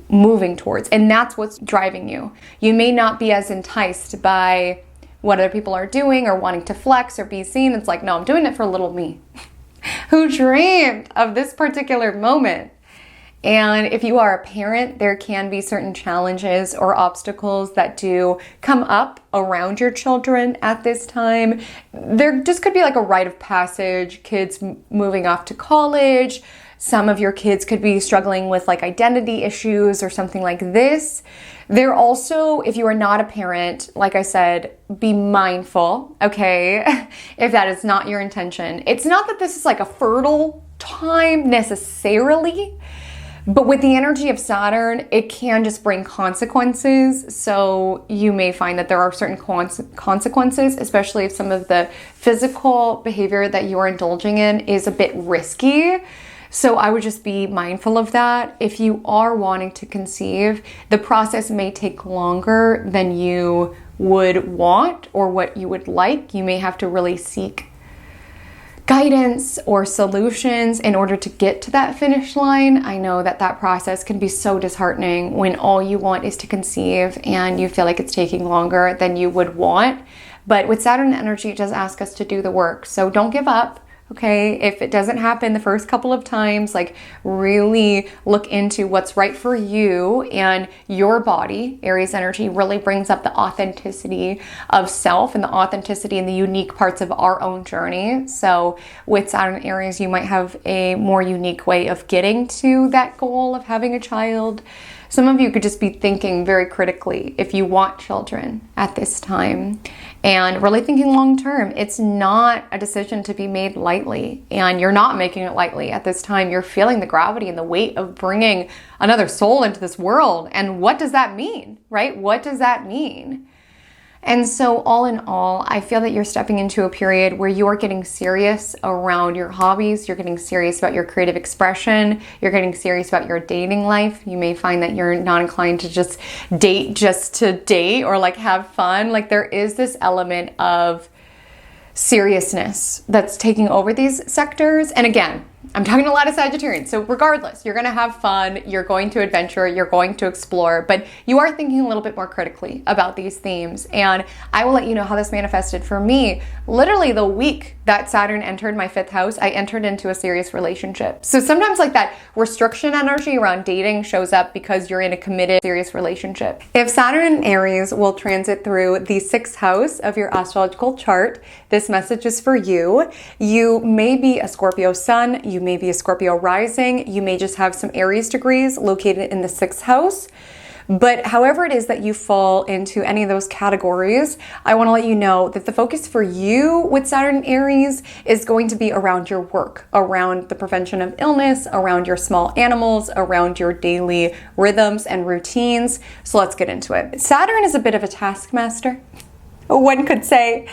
moving towards. And that's what's driving you. You may not be as enticed by what other people are doing or wanting to flex or be seen. It's like, no, I'm doing it for little me who dreamed of this particular moment. And if you are a parent, there can be certain challenges or obstacles that do come up around your children at this time. There just could be like a rite of passage, kids moving off to college. Some of your kids could be struggling with like identity issues or something like this. There also, if you are not a parent, like I said, be mindful, okay? If that is not your intention. It's not that this is like a fertile time necessarily, but with the energy of Saturn, it can just bring consequences. So you may find that there are certain consequences, especially if some of the physical behavior that you are indulging in is a bit risky. So I would just be mindful of that. If you are wanting to conceive, the process may take longer than you would want or what you would like. You may have to really seek guidance or solutions in order to get to that finish line. I know that that process can be so disheartening when all you want is to conceive and you feel like it's taking longer than you would want. But with Saturn energy, it does ask us to do the work. So don't give up. Okay, if it doesn't happen the first couple of times, like really look into what's right for you and your body. Aries energy really brings up the authenticity of self and the authenticity and the unique parts of our own journey. So with Saturn Aries, you might have a more unique way of getting to that goal of having a child. Some of you could just be thinking very critically if you want children at this time and really thinking long term. It's not a decision to be made lightly, and you're not making it lightly at this time. You're feeling the gravity and the weight of bringing another soul into this world. And what does that mean, right? What does that mean? And so all in all, I feel that you're stepping into a period where you're getting serious around your hobbies. You're getting serious about your creative expression. You're getting serious about your dating life. You may find that you're not inclined to just to date or like have fun. Like there is this element of seriousness that's taking over these sectors. And again, I'm talking to a lot of Sagittarians. So regardless, you're going to have fun, you're going to adventure, you're going to explore, but you are thinking a little bit more critically about these themes. And I will let you know how this manifested for me. Literally the week that Saturn entered my 5th house, I entered into a serious relationship. So sometimes like that restriction energy around dating shows up because you're in a committed, serious relationship. If Saturn and Aries will transit through the 6th house of your astrological chart, this message is for you. You may be a Scorpio sun, you may be a Scorpio rising, you may just have some Aries degrees located in the 6th house. But however it is that you fall into any of those categories, I want to let you know that the focus for you with Saturn Aries is going to be around your work, around the prevention of illness, around your small animals, around your daily rhythms and routines. So let's get into it. Saturn is a bit of a taskmaster, one could say.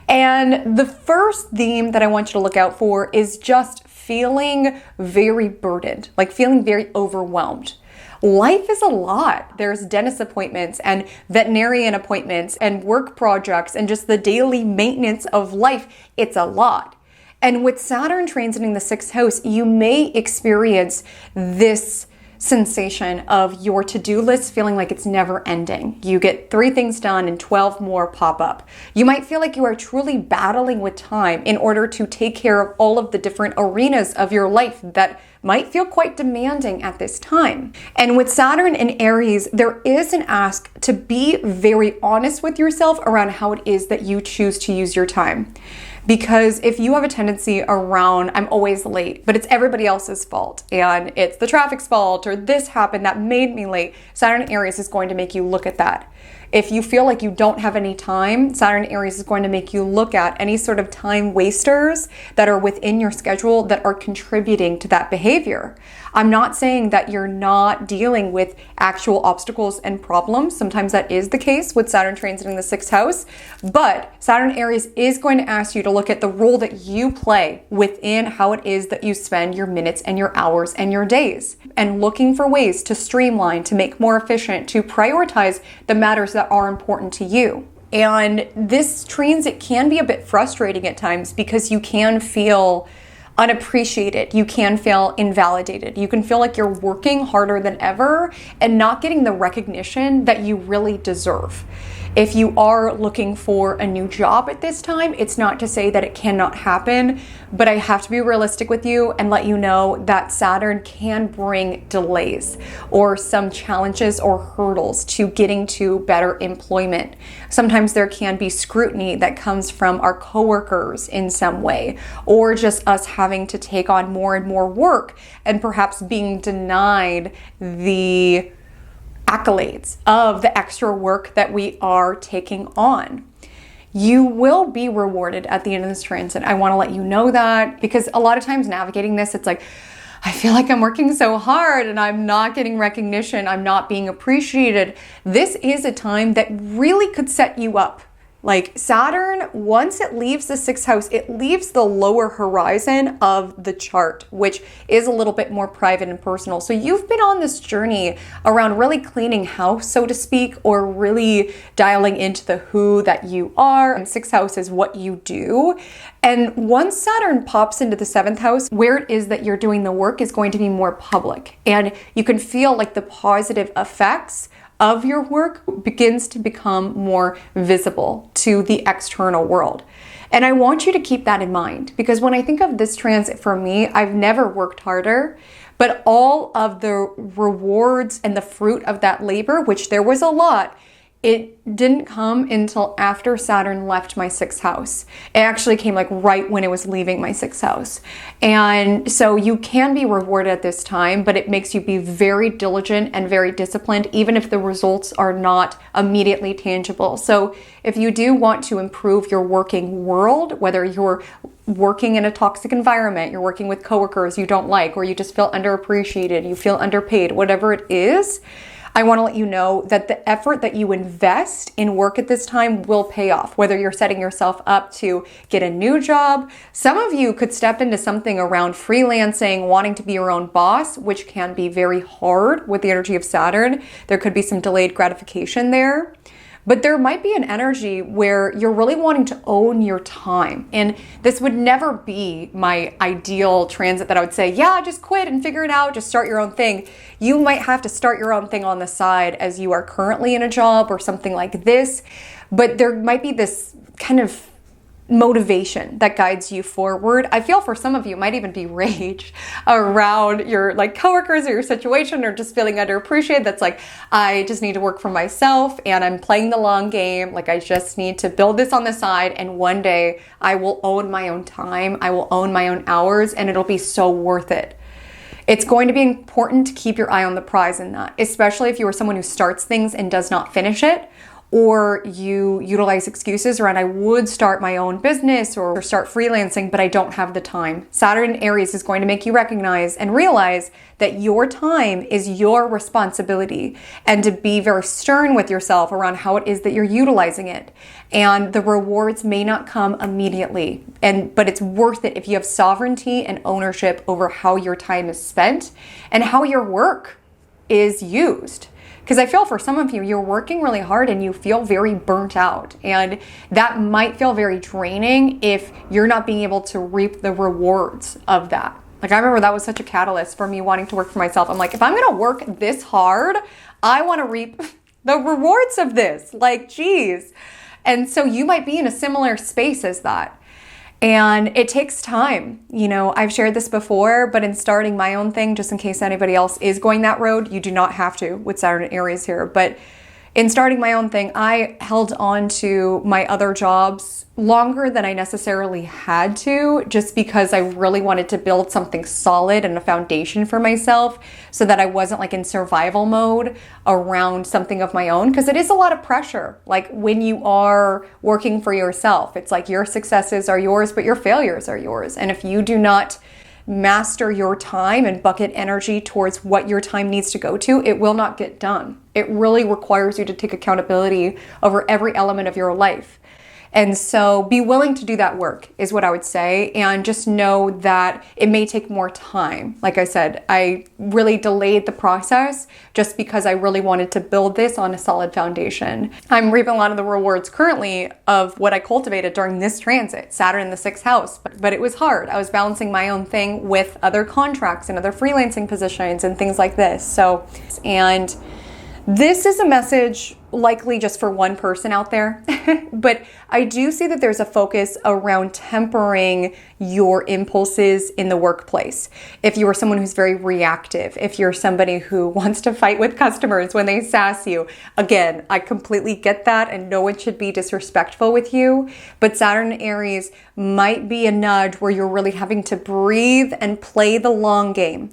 And the first theme that I want you to look out for is just feeling very burdened, like feeling very overwhelmed. Life is a lot. There's dentist appointments and veterinarian appointments and work projects and just the daily maintenance of life. It's a lot. And with Saturn transiting the 6th house, you may experience this sensation of your to-do list feeling like it's never ending. You get 3 things done and 12 more pop up. You might feel like you are truly battling with time in order to take care of all of the different arenas of your life that might feel quite demanding at this time. And with Saturn in Aries, there is an ask to be very honest with yourself around how it is that you choose to use your time. Because if you have a tendency around, I'm always late, but it's everybody else's fault, and it's the traffic's fault, or this happened that made me late, Saturn Aries is going to make you look at that. If you feel like you don't have any time, Saturn Aries is going to make you look at any sort of time wasters that are within your schedule that are contributing to that behavior. I'm not saying that you're not dealing with actual obstacles and problems. Sometimes that is the case with Saturn transiting the 6th house, but Saturn Aries is going to ask you to look at the role that you play within how it is that you spend your minutes and your hours and your days, and looking for ways to streamline, to make more efficient, to prioritize the matters that are important to you. And this transit can be a bit frustrating at times because you can feel unappreciated. You can feel invalidated. You can feel like you're working harder than ever and not getting the recognition that you really deserve. If you are looking for a new job at this time, it's not to say that it cannot happen, but I have to be realistic with you and let you know that Saturn can bring delays or some challenges or hurdles to getting to better employment. Sometimes there can be scrutiny that comes from our coworkers in some way, or just us having to take on more and more work and perhaps being denied the accolades of the extra work that we are taking on. You will be rewarded at the end of this transit. I want to let you know that, because a lot of times navigating this, it's like, I feel like I'm working so hard and I'm not getting recognition. I'm not being appreciated. This is a time that really could set you up. Like Saturn, once it leaves the 6th house, it leaves the lower horizon of the chart, which is a little bit more private and personal. So you've been on this journey around really cleaning house, so to speak, or really dialing into the who that you are. And 6th house is what you do. And once Saturn pops into the 7th house, where it is that you're doing the work is going to be more public. And you can feel like the positive effects of your work begins to become more visible to the external world. And I want you to keep that in mind, because when I think of this transit for me, I've never worked harder, but all of the rewards and the fruit of that labor, which there was a lot, it didn't come until after Saturn left my 6th house. It actually came like right when it was leaving my 6th house. And so you can be rewarded at this time, but it makes you be very diligent and very disciplined, even if the results are not immediately tangible. So if you do want to improve your working world, whether you're working in a toxic environment, you're working with coworkers you don't like, or you just feel underappreciated, you feel underpaid, whatever it is, I want to let you know that the effort that you invest in work at this time will pay off, whether you're setting yourself up to get a new job. Some of you could step into something around freelancing, wanting to be your own boss, which can be very hard with the energy of Saturn. There could be some delayed gratification there. But there might be an energy where you're really wanting to own your time. And this would never be my ideal transit that I would say, yeah, just quit and figure it out, just start your own thing. You might have to start your own thing on the side as you are currently in a job or something like this. But there might be this kind of motivation that guides you forward. I feel for some of you it might even be rage around your like coworkers or your situation, or just feeling underappreciated. That's like, I just need to work for myself and I'm playing the long game. Like I just need to build this on the side, and one day I will own my own time. I will own my own hours, and it'll be so worth it. It's going to be important to keep your eye on the prize in that, especially if you are someone who starts things and does not finish it, or you utilize excuses around I would start my own business or start freelancing, but I don't have the time. Saturn Aries is going to make you recognize and realize that your time is your responsibility, and to be very stern with yourself around how it is that you're utilizing it. And the rewards may not come immediately, but it's worth it if you have sovereignty and ownership over how your time is spent and how your work is used. Because I feel for some of you, you're working really hard and you feel very burnt out. And that might feel very draining if you're not being able to reap the rewards of that. Like, I remember that was such a catalyst for me wanting to work for myself. I'm like, if I'm going to work this hard, I want to reap the rewards of this. Like, geez. And so you might be in a similar space as that. And it takes time. You know, I've shared this before, but in starting my own thing, just in case anybody else is going that road, you do not have to with Saturn Aries here. But in starting my own thing, I held on to my other jobs longer than I necessarily had to, just because I really wanted to build something solid and a foundation for myself so that I wasn't like in survival mode around something of my own. Because it is a lot of pressure. Like when you are working for yourself, it's like your successes are yours, but your failures are yours. And if you do not master your time and bucket energy towards what your time needs to go to, it will not get done. It really requires you to take accountability over every element of your life. And so be willing to do that work is what I would say. And just know that it may take more time. Like I said, I really delayed the process just because I really wanted to build this on a solid foundation. I'm reaping a lot of the rewards currently of what I cultivated during this transit, Saturn in the 6th house. But it was hard. I was balancing my own thing with other contracts and other freelancing positions and things like this. And this is a message likely just for one person out there, but I do see that there's a focus around tempering your impulses in the workplace. If you are someone who's very reactive, if you're somebody who wants to fight with customers when they sass you, again, I completely get that and no one should be disrespectful with you, but Saturn Aries might be a nudge where you're really having to breathe and play the long game.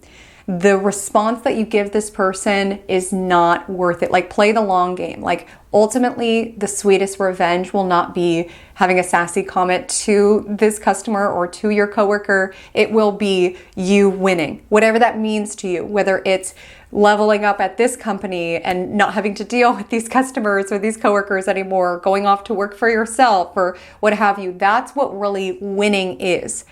The response that you give this person is not worth it. Like, play the long game. Like, ultimately, the sweetest revenge will not be having a sassy comment to this customer or to your coworker. It will be you winning, whatever that means to you, whether it's leveling up at this company and not having to deal with these customers or these coworkers anymore, going off to work for yourself or what have you. That's what really winning is.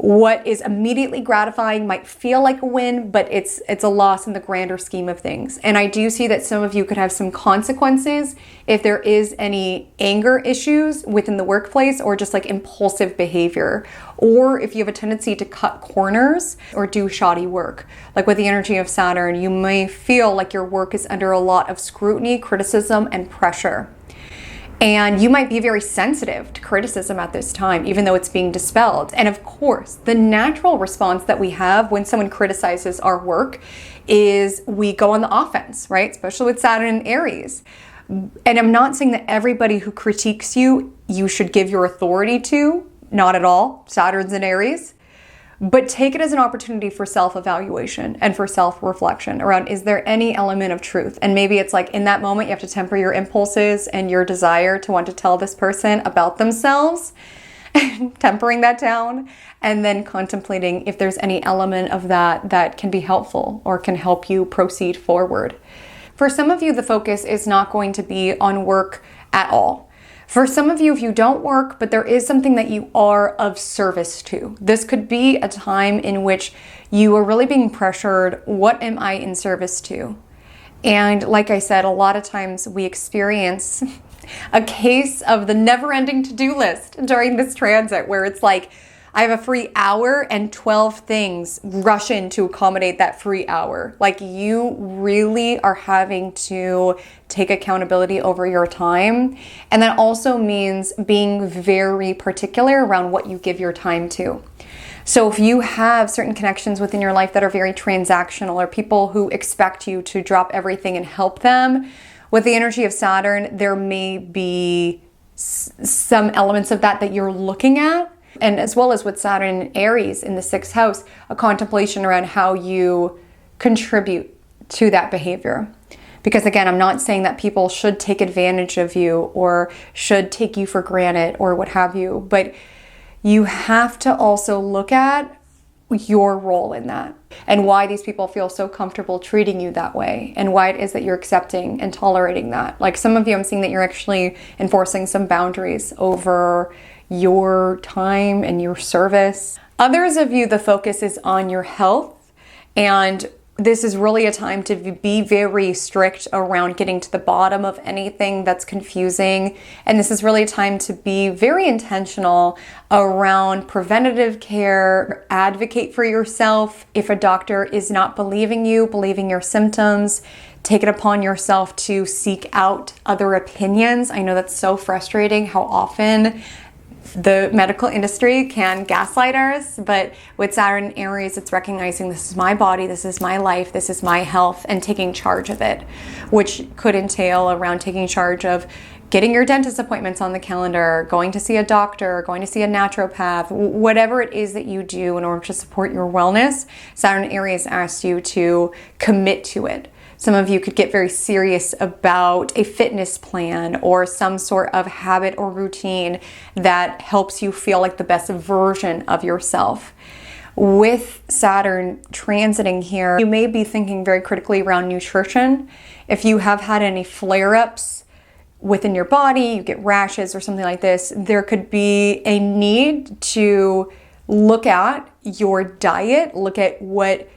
What is immediately gratifying might feel like a win, but it's a loss in the grander scheme of things. And I do see that some of you could have some consequences if there is any anger issues within the workplace or just like impulsive behavior, or if you have a tendency to cut corners or do shoddy work. Like with the energy of Saturn, you may feel like your work is under a lot of scrutiny, criticism, and pressure. And you might be very sensitive to criticism at this time, even though it's being dispelled. And of course, the natural response that we have when someone criticizes our work is we go on the offense, right? Especially with Saturn and Aries. And I'm not saying that everybody who critiques you, you should give your authority to. Not at all. Saturn's in Aries. But take it as an opportunity for self-evaluation and for self-reflection around, is there any element of truth? And maybe it's like in that moment, you have to temper your impulses and your desire to want to tell this person about themselves, tempering that down, and then contemplating if there's any element of that that can be helpful or can help you proceed forward. For some of you, the focus is not going to be on work at all. For some of you, if you don't work, but there is something that you are of service to, this could be a time in which you are really being pressured. What am I in service to? And like I said, a lot of times we experience a case of the never-ending to-do list during this transit where it's like, I have a free hour and 12 things rush in to accommodate that free hour. Like, you really are having to take accountability over your time. And that also means being very particular around what you give your time to. So if you have certain connections within your life that are very transactional, or people who expect you to drop everything and help them, with the energy of Saturn, there may be some elements of that you're looking at. And as well as with Saturn and Aries in the 6th house, a contemplation around how you contribute to that behavior. Because again, I'm not saying that people should take advantage of you or should take you for granted or what have you, but you have to also look at your role in that and why these people feel so comfortable treating you that way and why it is that you're accepting and tolerating that. Like some of you, I'm seeing that you're actually enforcing some boundaries over your time and your service. Others of you, the focus is on your health, and this is really a time to be very strict around getting to the bottom of anything that's confusing. And this is really a time to be very intentional around preventative care, advocate for yourself. If a doctor is not believing you, believing your symptoms, take it upon yourself to seek out other opinions. I know that's so frustrating how often the medical industry can gaslight us, but with Saturn and Aries, it's recognizing this is my body, this is my life, this is my health, and taking charge of it, which could entail around taking charge of getting your dentist appointments on the calendar, going to see a doctor, going to see a naturopath, whatever it is that you do in order to support your wellness. Saturn and Aries asks you to commit to it. Some of you could get very serious about a fitness plan or some sort of habit or routine that helps you feel like the best version of yourself. With Saturn transiting here, you may be thinking very critically around nutrition. If you have had any flare-ups within your body, you get rashes or something like this, there could be a need to look at your diet, look at what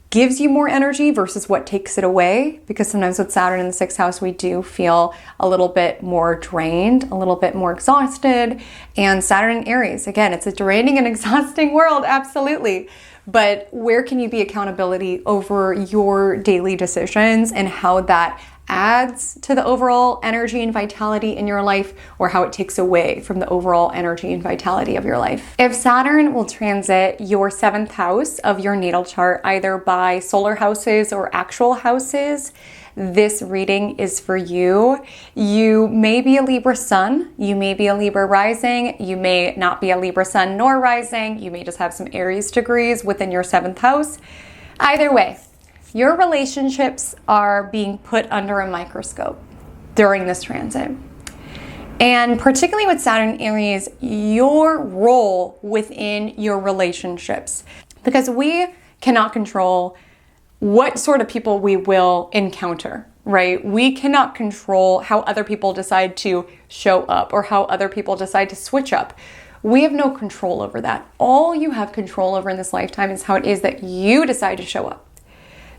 gives you more energy versus what takes it away, because sometimes with Saturn in the 6th house, we do feel a little bit more drained, a little bit more exhausted. And Saturn in Aries, again, it's a draining and exhausting world, absolutely. But where can you be accountability over your daily decisions and how that adds to the overall energy and vitality in your life, or how it takes away from the overall energy and vitality of your life. If Saturn will transit your 7th house of your natal chart, either by solar houses or actual houses, this reading is for you. You may be a Libra sun, you may be a Libra rising, you may not be a Libra sun nor rising, you may just have some Aries degrees within your 7th house. Either way, your relationships are being put under a microscope during this transit. And particularly with Saturn and Aries, your role within your relationships. Because we cannot control what sort of people we will encounter, right? We cannot control how other people decide to show up or how other people decide to switch up. We have no control over that. All you have control over in this lifetime is how it is that you decide to show up.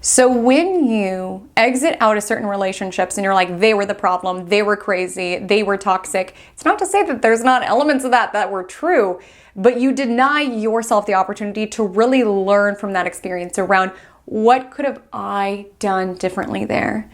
So when you exit out of certain relationships and you're like, they were the problem, they were crazy, they were toxic, it's not to say that there's not elements of that were true, but you deny yourself the opportunity to really learn from that experience around what could have I done differently there.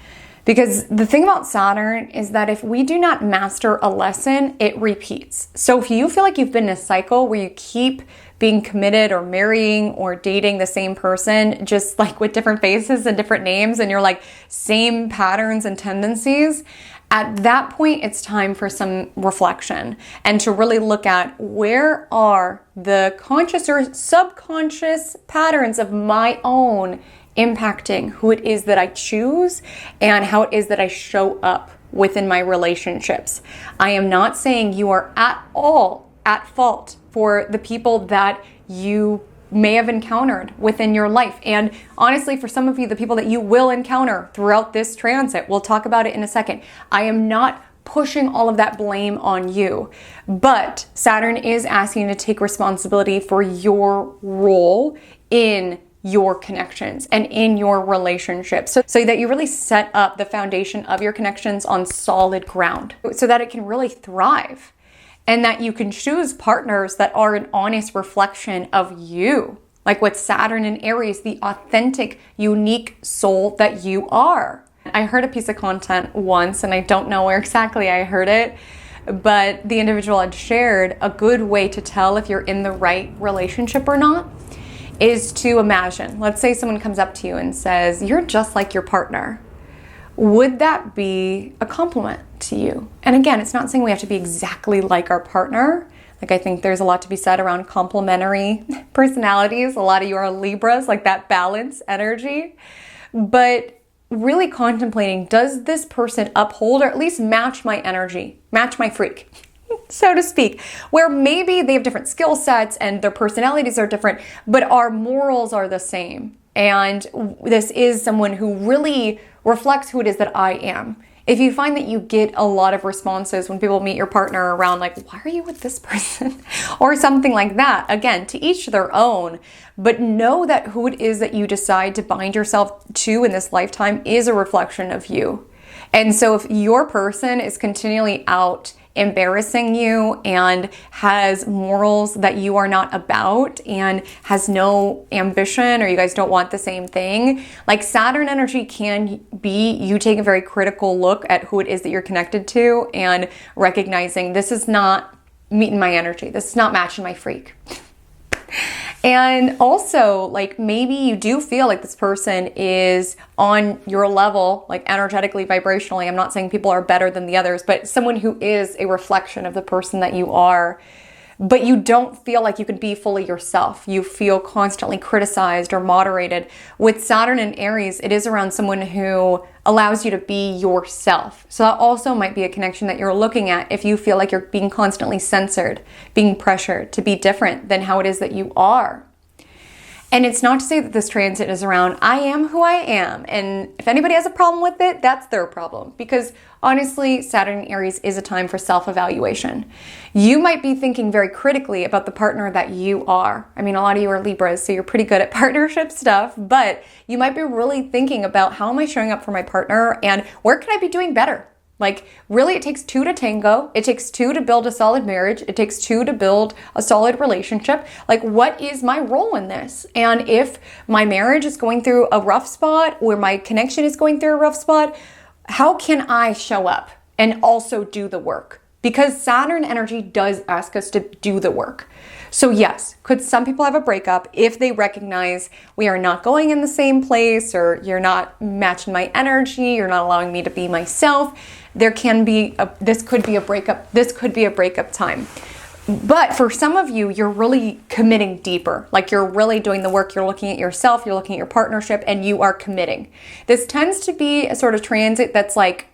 Because the thing about Saturn is that if we do not master a lesson, it repeats. So if you feel like you've been in a cycle where you keep being committed or marrying or dating the same person, just like with different faces and different names, and you're like same patterns and tendencies, at that point, it's time for some reflection and to really look at where are the conscious or subconscious patterns of my own impacting who it is that I choose and how it is that I show up within my relationships. I am not saying you are at all at fault for the people that you may have encountered within your life. And honestly, for some of you, the people that you will encounter throughout this transit, we'll talk about it in a second. I am not pushing all of that blame on you, but Saturn is asking you to take responsibility for your role in your connections and in your relationships, so that you really set up the foundation of your connections on solid ground so that it can really thrive. And that you can choose partners that are an honest reflection of you. Like with Saturn and Aries, the authentic, unique soul that you are. I heard a piece of content once, and I don't know where exactly I heard it, but the individual had shared a good way to tell if you're in the right relationship or not is to imagine. Let's say someone comes up to you and says, "You're just like your partner." Would that be a compliment to you? And again, it's not saying we have to be exactly like our partner. Like, I think there's a lot to be said around complementary personalities. A lot of you are Libras, like that balance energy. But really contemplating, does this person uphold or at least match my energy, match my freak, so to speak, where maybe they have different skill sets and their personalities are different, but our morals are the same. And this is someone who really reflects who it is that I am. If you find that you get a lot of responses when people meet your partner around like, why are you with this person? Or something like that, again, to each their own, but know that who it is that you decide to bind yourself to in this lifetime is a reflection of you. And so if your person is continually out embarrassing you and has morals that you are not about and has no ambition, or you guys don't want the same thing, like Saturn energy can be you take a very critical look at who it is that you're connected to and recognizing this is not meeting my energy. This is not matching my freak. And also, like, maybe you do feel like this person is on your level, like energetically, vibrationally. I'm not saying people are better than the others, but someone who is a reflection of the person that you are. But you don't feel like you can be fully yourself. You feel constantly criticized or moderated. With Saturn and Aries, it is around someone who allows you to be yourself. So that also might be a connection that you're looking at if you feel like you're being constantly censored, being pressured to be different than how it is that you are. And it's not to say that this transit is around, I am who I am. And if anybody has a problem with it, that's their problem. Because honestly, Saturn and Aries is a time for self-evaluation. You might be thinking very critically about the partner that you are. I mean, a lot of you are Libras, so you're pretty good at partnership stuff, but you might be really thinking about how am I showing up for my partner and where can I be doing better? Like, really, it takes two to tango. It takes two to build a solid marriage. It takes two to build a solid relationship. Like, what is my role in this? And if my marriage is going through a rough spot or my connection is going through a rough spot, how can I show up and also do the work? Because Saturn energy does ask us to do the work. So yes, could some people have a breakup if they recognize we are not going in the same place, or you're not matching my energy, you're not allowing me to be myself? There can be this could be a breakup time. But for some of you, you're really committing deeper. Like, you're really doing the work. You're looking at yourself, you're looking at your partnership, and you are committing. This tends to be a sort of transit that's like,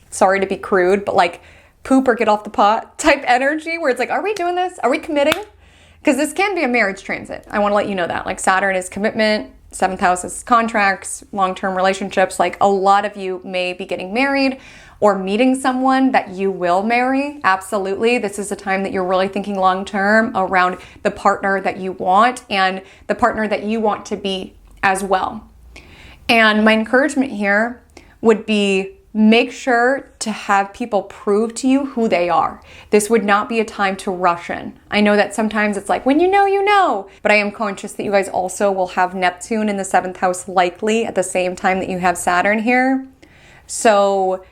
sorry to be crude, but like poop or get off the pot type energy, where it's like, are we doing this? Are we committing? Because this can be a marriage transit. I want to let you know that. Like, Saturn is commitment, 7th house is contracts, long-term relationships. Like, a lot of you may be getting married or meeting someone that you will marry. Absolutely. This is a time that you're really thinking long-term around the partner that you want and the partner that you want to be as well. And my encouragement here would be, make sure to have people prove to you who they are. This would not be a time to rush in. I know that sometimes it's like, when you know, but I am conscious that you guys also will have Neptune in the 7th house likely at the same time that you have Saturn here. So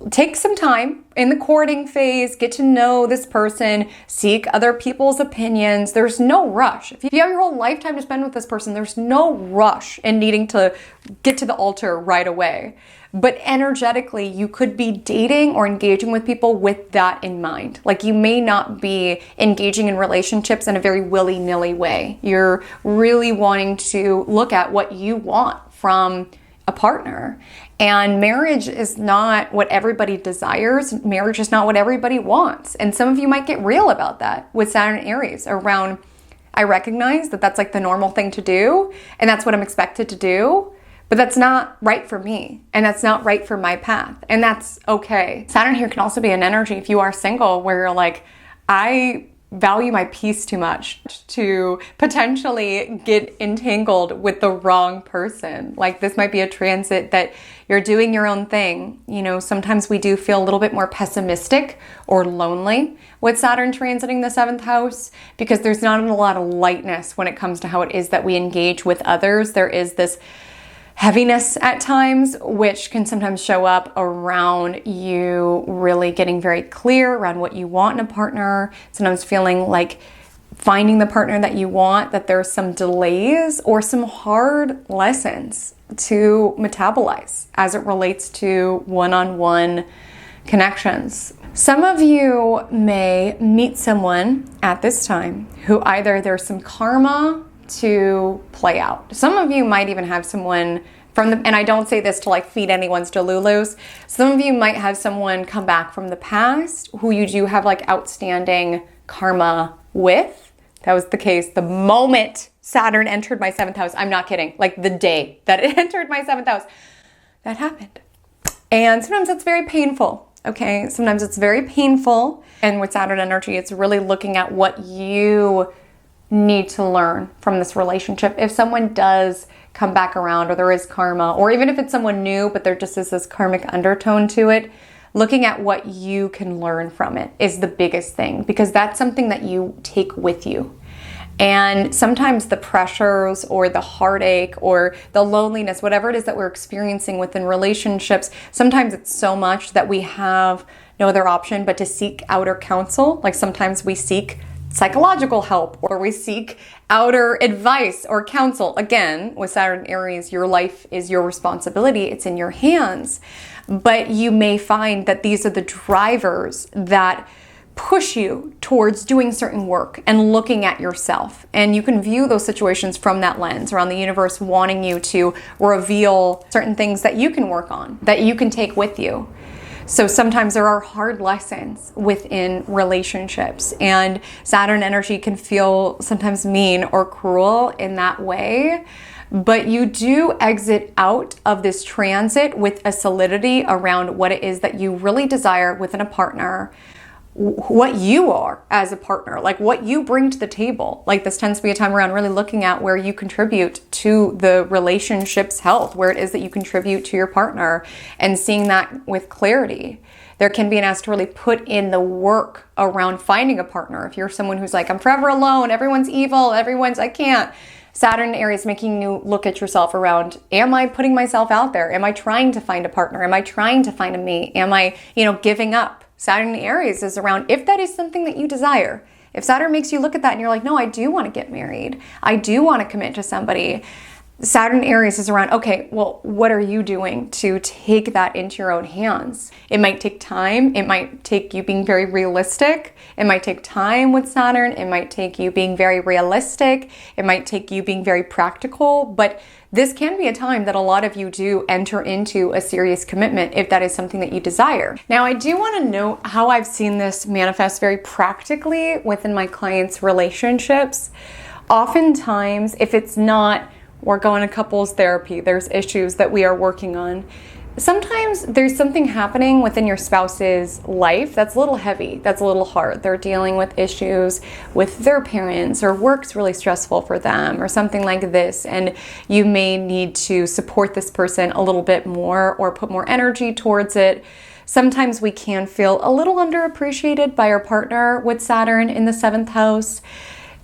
take some time in the courting phase, get to know this person, seek other people's opinions. There's no rush. If you have your whole lifetime to spend with this person, there's no rush in needing to get to the altar right away. But energetically, you could be dating or engaging with people with that in mind. Like, you may not be engaging in relationships in a very willy-nilly way. You're really wanting to look at what you want from a partner. And marriage is not what everybody desires. Marriage is not what everybody wants. And some of you might get real about that with Saturn and Aries around, I recognize that that's like the normal thing to do, and that's what I'm expected to do. But that's not right for me, and that's not right for my path, and that's okay. Saturn here can also be an energy, if you are single, where you're like, I value my peace too much to potentially get entangled with the wrong person. Like, this might be a transit that you're doing your own thing. You know, sometimes we do feel a little bit more pessimistic or lonely with Saturn transiting the 7th house, because there's not a lot of lightness when it comes to how it is that we engage with others. There is this heaviness at times, which can sometimes show up around you really getting very clear around what you want in a partner. Sometimes feeling like finding the partner that you want, that there's some delays or some hard lessons to metabolize as it relates to one-on-one connections. Some of you may meet someone at this time who either there's some karma to play out. Some of you might even have someone and I don't say this to like feed anyone's delulus. Some of you might have someone come back from the past who you do have like outstanding karma with. That was the case the moment Saturn entered my 7th house. I'm not kidding. Like the day that it entered my 7th house, that happened. And sometimes it's very painful. Okay. Sometimes it's very painful. And with Saturn energy, it's really looking at what you need to learn from this relationship. If someone does come back around, or there is karma, or even if it's someone new, but there just is this karmic undertone to it, looking at what you can learn from it is the biggest thing, because that's something that you take with you. And sometimes the pressures or the heartache or the loneliness, whatever it is that we're experiencing within relationships, sometimes it's so much that we have no other option but to seek outer counsel. Like sometimes we seek psychological help, or we seek outer advice or counsel. Again, with Saturn Aries, your life is your responsibility. It's in your hands. But you may find that these are the drivers that push you towards doing certain work and looking at yourself. And you can view those situations from that lens, around the universe wanting you to reveal certain things that you can work on, that you can take with you. So sometimes there are hard lessons within relationships, and Saturn energy can feel sometimes mean or cruel in that way. But you do exit out of this transit with a solidity around what it is that you really desire within a partner, what you are as a partner, like what you bring to the table. Like this tends to be a time around really looking at where you contribute to the relationship's health, where it is that you contribute to your partner, and seeing that with clarity. There can be an ask to really put in the work around finding a partner. If you're someone who's like, I'm forever alone, everyone's evil, I can't. Saturn Aries making you look at yourself around, am I putting myself out there? Am I trying to find a partner? Am I trying to find a mate? Am I, giving up? Saturn Aries is around, if that is something that you desire, if Saturn makes you look at that and you're like, no, I do want to get married, I do want to commit to somebody, Saturn Aries is around, okay, well, what are you doing to take that into your own hands? It might take time. It might take you being very realistic. It might take time with Saturn. It might take you being very realistic. It might take you being very practical. But this can be a time that a lot of you do enter into a serious commitment if that is something that you desire. Now, I do want to note how I've seen this manifest very practically within my clients' relationships. Oftentimes, if it's not, we're going to couples therapy, there's issues that we are working on. Sometimes there's something happening within your spouse's life that's a little heavy, that's a little hard. They're dealing with issues with their parents, or work's really stressful for them, or something like this. And you may need to support this person a little bit more or put more energy towards it. Sometimes we can feel a little underappreciated by our partner with Saturn in the 7th house.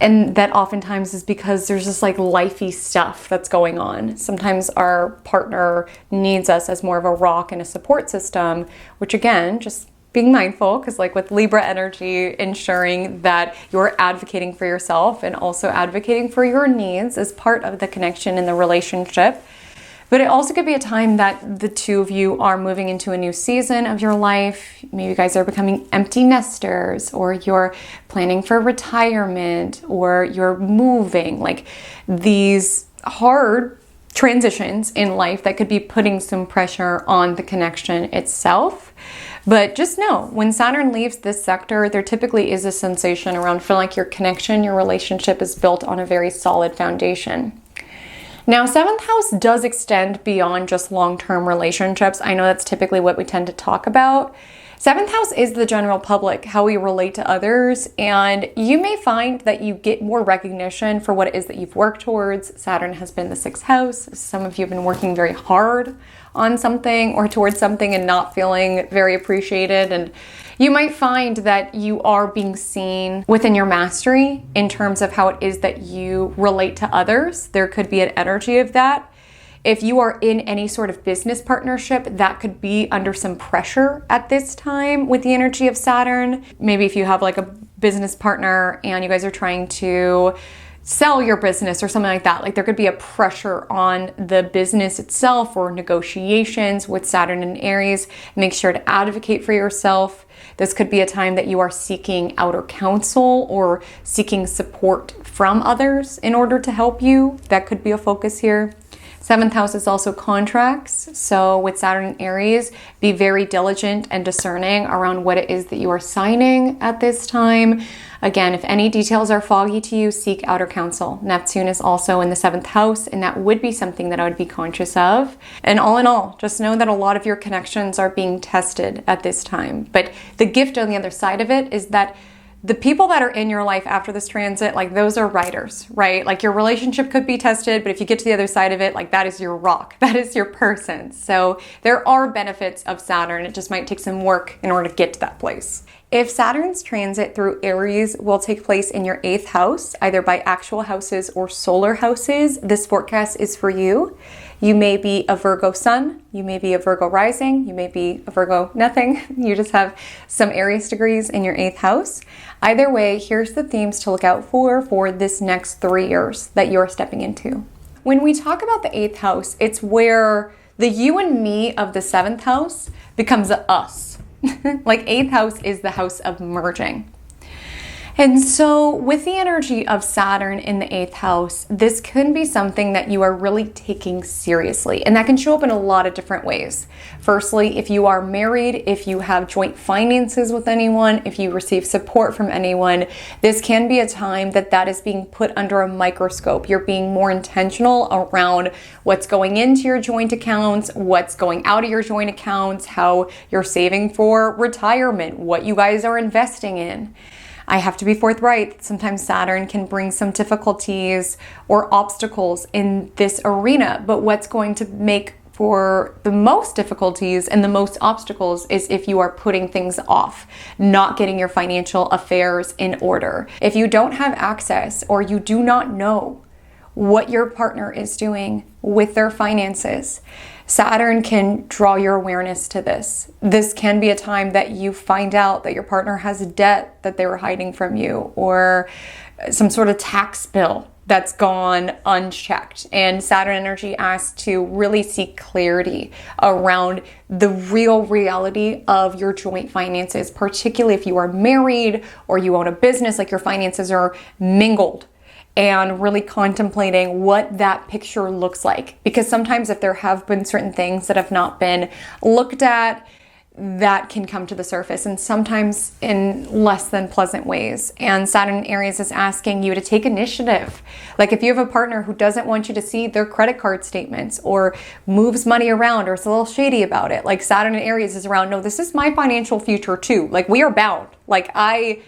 And that oftentimes is because there's just like lifey stuff that's going on. Sometimes our partner needs us as more of a rock and a support system, which again, just being mindful, because like with Libra energy, ensuring that you're advocating for yourself and also advocating for your needs is part of the connection in the relationship. But it also could be a time that the two of you are moving into a new season of your life. Maybe you guys are becoming empty nesters, or you're planning for retirement, or you're moving. Like these hard transitions in life that could be putting some pressure on the connection itself. But just know, when Saturn leaves this sector, there typically is a sensation around feeling like your connection, your relationship is built on a very solid foundation. Now, 7th house does extend beyond just long-term relationships. I know that's typically what we tend to talk about. 7th house is the general public, how we relate to others, and you may find that you get more recognition for what it is that you've worked towards. Saturn has been the 6th house. Some of you have been working very hard on something or towards something and not feeling very appreciated, and you might find that you are being seen within your mastery in terms of how it is that you relate to others. There could be an energy of that. If you are in any sort of business partnership, that could be under some pressure at this time with the energy of Saturn. Maybe if you have like a business partner and you guys are trying to sell your business or something like that, like there could be a pressure on the business itself or negotiations with Saturn and Aries. Make sure to advocate for yourself. This could be a time that you are seeking outer counsel or seeking support from others in order to help you. That could be a focus here. Seventh house is also contracts. So with Saturn and Aries, be very diligent and discerning around what it is that you are signing at this time. Again, if any details are foggy to you, seek outer counsel. Neptune is also in the 7th house, and that would be something that I would be conscious of. And all in all, just know that a lot of your connections are being tested at this time. But the gift on the other side of it is that the people that are in your life after this transit, like those are riders, right? Like your relationship could be tested, but if you get to the other side of it, like that is your rock, that is your person. So there are benefits of Saturn. It just might take some work in order to get to that place. If Saturn's transit through Aries will take place in your 8th house, either by actual houses or solar houses, this forecast is for you. You may be a Virgo sun, you may be a Virgo rising, you may be a Virgo nothing. You just have some Aries degrees in your 8th house. Either way, here's the themes to look out for this next 3 years that you're stepping into. When we talk about the 8th house, it's where the you and me of the 7th house becomes a us. Like 8th house is the house of merging. And so with the energy of Saturn in the 8th house, this can be something that you are really taking seriously. And that can show up in a lot of different ways. Firstly, if you are married, if you have joint finances with anyone, if you receive support from anyone, this can be a time that is being put under a microscope. You're being more intentional around what's going into your joint accounts, what's going out of your joint accounts, how you're saving for retirement, what you guys are investing in. I have to be forthright. Sometimes Saturn can bring some difficulties or obstacles in this arena, but what's going to make for the most difficulties and the most obstacles is if you are putting things off, not getting your financial affairs in order. If you don't have access or you do not know what your partner is doing with their finances, Saturn can draw your awareness to this. This can be a time that you find out that your partner has a debt that they were hiding from you, or some sort of tax bill that's gone unchecked. And Saturn energy asks to really seek clarity around the real reality of your joint finances, particularly if you are married or you own a business, like your finances are mingled. And really contemplating what that picture looks like. Because sometimes if there have been certain things that have not been looked at, that can come to the surface, and sometimes in less than pleasant ways. And Saturn Aries is asking you to take initiative. Like if you have a partner who doesn't want you to see their credit card statements or moves money around or is a little shady about it, like Saturn and Aries is around, no, this is my financial future too. Like we are bound. Like I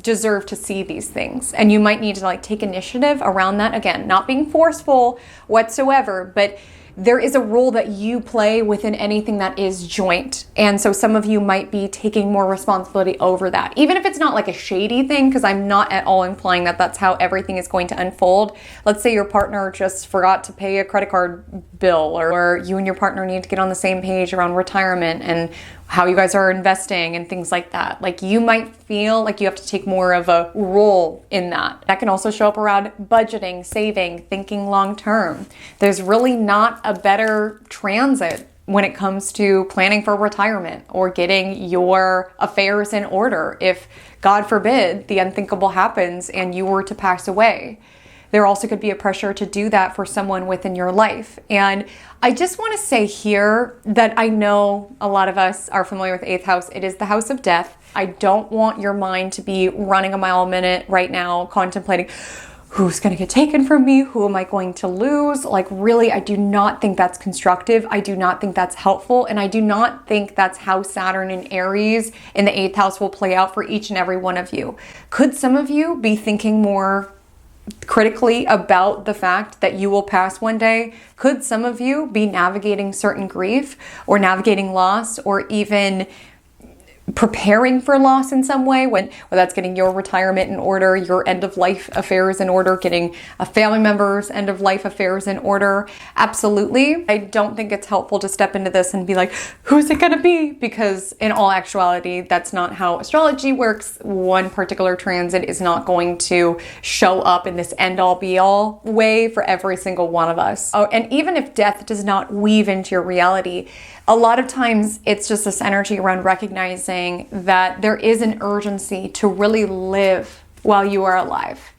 deserve to see these things, and you might need to like take initiative around that. Again, not being forceful whatsoever, but there is a role that you play within anything that is joint. And so some of you might be taking more responsibility over that, even if it's not like a shady thing, because I'm not at all implying that that's how everything is going to unfold. Let's say your partner just forgot to pay a credit card bill, or you and your partner need to get on the same page around retirement and how you guys are investing and things like that. Like you might feel like you have to take more of a role in that. That can also show up around budgeting, saving, thinking long term. There's really not a better transit when it comes to planning for retirement or getting your affairs in order. If, God forbid, the unthinkable happens and you were to pass away. There also could be a pressure to do that for someone within your life. And I just want to say here that I know a lot of us are familiar with 8th house. It is the house of death. I don't want your mind to be running a mile a minute right now, contemplating who's going to get taken from me? Who am I going to lose? Like really, I do not think that's constructive. I do not think that's helpful. And I do not think that's how Saturn and Aries in the 8th house will play out for each and every one of you. Could some of you be thinking more critically about the fact that you will pass one day? Could some of you be navigating certain grief or navigating loss or even preparing for loss in some way, whether that's getting your retirement in order, your end of life affairs in order, getting a family member's end of life affairs in order? Absolutely. I don't think it's helpful to step into this and be like, who's it gonna be? Because in all actuality, that's not how astrology works. One particular transit is not going to show up in this end all be all way for every single one of us. Oh, and even if death does not weave into your reality, a lot of times it's just this energy around recognizing that there is an urgency to really live while you are alive.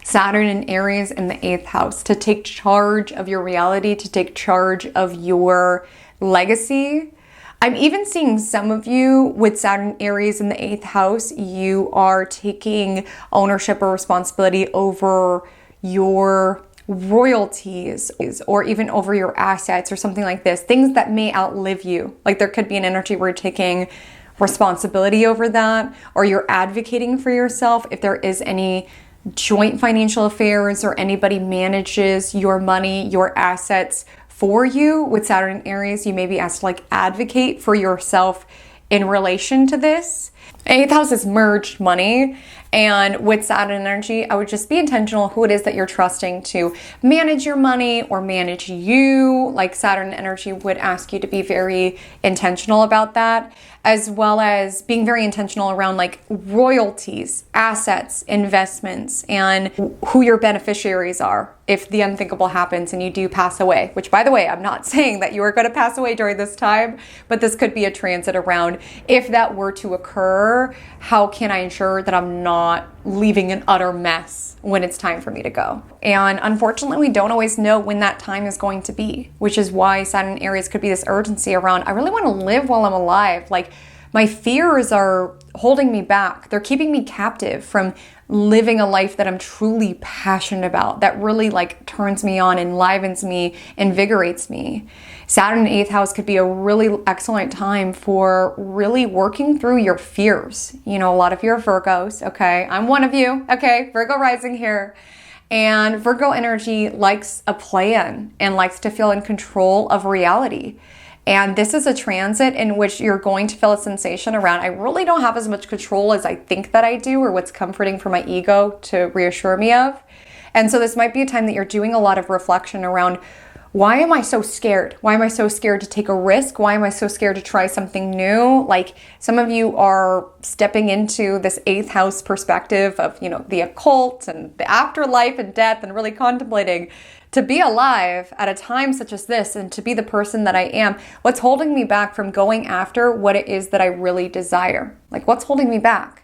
Saturn and Aries in the 8th house, to take charge of your reality, to take charge of your legacy. I'm even seeing some of you with Saturn Aries in the 8th house, you are taking ownership or responsibility over your royalties or even over your assets or something like this, things that may outlive you. Like there could be an energy where you're taking responsibility over that, or you're advocating for yourself if there is any joint financial affairs or anybody manages your money, your assets for you. With Saturn and Aries, you may be asked to like advocate for yourself in relation to this. 8th house is merged money. And with Saturn energy, I would just be intentional who it is that you're trusting to manage your money or manage you. Like Saturn energy would ask you to be very intentional about that, as well as being very intentional around like royalties, assets, investments, and who your beneficiaries are if the unthinkable happens and you do pass away. Which, by the way, I'm not saying that you are going to pass away during this time, but this could be a transit around if that were to occur, how can I ensure that I'm not leaving an utter mess when it's time for me to go? And unfortunately, we don't always know when that time is going to be, which is why Saturn Aries could be this urgency around, I really want to live while I'm alive. Like my fears are holding me back. They're keeping me captive from living a life that I'm truly passionate about, that really like turns me on, enlivens me, invigorates me. Saturn in 8th house could be a really excellent time for really working through your fears. You know, a lot of you are Virgos, okay? I'm one of you, okay? Virgo rising here. And Virgo energy likes a plan and likes to feel in control of reality. And this is a transit in which you're going to feel a sensation around, I really don't have as much control as I think that I do, or what's comforting for my ego to reassure me of. And so this might be a time that you're doing a lot of reflection around, why am I so scared? Why am I so scared to take a risk? Why am I so scared to try something new? Like some of you are stepping into this 8th house perspective of, you know, the occult and the afterlife and death, and really contemplating to be alive at a time such as this and to be the person that I am. What's holding me back from going after what it is that I really desire? Like what's holding me back?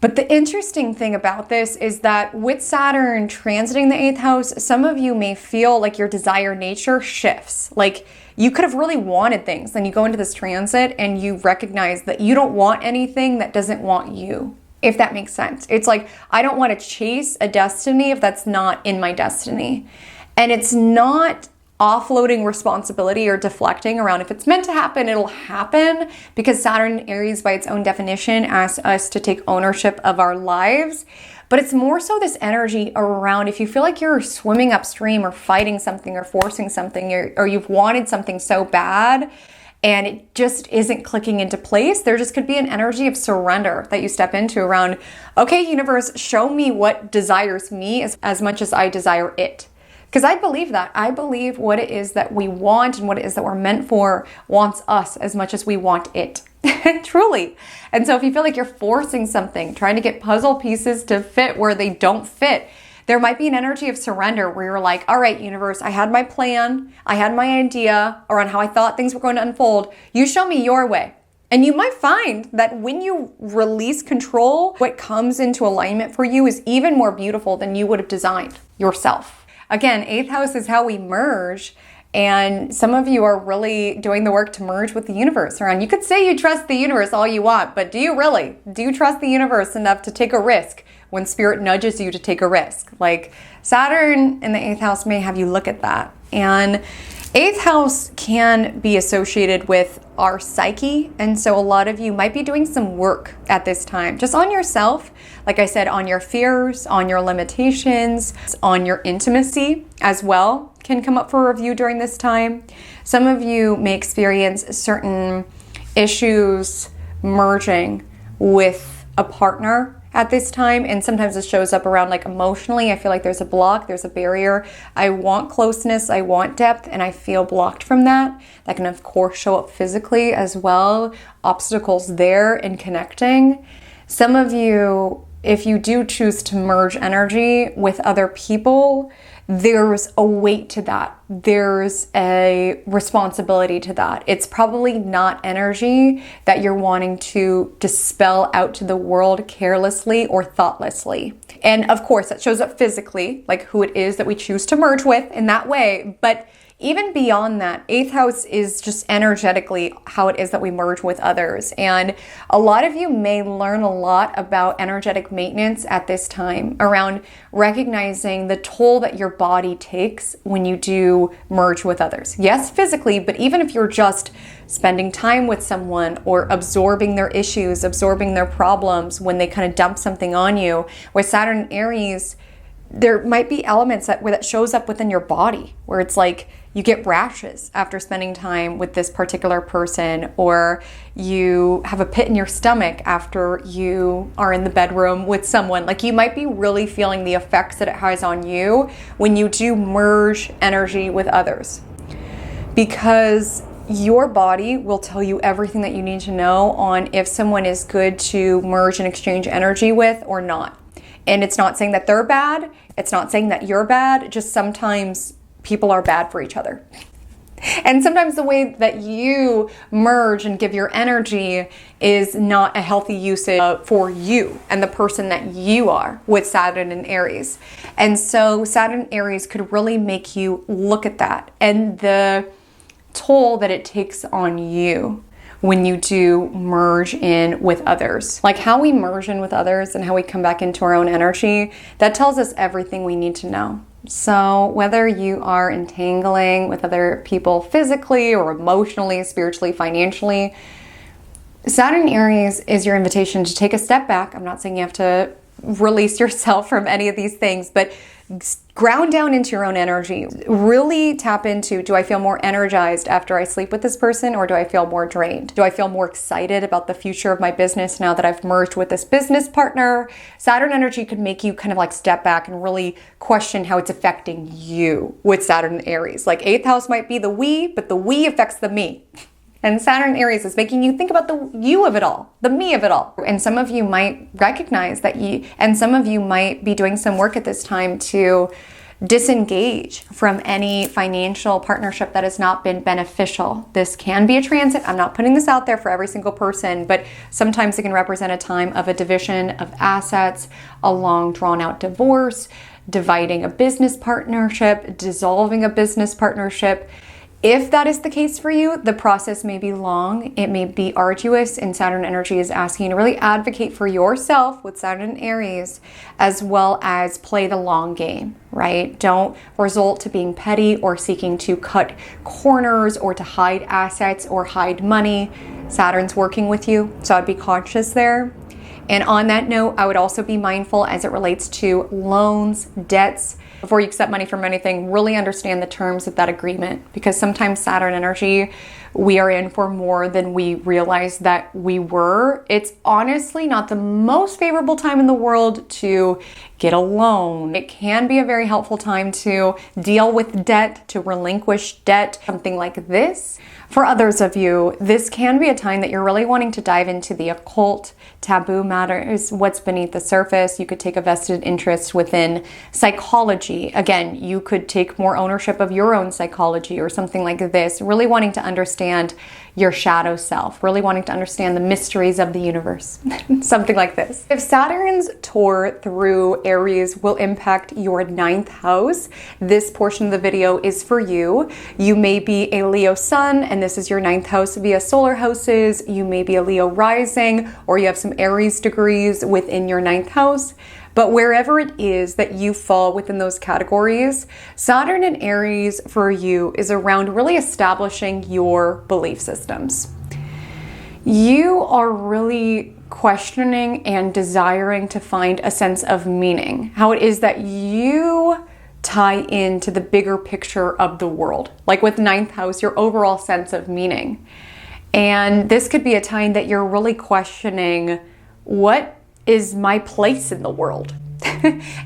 But the interesting thing about this is that with Saturn transiting the 8th house, some of you may feel like your desire nature shifts. Like you could have really wanted things, then you go into this transit and you recognize that you don't want anything that doesn't want you, if that makes sense. It's like, I don't want to chase a destiny if that's not in my destiny. And it's not offloading responsibility or deflecting around, if it's meant to happen, it'll happen, because Saturn Aries by its own definition asks us to take ownership of our lives. But it's more so this energy around, if you feel like you're swimming upstream or fighting something or forcing something, or you've wanted something so bad and it just isn't clicking into place, there just could be an energy of surrender that you step into around, okay, universe, show me what desires me as much as I desire it. Because I believe that. I believe what it is that we want and what it is that we're meant for wants us as much as we want it. Truly. And so if you feel like you're forcing something, trying to get puzzle pieces to fit where they don't fit, there might be an energy of surrender where you're like, all right, universe, I had my plan, I had my idea around how I thought things were going to unfold. You show me your way. And you might find that when you release control, what comes into alignment for you is even more beautiful than you would have designed yourself. Again, 8th house is how we merge, and some of you are really doing the work to merge with the universe around. You could say you trust the universe all you want, but do you really? Do you trust the universe enough to take a risk when spirit nudges you to take a risk? Like Saturn in the 8th house may have you look at that. And 8th house can be associated with our psyche, and so a lot of you might be doing some work at this time, just on yourself. Like I said, on your fears, on your limitations, on your intimacy as well can come up for review during this time. Some of you may experience certain issues merging with a partner at this time, and sometimes it shows up around like emotionally. I feel like there's a block, there's a barrier. I want closeness, I want depth, and I feel blocked from that. That can of course show up physically as well. Obstacles there in connecting. Some of you, if you do choose to merge energy with other people, there's a weight to that. there's a responsibility to that. It's probably not energy that you're wanting to dispel out to the world carelessly or thoughtlessly. And of course, that shows up physically, like who it is that we choose to merge with in that way. But even beyond that, 8th house is just energetically how it is that we merge with others. And a lot of you may learn a lot about energetic maintenance at this time around recognizing the toll that your body takes when you do merge with others. Yes, physically, but even if you're just spending time with someone or absorbing their issues, absorbing their problems when they kind of dump something on you, with Saturn and Aries, there might be elements where that shows up within your body, where it's like you get rashes after spending time with this particular person, or you have a pit in your stomach after you are in the bedroom with someone. Like, you might be really feeling the effects that it has on you when you do merge energy with others, because your body will tell you everything that you need to know on if someone is good to merge and exchange energy with or not. And it's not saying that they're bad. It's not saying that you're bad. Just sometimes people are bad for each other. And sometimes the way that you merge and give your energy is not a healthy usage for you and the person that you are with Saturn and Aries. And so Saturn and Aries could really make you look at that and the toll that it takes on you when you do merge in with others. Like, how we merge in with others and how we come back into our own energy, that tells us everything we need to know. So whether you are entangling with other people physically or emotionally, spiritually, financially, Saturn Aries is your invitation to take a step back. I'm not saying you have to release yourself from any of these things, but ground down into your own energy. Really tap into, do I feel more energized after I sleep with this person, or do I feel more drained? Do I feel more excited about the future of my business now that I've merged with this business partner? Saturn energy could make you kind of like step back and really question how it's affecting you with Saturn and Aries. Like, 8th house might be the we, but the we affects the me. And Saturn Aries is making you think about the you of it all, the me of it all. And some of you might recognize that and some of you might be doing some work at this time to disengage from any financial partnership that has not been beneficial. This can be a transit. I'm not putting this out there for every single person, but sometimes it can represent a time of a division of assets, a long drawn out divorce, dividing a business partnership, dissolving a business partnership. If that is the case for you, the process may be long, it may be arduous, and Saturn energy is asking you to really advocate for yourself with Saturn and Aries, as well as play the long game, right? Don't resort to being petty or seeking to cut corners or to hide assets or hide money. Saturn's working with you, so I'd be cautious there. And on that note, I would also be mindful as it relates to loans, debts. Before you accept money from anything, really understand the terms of that agreement, because sometimes Saturn energy, we are in for more than we realize that we were. It's honestly not the most favorable time in the world to get a loan. It can be a very helpful time to deal with debt, to relinquish debt, something like this. For others of you, this can be a time that you're really wanting to dive into the occult, taboo matters, what's beneath the surface. You could take a vested interest within psychology. Again, you could take more ownership of your own psychology or something like this, really wanting to understand your shadow self, really wanting to understand the mysteries of the universe, something like this. If Saturn's tour through Aries will impact your 9th house, this portion of the video is for you. You may be a Leo sun, and this is your 9th house via solar houses. You may be a Leo rising, or you have some Aries degrees within your 9th house. But wherever it is that you fall within those categories, Saturn and Aries for you is around really establishing your belief systems. You are really questioning and desiring to find a sense of meaning, how it is that you tie into the bigger picture of the world, like with 9th house, your overall sense of meaning. And this could be a time that you're really questioning, what is my place in the world?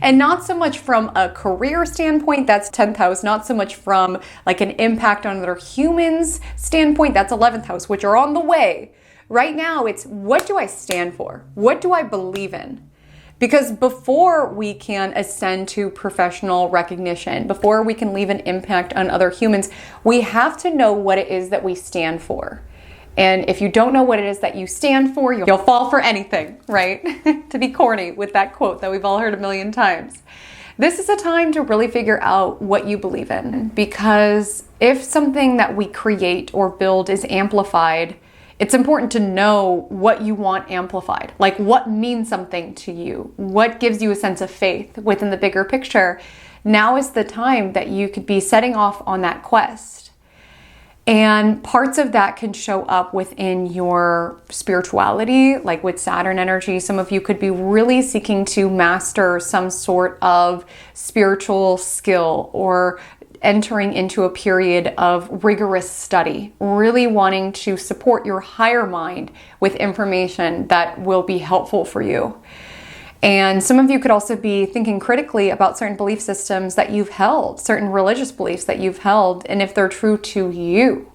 And not so much from a career standpoint, that's 10th house, not so much from like an impact on other humans standpoint, that's 11th house, which are on the way. Right now, it's what do I stand for? What do I believe in? Because before we can ascend to professional recognition, before we can leave an impact on other humans, we have to know what it is that we stand for. And if you don't know what it is that you stand for, you'll fall for anything, right? To be corny with that quote that we've all heard a million times. This is a time to really figure out what you believe in, because if something that we create or build is amplified, it's important to know what you want amplified, like what means something to you, what gives you a sense of faith within the bigger picture. Now is the time that you could be setting off on that quest. And parts of that can show up within your spirituality, like with Saturn energy. Some of you could be really seeking to master some sort of spiritual skill or entering into a period of rigorous study, really wanting to support your higher mind with information that will be helpful for you. And some of you could also be thinking critically about certain belief systems that you've held, certain religious beliefs that you've held, and if they're true to you.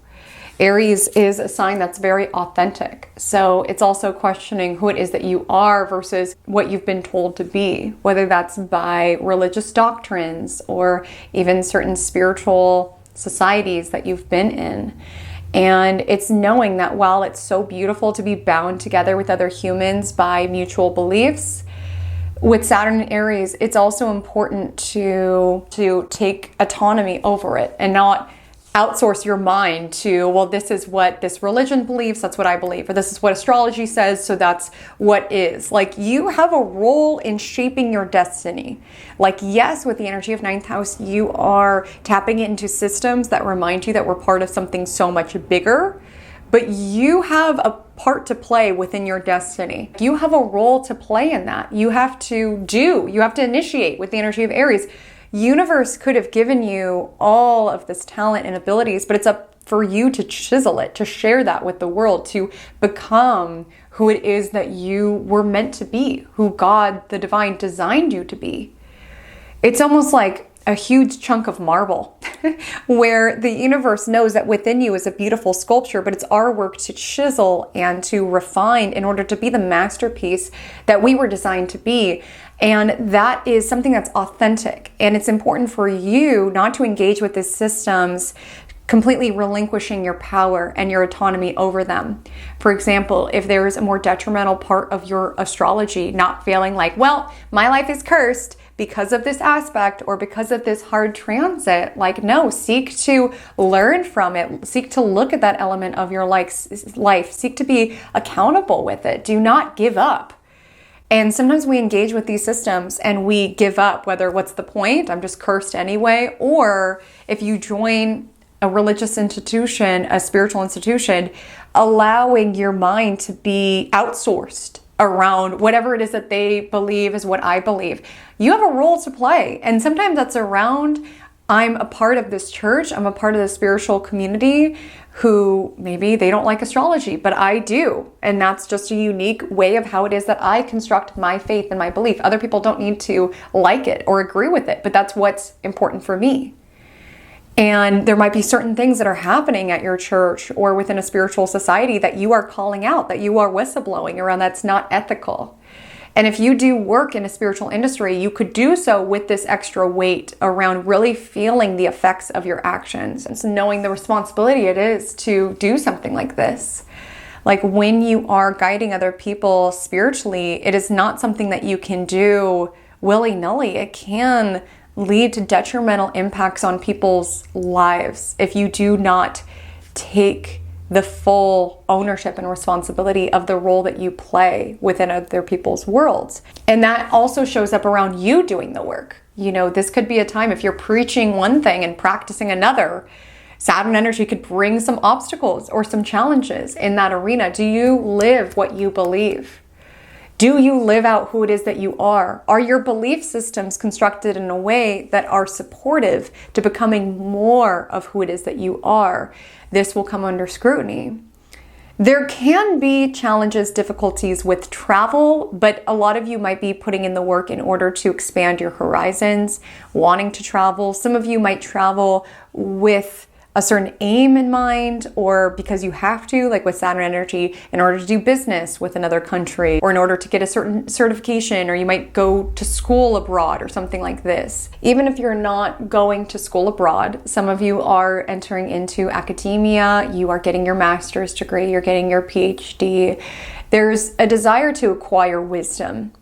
Aries is a sign that's very authentic. So it's also questioning who it is that you are versus what you've been told to be, whether that's by religious doctrines or even certain spiritual societies that you've been in. And it's knowing that while it's so beautiful to be bound together with other humans by mutual beliefs, with Saturn and Aries, it's also important to take autonomy over it and not outsource your mind to, well, this is what this religion believes, that's what I believe, or this is what astrology says, so that's what is. Like, you have a role in shaping your destiny. Like, yes, with the energy of ninth house, you are tapping into systems that remind you that we're part of something so much bigger, but you have a part to play within your destiny. You have a role to play in that. You have to initiate with the energy of Aries. Universe could have given you all of this talent and abilities, but it's up for you to chisel it, to share that with the world, to become who it is that you were meant to be, who God, the divine, designed you to be. It's almost like a huge chunk of marble where the universe knows that within you is a beautiful sculpture, but it's our work to chisel and to refine in order to be the masterpiece that we were designed to be. And that is something that's authentic. And it's important for you not to engage with these systems completely relinquishing your power and your autonomy over them. For example, if there is a more detrimental part of your astrology, not feeling like, well, my life is cursed because of this aspect or because of this hard transit, like, no, seek to learn from it. Seek to look at that element of your life. Seek to be accountable with it. Do not give up. And sometimes we engage with these systems and we give up, whether what's the point? I'm just cursed anyway. Or if you join a religious institution, a spiritual institution, allowing your mind to be outsourced around whatever it is that they believe is what I believe. You have a role to play. And sometimes that's around, I'm a part of this church, I'm a part of the spiritual community who maybe they don't like astrology, but I do. And that's just a unique way of how it is that I construct my faith and my belief. Other people don't need to like it or agree with it, but that's what's important for me. And there might be certain things that are happening at your church or within a spiritual society that you are calling out, that you are whistleblowing around, that's not ethical. And if you do work in a spiritual industry, you could do so with this extra weight around really feeling the effects of your actions. And so knowing the responsibility it is to do something like this. Like, when you are guiding other people spiritually, it is not something that you can do willy-nilly. It can lead to detrimental impacts on people's lives if you do not take the full ownership and responsibility of the role that you play within other people's worlds. And that also shows up around you doing the work. You know, this could be a time if you're preaching one thing and practicing another. Saturn energy could bring some obstacles or some challenges in that arena. Do you live what you believe? Do you live out who it is that you are? Are your belief systems constructed in a way that are supportive to becoming more of who it is that you are? This will come under scrutiny. There can be challenges, difficulties with travel, but a lot of you might be putting in the work in order to expand your horizons, wanting to travel. Some of you might travel with a certain aim in mind, or because you have to, like with Saturn energy, in order to do business with another country, or in order to get a certain certification, or you might go to school abroad or something like this. Even if you're not going to school abroad, some of you are entering into academia, you are getting your master's degree, you're getting your PhD. There's a desire to acquire wisdom.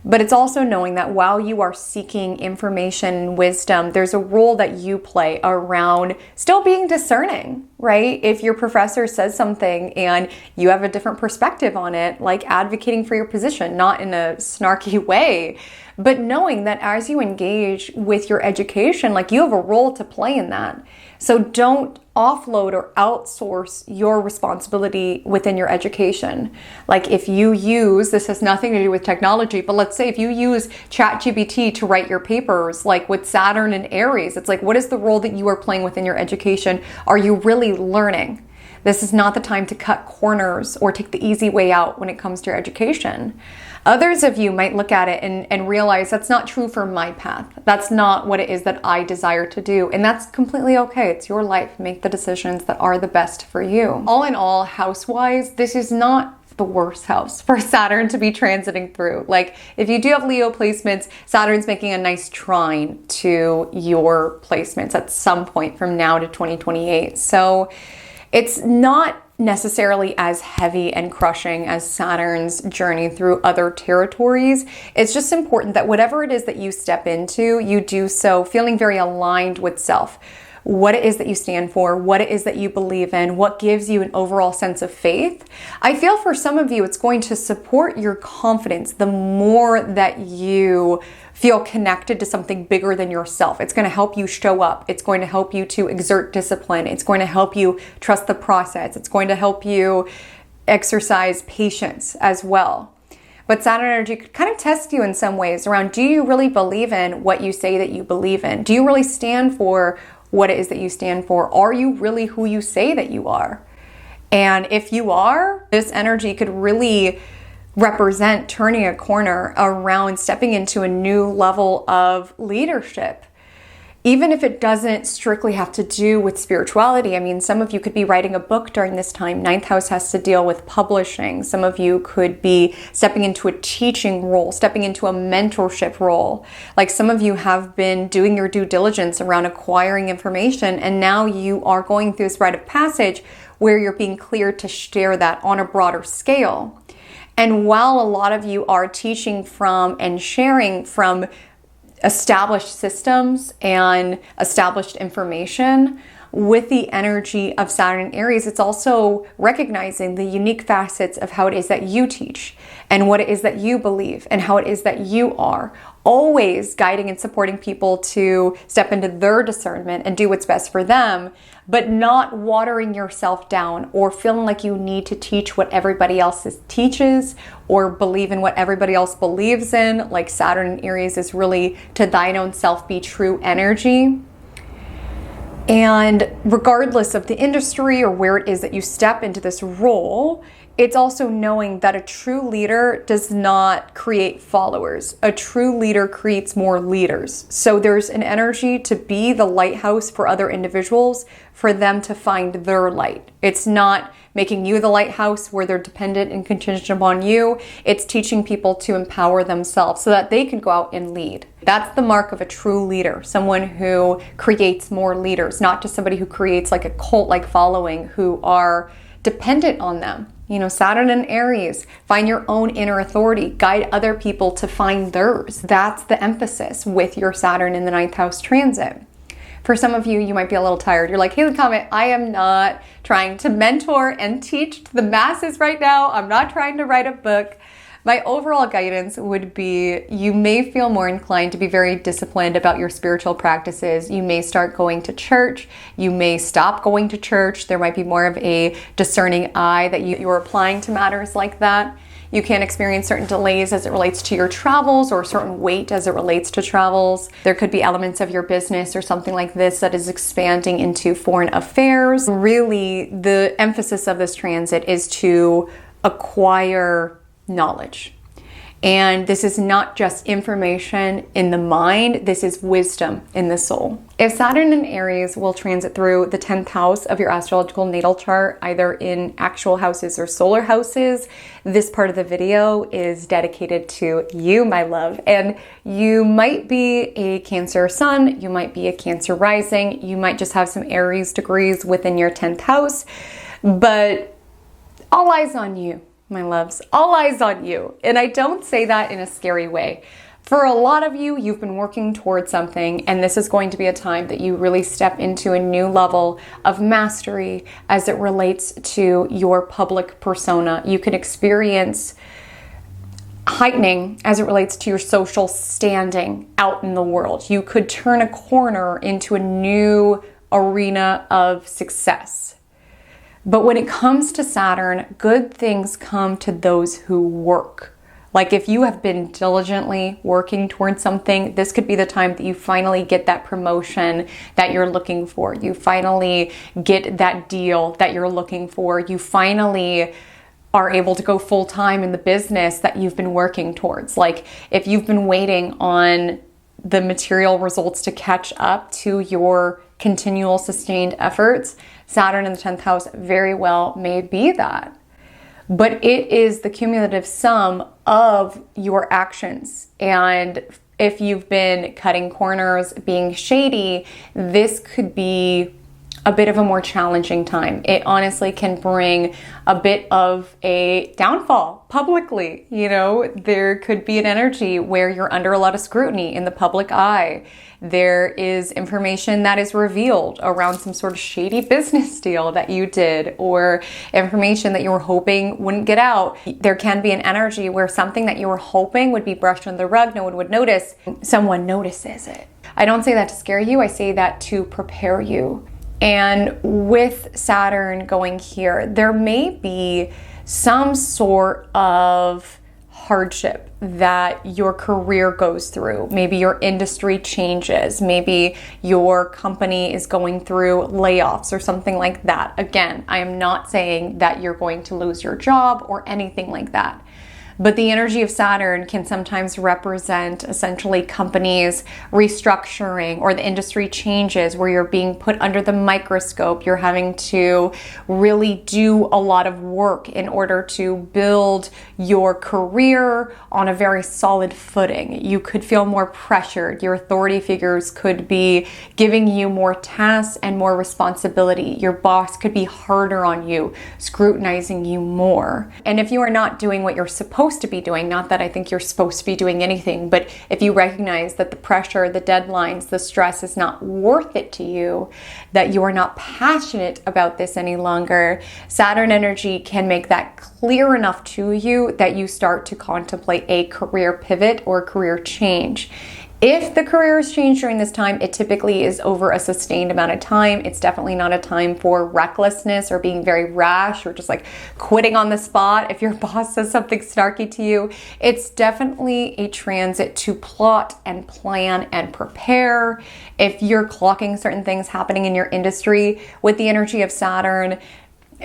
But it's also knowing that while you are seeking information and wisdom, there's a role that you play around still being discerning, right? If your professor says something and you have a different perspective on it, like advocating for your position, not in a snarky way, but knowing that as you engage with your education, like you have a role to play in that. So don't offload or outsource your responsibility within your education. Like if you use, this has nothing to do with technology, but let's say if you use ChatGPT to write your papers, like with Saturn and Aries, it's like, what is the role that you are playing within your education? Are you really learning? This is not the time to cut corners or take the easy way out when it comes to your education. Others of you might look at it and realize that's not true for my path. That's not what it is that I desire to do. And that's completely okay. It's your life. Make the decisions that are the best for you. All in all, house-wise, this is not the worst house for Saturn to be transiting through. Like if you do have Leo placements, Saturn's making a nice trine to your placements at some point from now to 2028. So it's not necessarily as heavy and crushing as Saturn's journey through other territories. It's just important that whatever it is that you step into, you do so feeling very aligned with self. What it is that you stand for, what it is that you believe in, what gives you an overall sense of faith. I feel for some of you, it's going to support your confidence the more that you feel connected to something bigger than yourself. It's going to help you show up. It's going to help you to exert discipline. It's going to help you trust the process. It's going to help you exercise patience as well. But Saturn energy could kind of test you in some ways around, do you really believe in what you say that you believe in? Do you really stand for what it is that you stand for? Are you really who you say that you are? And if you are, this energy could really represent turning a corner around stepping into a new level of leadership. Even if it doesn't strictly have to do with spirituality. I mean, some of you could be writing a book during this time. Ninth house has to deal with publishing. Some of you could be stepping into a teaching role, stepping into a mentorship role. Like some of you have been doing your due diligence around acquiring information, and now you are going through this rite of passage where you're being cleared to share that on a broader scale. And while a lot of you are teaching from and sharing from established systems and established information, with the energy of Saturn and Aries, it's also recognizing the unique facets of how it is that you teach and what it is that you believe and how it is that you are. Always guiding and supporting people to step into their discernment and do what's best for them, but not watering yourself down or feeling like you need to teach what everybody else teaches or believe in what everybody else believes in. Like Saturn and Aries is really to thine own self be true energy. And regardless of the industry or where it is that you step into this role, it's also knowing that a true leader does not create followers. A true leader creates more leaders. So there's an energy to be the lighthouse for other individuals, for them to find their light. It's not making you the lighthouse where they're dependent and contingent upon you. It's teaching people to empower themselves so that they can go out and lead. That's the mark of a true leader, someone who creates more leaders, not just somebody who creates like a cult-like following who are dependent on them. You know, Saturn and Aries, find your own inner authority, guide other people to find theirs. That's the emphasis with your Saturn in the 9th house transit. For some of you, you might be a little tired. You're like, Haley Comet, I am not trying to mentor and teach to the masses right now. I'm not trying to write a book. My overall guidance would be you may feel more inclined to be very disciplined about your spiritual practices. You may start going to church. You may stop going to church. There might be more of a discerning eye that you're applying to matters like that. You can experience certain delays as it relates to your travels or certain weight as it relates to travels. There could be elements of your business or something like this that is expanding into foreign affairs. Really, the emphasis of this transit is to acquire knowledge. And this is not just information in the mind, this is wisdom in the soul. If Saturn in Aries will transit through the 10th house of your astrological natal chart, either in actual houses or solar houses, this part of the video is dedicated to you, my love. And you might be a Cancer sun, you might be a Cancer rising, you might just have some Aries degrees within your 10th house, but all eyes on you, my loves, all eyes on you. And I don't say that in a scary way. For a lot of you, you've been working towards something, and this is going to be a time that you really step into a new level of mastery as it relates to your public persona. You can experience heightening as it relates to your social standing out in the world. You could turn a corner into a new arena of success. But when it comes to Saturn, good things come to those who work. Like if you have been diligently working towards something, this could be the time that you finally get that promotion that you're looking for. You finally get that deal that you're looking for. You finally are able to go full time in the business that you've been working towards. Like if you've been waiting on the material results to catch up to your continual sustained efforts, Saturn in the 10th house very well may be that. But it is the cumulative sum of your actions. And if you've been cutting corners, being shady, this could be a bit of a more challenging time. It honestly can bring a bit of a downfall publicly. You know, there could be an energy where you're under a lot of scrutiny in the public eye. There is information that is revealed around some sort of shady business deal that you did, or information that you were hoping wouldn't get out. There can be an energy where something that you were hoping would be brushed under the rug, no one would notice, someone notices it. I don't say that to scare you, I say that to prepare you. And with Saturn going here, there may be some sort of hardship that your career goes through. Maybe your industry changes. Maybe your company is going through layoffs or something like that. Again, I am not saying that you're going to lose your job or anything like that. But the energy of Saturn can sometimes represent essentially companies restructuring or the industry changes where you're being put under the microscope. You're having to really do a lot of work in order to build your career on a very solid footing. You could feel more pressured. Your authority figures could be giving you more tasks and more responsibility. Your boss could be harder on you, scrutinizing you more. And if you are not doing what you're supposed to be doing, not that I think you're supposed to be doing anything, but if you recognize that the pressure, the deadlines, the stress is not worth it to you, that you are not passionate about this any longer, Saturn energy can make that clear enough to you that you start to contemplate a career pivot or career change. If the career is changed during this time, it typically is over a sustained amount of time. It's definitely not a time for recklessness or being very rash or just like quitting on the spot if your boss says something snarky to you. It's definitely a transit to plot and plan and prepare. If you're clocking certain things happening in your industry with the energy of Saturn,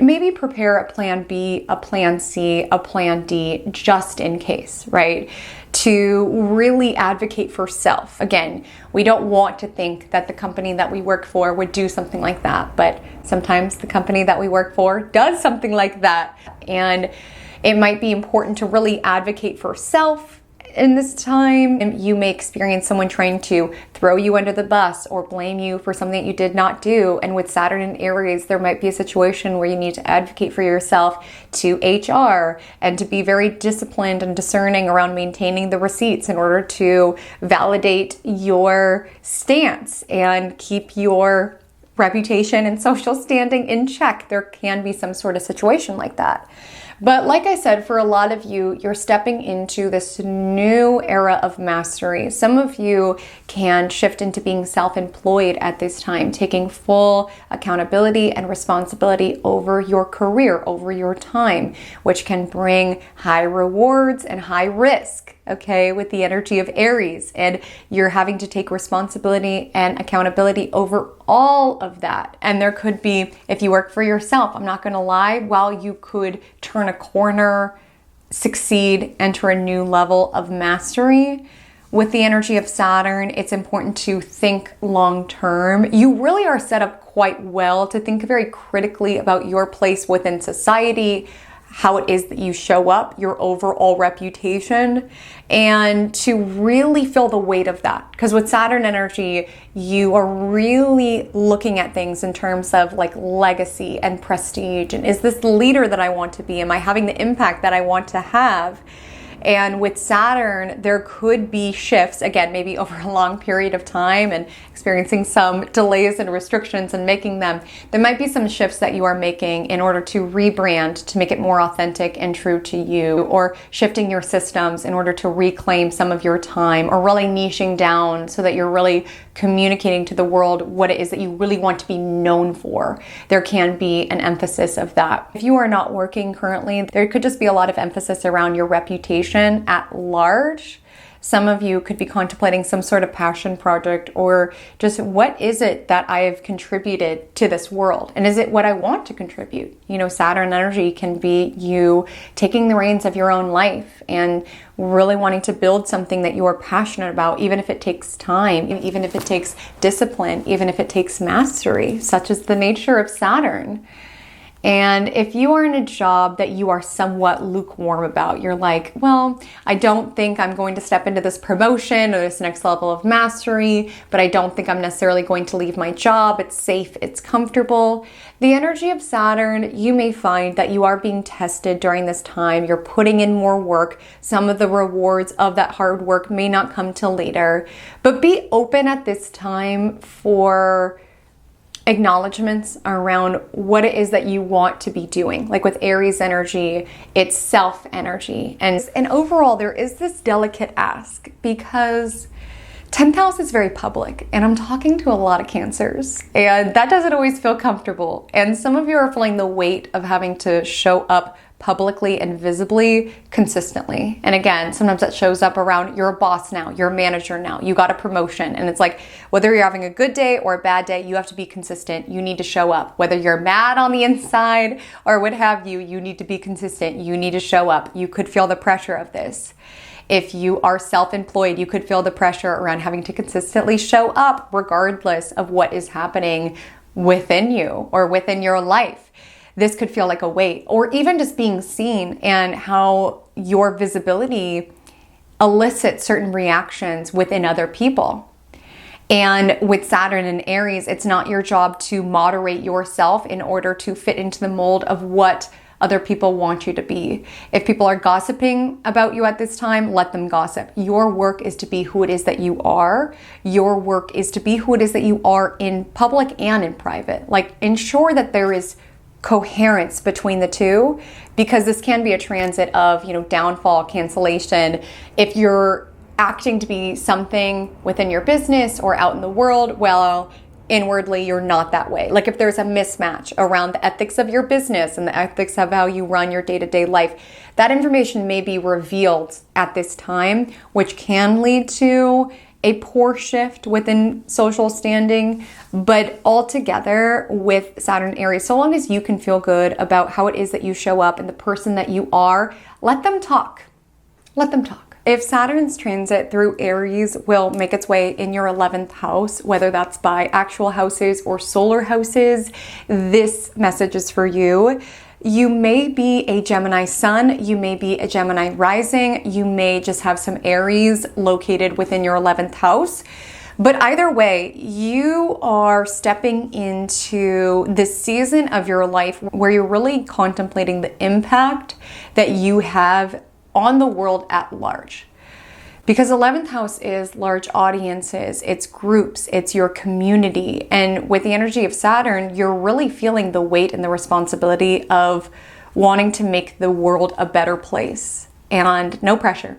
maybe prepare a plan B, a plan C, a plan D, just in case, right? To really advocate for self. Again, we don't want to think that the company that we work for would do something like that, but sometimes the company that we work for does something like that. And it might be important to really advocate for self in this time. You may experience someone trying to throw you under the bus or blame you for something that you did not do. And with Saturn in Aries, there might be a situation where you need to advocate for yourself to HR and to be very disciplined and discerning around maintaining the receipts in order to validate your stance and keep your reputation and social standing in check. There can be some sort of situation like that. But like I said, for a lot of you, you're stepping into this new era of mastery. Some of you can shift into being self-employed at this time, taking full accountability and responsibility over your career, over your time, which can bring high rewards and high risk, okay, with the energy of Aries. And you're having to take responsibility and accountability over all of that. And there could be, if you work for yourself, I'm not going to lie, while you could turn a corner succeed, enter a new level of mastery. With the energy of Saturn, it's important to think long term. You really are set up quite well to think very critically about your place within society, how it is that you show up, your overall reputation, and to really feel the weight of that. Because with Saturn energy, you are really looking at things in terms of like legacy and prestige. And is this the leader that I want to be? Am I having the impact that I want to have? And with Saturn, there could be shifts, again, maybe over a long period of time and experiencing some delays and restrictions and making them. There might be some shifts that you are making in order to rebrand, to make it more authentic and true to you, or shifting your systems in order to reclaim some of your time, or really niching down so that you're really communicating to the world what it is that you really want to be known for. There can be an emphasis of that. If you are not working currently, there could just be a lot of emphasis around your reputation at large. Some of you could be contemplating some sort of passion project, or just what is it that I have contributed to this world? And is it what I want to contribute? You know, Saturn energy can be you taking the reins of your own life and really wanting to build something that you are passionate about, even if it takes time, even if it takes discipline, even if it takes mastery, such as the nature of Saturn. And if you are in a job that you are somewhat lukewarm about, you're like, well, I don't think I'm going to step into this promotion or this next level of mastery, but I don't think I'm necessarily going to leave my job. It's safe, it's comfortable. The energy of Saturn, you may find that you are being tested during this time. You're putting in more work. Some of the rewards of that hard work may not come till later, but be open at this time for acknowledgements around what it is that you want to be doing. Like with Aries energy, it's self energy. And overall, there is this delicate ask because 10th house is very public, and I'm talking to a lot of Cancers, and that doesn't always feel comfortable. And some of you are feeling the weight of having to show up publicly and visibly consistently. And again, sometimes that shows up around you're a boss now, you're a manager now, you got a promotion. And it's like, whether you're having a good day or a bad day, you have to be consistent. You need to show up. Whether you're mad on the inside or what have you, you need to be consistent. You need to show up. You could feel the pressure of this. If you are self-employed, you could feel the pressure around having to consistently show up regardless of what is happening within you or within your life. This could feel like a weight, or even just being seen and how your visibility elicits certain reactions within other people. And with Saturn and Aries, it's not your job to moderate yourself in order to fit into the mold of what other people want you to be. If people are gossiping about you at this time, let them gossip. Your work is to be who it is that you are. Your work is to be who it is that you are in public and in private. Like, ensure that there is coherence between the two, because this can be a transit of, you know, downfall, cancellation. If you're acting to be something within your business or out in the world, well, inwardly you're not that way. Like if there's a mismatch around the ethics of your business and the ethics of how you run your day-to-day life, that information may be revealed at this time, which can lead to a poor shift within social standing. But altogether with Saturn Aries, so long as you can feel good about how it is that you show up and the person that you are, let them talk. Let them talk. If Saturn's transit through Aries will make its way in your 11th house, whether that's by actual houses or solar houses, this message is for you. You may be a Gemini sun, you may be a Gemini rising, you may just have some Aries located within your 11th house. But either way, you are stepping into this season of your life where you're really contemplating the impact that you have on the world at large. Because 11th house is large audiences, it's groups, it's your community. And with the energy of Saturn, you're really feeling the weight and the responsibility of wanting to make the world a better place. And no pressure,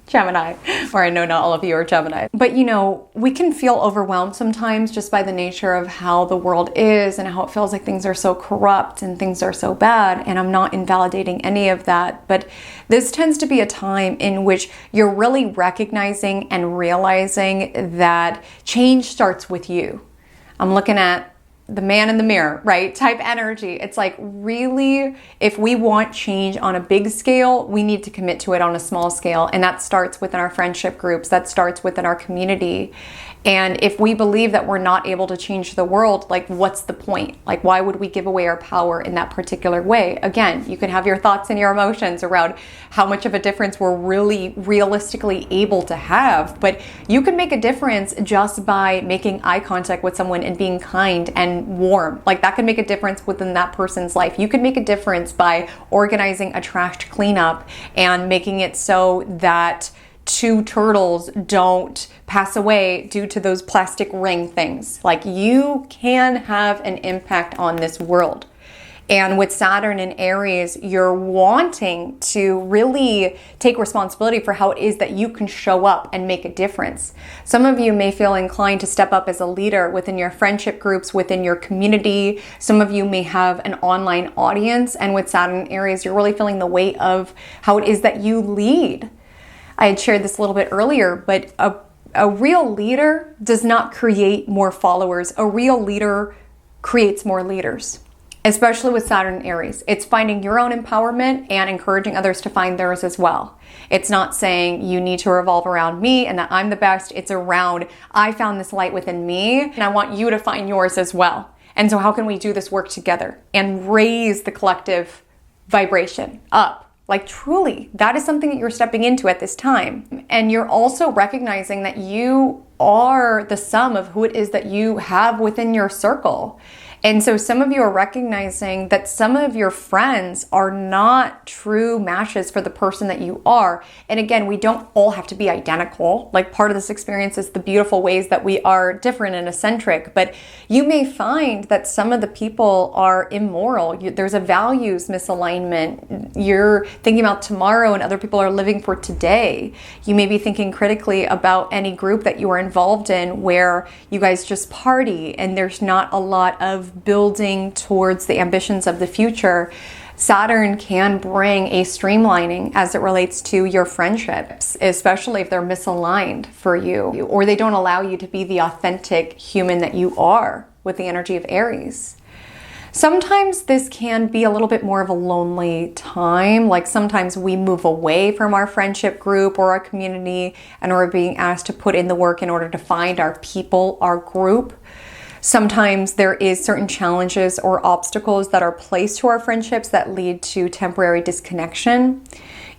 Gemini, or I know not all of you are Gemini. But you know, we can feel overwhelmed sometimes just by the nature of how the world is and how it feels like things are so corrupt and things are so bad. And I'm not invalidating any of that, but this tends to be a time in which you're really recognizing and realizing that change starts with you. I'm looking at the man in the mirror, right? Type energy. It's like, really, if we want change on a big scale, we need to commit to it on a small scale. And that starts within our friendship groups. That starts within our community. And if we believe that we're not able to change the world, like, what's the point? Like, why would we give away our power in that particular way? Again, you can have your thoughts and your emotions around how much of a difference we're really realistically able to have, but you can make a difference just by making eye contact with someone and being kind and warm. Like, that can make a difference within that person's life. You can make a difference by organizing a trash cleanup and making it so that 2 turtles don't pass away due to those plastic ring things. Like, you can have an impact on this world. And with Saturn and Aries, you're wanting to really take responsibility for how it is that you can show up and make a difference. Some of you may feel inclined to step up as a leader within your friendship groups, within your community. Some of you may have an online audience. And with Saturn and Aries, you're really feeling the weight of how it is that you lead. I had shared this a little bit earlier, but a real leader does not create more followers. A real leader creates more leaders, especially with Saturn and Aries. It's finding your own empowerment and encouraging others to find theirs as well. It's not saying you need to revolve around me and that I'm the best. It's around, I found this light within me and I want you to find yours as well. And so how can we do this work together and raise the collective vibration up? Like, truly, that is something that you're stepping into at this time. And you're also recognizing that you are the sum of who it is that you have within your circle. And so some of you are recognizing that some of your friends are not true matches for the person that you are. And again, we don't all have to be identical. Like, part of this experience is the beautiful ways that we are different and eccentric. But you may find that some of the people are immoral. There's a values misalignment. You're thinking about tomorrow and other people are living for today. You may be thinking critically about any group that you are involved in where you guys just party and there's not a lot of building towards the ambitions of the future. Saturn can bring a streamlining as it relates to your friendships, especially if they're misaligned for you or they don't allow you to be the authentic human that you are with the energy of Aries. Sometimes this can be a little bit more of a lonely time. Like, sometimes we move away from our friendship group or our community and we're being asked to put in the work in order to find our people, our group. Sometimes there is certain challenges or obstacles that are placed to our friendships that lead to temporary disconnection.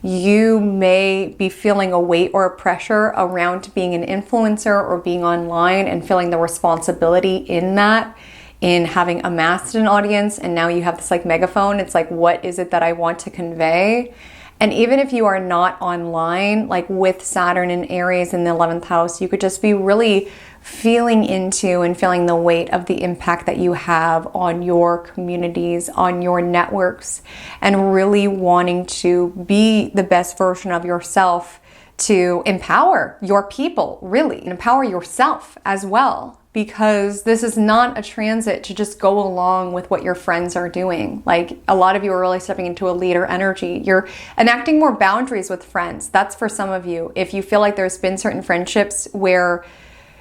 You may be feeling a weight or a pressure around being an influencer or being online and feeling the responsibility in that, in having amassed an audience, and now you have this like megaphone. It's like, what is it that I want to convey? And even if you are not online, like with Saturn and Aries in the 11th house, you could just be really feeling into and feeling the weight of the impact that you have on your communities, on your networks, and really wanting to be the best version of yourself to empower your people, really, and empower yourself as well. Because this is not a transit to just go along with what your friends are doing. Like, a lot of you are really stepping into a leader energy. You're enacting more boundaries with friends. That's for some of you. If you feel like there's been certain friendships where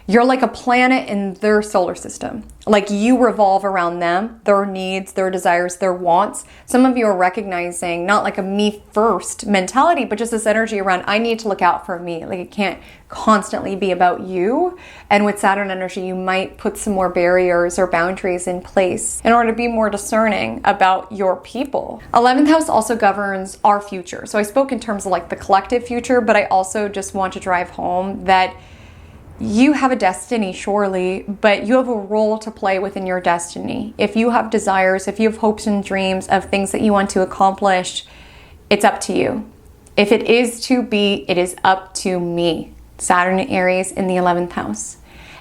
you're like a planet in their solar system. Like, you revolve around them, their needs, their desires, their wants. Some of you are recognizing not like a me first mentality, but just this energy around, I need to look out for me. Like, it can't constantly be about you. And with Saturn energy, you might put some more barriers or boundaries in place in order to be more discerning about your people. 11th house also governs our future. So I spoke in terms of like the collective future, but I also just want to drive home that you have a destiny, surely, but you have a role to play within your destiny. If you have desires, if you have hopes and dreams of things that you want to accomplish, it's up to you. If it is to be, it is up to me. Saturn and Aries in the 11th house.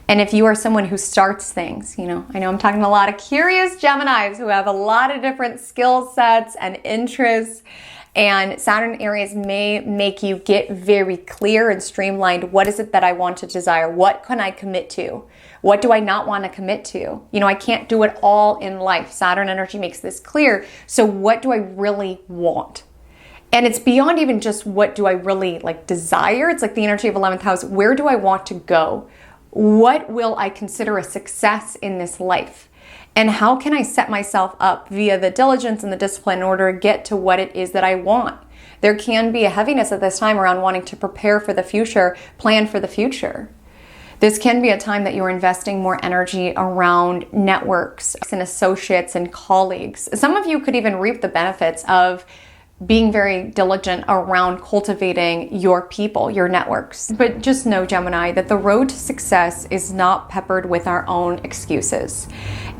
And if you are someone who starts things, I know I'm talking to a lot of curious Geminis who have a lot of different skill sets and interests. And Saturn Aries may make you get very clear and streamlined. What is it that I want to desire? What can I commit to? What do I not want to commit to? I can't do it all in life. Saturn energy makes this clear. So what do I really want? And it's beyond even just what do I really desire. It's like the energy of 11th house. Where do I want to go? What will I consider a success in this life? And how can I set myself up via the diligence and the discipline in order to get to what it is that I want? There can be a heaviness at this time around wanting to prepare for the future, plan for the future. This can be a time that you're investing more energy around networks and associates and colleagues. Some of you could even reap the benefits of being very diligent around cultivating your people, your networks. But just know, Gemini, that the road to success is not peppered with our own excuses.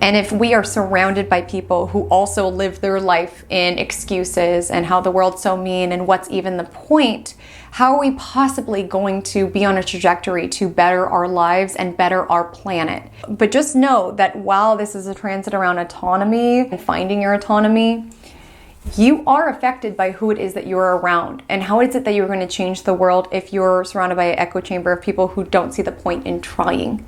And if we are surrounded by people who also live their life in excuses and how the world's so mean and what's even the point, how are we possibly going to be on a trajectory to better our lives and better our planet? But just know that while this is a transit around autonomy and finding your autonomy, you are affected by who it is that you're around, and how is it that you're going to change the world if you're surrounded by an echo chamber of people who don't see the point in trying.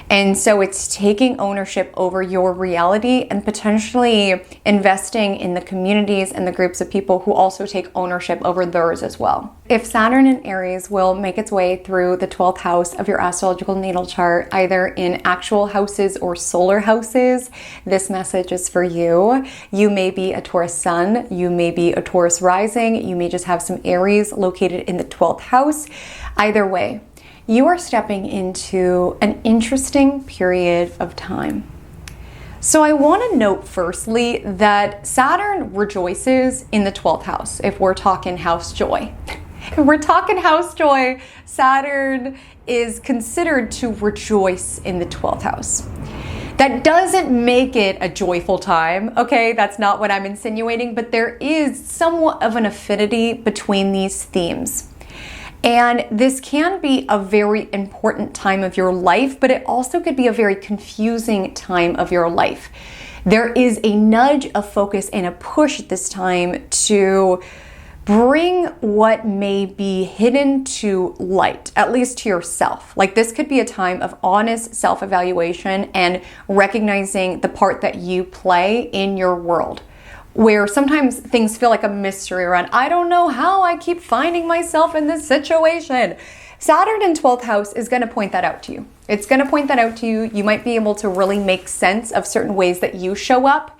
And so it's taking ownership over your reality and potentially investing in the communities and the groups of people who also take ownership over theirs as well. If Saturn in Aries will make its way through the 12th house of your astrological natal chart, either in actual houses or solar houses, this message is for you. You may be a Taurus sun, you may be a Taurus rising, you may just have some Aries located in the 12th house. Either way, you are stepping into an interesting period of time. So I want to note firstly that Saturn rejoices in the 12th house if we're talking house joy. If we're talking house joy, Saturn is considered to rejoice in the 12th house. That doesn't make it a joyful time, okay? That's not what I'm insinuating, but there is somewhat of an affinity between these themes. And this can be a very important time of your life, but it also could be a very confusing time of your life. There is a nudge of focus and a push at this time to bring what may be hidden to light, at least to yourself. Like, this could be a time of honest self-evaluation and recognizing the part that you play in your world, where sometimes things feel like a mystery around, I don't know how I keep finding myself in this situation. Saturn in 12th house is going to point that out to you. It's going to point that out to you. You might be able to really make sense of certain ways that you show up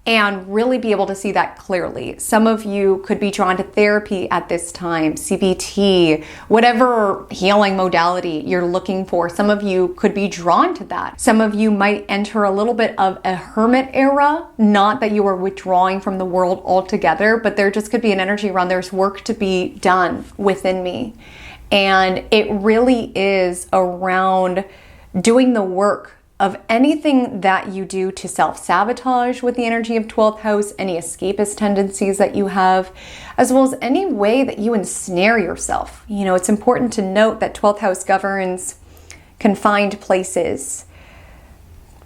and really be able to see that clearly. Some of you could be drawn to therapy at this time, CBT, whatever healing modality you're looking for. Some of you could be drawn to that. Some of you might enter a little bit of a hermit era, not that you are withdrawing from the world altogether, but there just could be an energy around there's work to be done within me. And it really is around doing the work of anything that you do to self-sabotage with the energy of 12th house, any escapist tendencies that you have, as well as any way that you ensnare yourself. You know, it's important to note that 12th house governs confined places,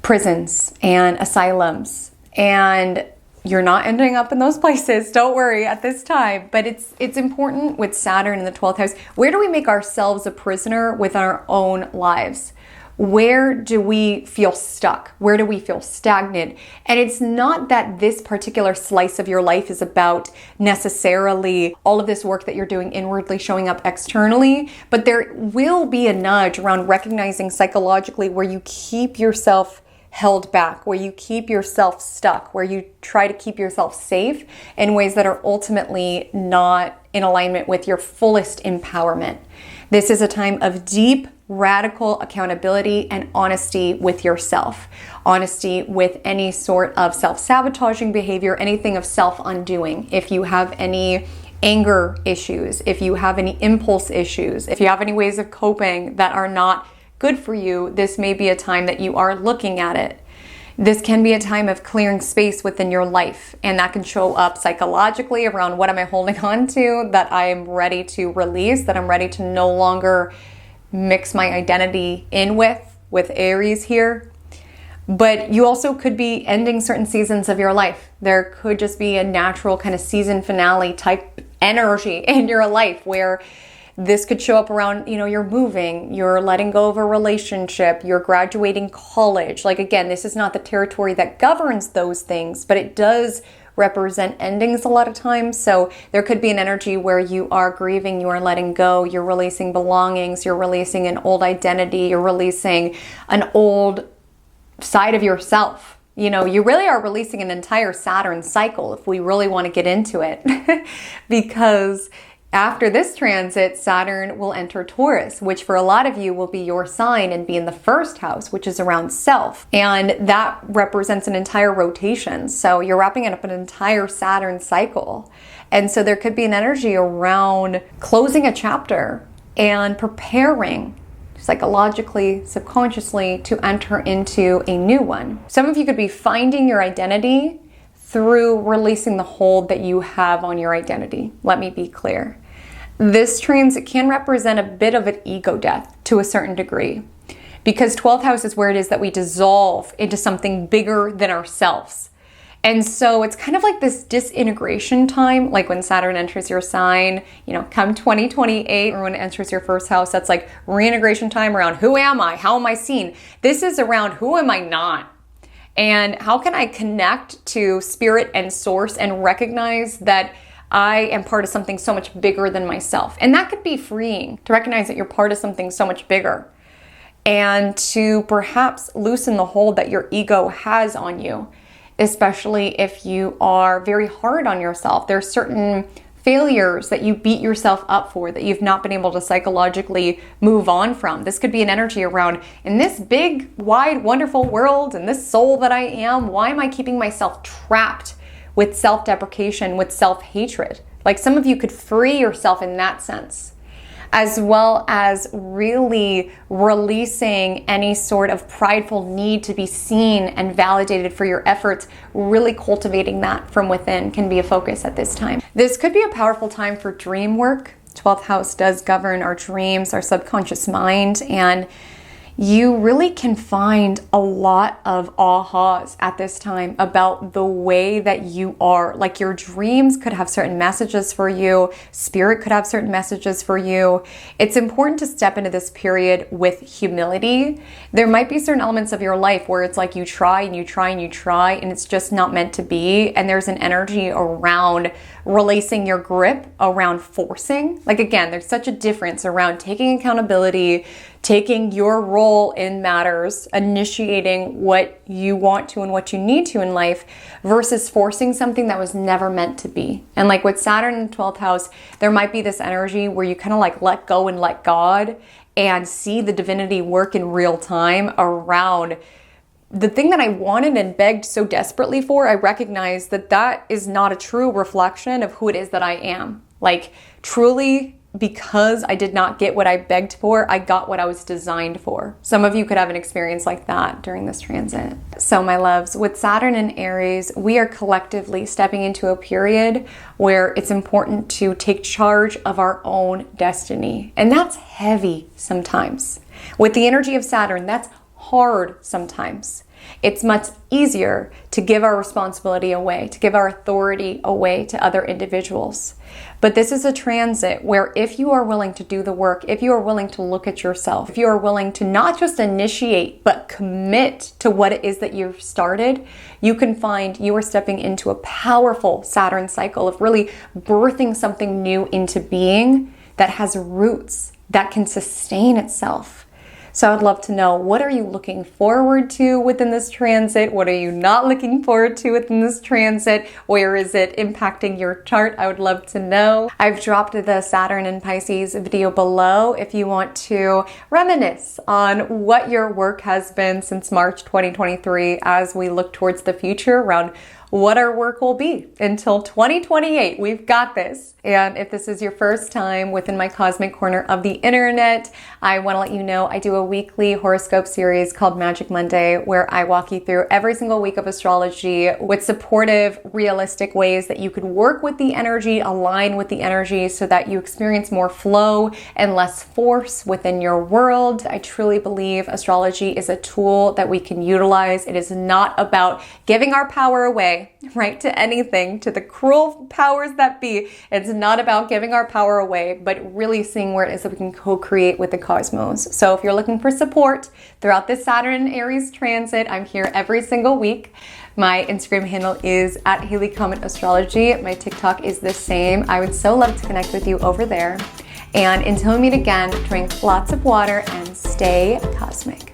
prisons, and asylums. And you're not ending up in those places, don't worry, at this time. But it's important with Saturn in the 12th house. Where do we make ourselves a prisoner with our own lives? Where do we feel stuck? Where do we feel stagnant? And it's not that this particular slice of your life is about necessarily all of this work that you're doing inwardly showing up externally, but there will be a nudge around recognizing psychologically where you keep yourself held back, where you keep yourself stuck, where you try to keep yourself safe in ways that are ultimately not in alignment with your fullest empowerment. This is a time of deep, radical accountability and honesty with yourself. Honesty with any sort of self-sabotaging behavior, anything of self-undoing. If you have any anger issues, if you have any impulse issues, if you have any ways of coping that are not good for you, this may be a time that you are looking at it. This can be a time of clearing space within your life, and that can show up psychologically around what am I holding on to that I am ready to release, that I'm ready to no longer mix my identity in with Aries here. But you also could be ending certain seasons of your life. There could just be a natural kind of season finale type energy in your life where this could show up around, you know, you're moving, you're letting go of a relationship, you're graduating college. Like, again, this is not the territory that governs those things, but it does represent endings a lot of times. So there could be an energy where you are grieving, you are letting go, you're releasing belongings, you're releasing an old identity, you're releasing an old side of yourself You know, you really are releasing an entire Saturn cycle if we really want to get into it. Because after this transit, Saturn will enter Taurus, which for a lot of you will be your sign and be in the first house, which is around self. And that represents an entire rotation. So you're wrapping up an entire Saturn cycle. And so there could be an energy around closing a chapter and preparing psychologically, subconsciously to enter into a new one. Some of you could be finding your identity through releasing the hold that you have on your identity. Let me be clear. This transit can represent a bit of an ego death to a certain degree, because 12th house is where it is that we dissolve into something bigger than ourselves. And so it's kind of like this disintegration time, like when Saturn enters your sign, you know, come 2028, or when it enters your first house, that's like reintegration time around who am I? How am I seen? This is around who am I not? And how can I connect to spirit and source and recognize that I am part of something so much bigger than myself? And that could be freeing, to recognize that you're part of something so much bigger, and to perhaps loosen the hold that your ego has on you, especially if you are very hard on yourself. There's certain failures that you beat yourself up for that you've not been able to psychologically move on from. This could be an energy around, in this big, wide, wonderful world, and this soul that I am, why am I keeping myself trapped with self-deprecation, with self-hatred? Like, some of you could free yourself in that sense, as well as really releasing any sort of prideful need to be seen and validated for your efforts. Really cultivating that from within can be a focus at this time. This could be a powerful time for dream work. 12th house does govern our dreams, our subconscious mind, and you really can find a lot of ahas at this time about the way that you are. Like, your dreams could have certain messages for you. Spirit could have certain messages for you. It's important to step into this period with humility. There might be certain elements of your life where it's like you try and you try and you try and it's just not meant to be. And there's an energy around releasing your grip, around forcing. Like, again, there's such a difference around taking accountability, taking your role in matters, initiating what you want to and what you need to in life, versus forcing something that was never meant to be. And like with Saturn in the 12th house, there might be this energy where you kind of like let go and let God and see the divinity work in real time around the thing that I wanted and begged so desperately for. I recognize that that is not a true reflection of who it is that I am. Like, truly, because I did not get what I begged for, I got what I was designed for. Some of you could have an experience like that during this transit. So my loves, with Saturn and Aries, we are collectively stepping into a period where it's important to take charge of our own destiny. And that's heavy sometimes. With the energy of Saturn, that's hard sometimes. It's much easier to give our responsibility away, to give our authority away to other individuals. But this is a transit where if you are willing to do the work, if you are willing to look at yourself, if you are willing to not just initiate, but commit to what it is that you've started, you can find you are stepping into a powerful Saturn cycle of really birthing something new into being that has roots, that can sustain itself. So I'd love to know, what are you looking forward to within this transit? What are you not looking forward to within this transit? Where is it impacting your chart? I would love to know. I've dropped the Saturn and Pisces video below if you want to reminisce on what your work has been since March 2023 as we look towards the future around what our work will be until 2028. We've got this. And if this is your first time within my Cosmic Corner of the internet, I want to let you know I do a weekly horoscope series called Magic Monday, where I walk you through every single week of astrology with supportive, realistic ways that you could work with the energy, align with the energy, so that you experience more flow and less force within your world. I truly believe astrology is a tool that we can utilize. It is not about giving our power away, right, to anything, to the cruel powers that be. It's not about giving our power away, but really seeing where it is that we can co-create with the cosmos. So if you're looking for support throughout this Saturn and Aries transit, I'm here every single week. My Instagram handle is at Haley Comet Astrology. My TikTok is the same. I would so love to connect with you over there. And until we meet again, drink lots of water and stay cosmic.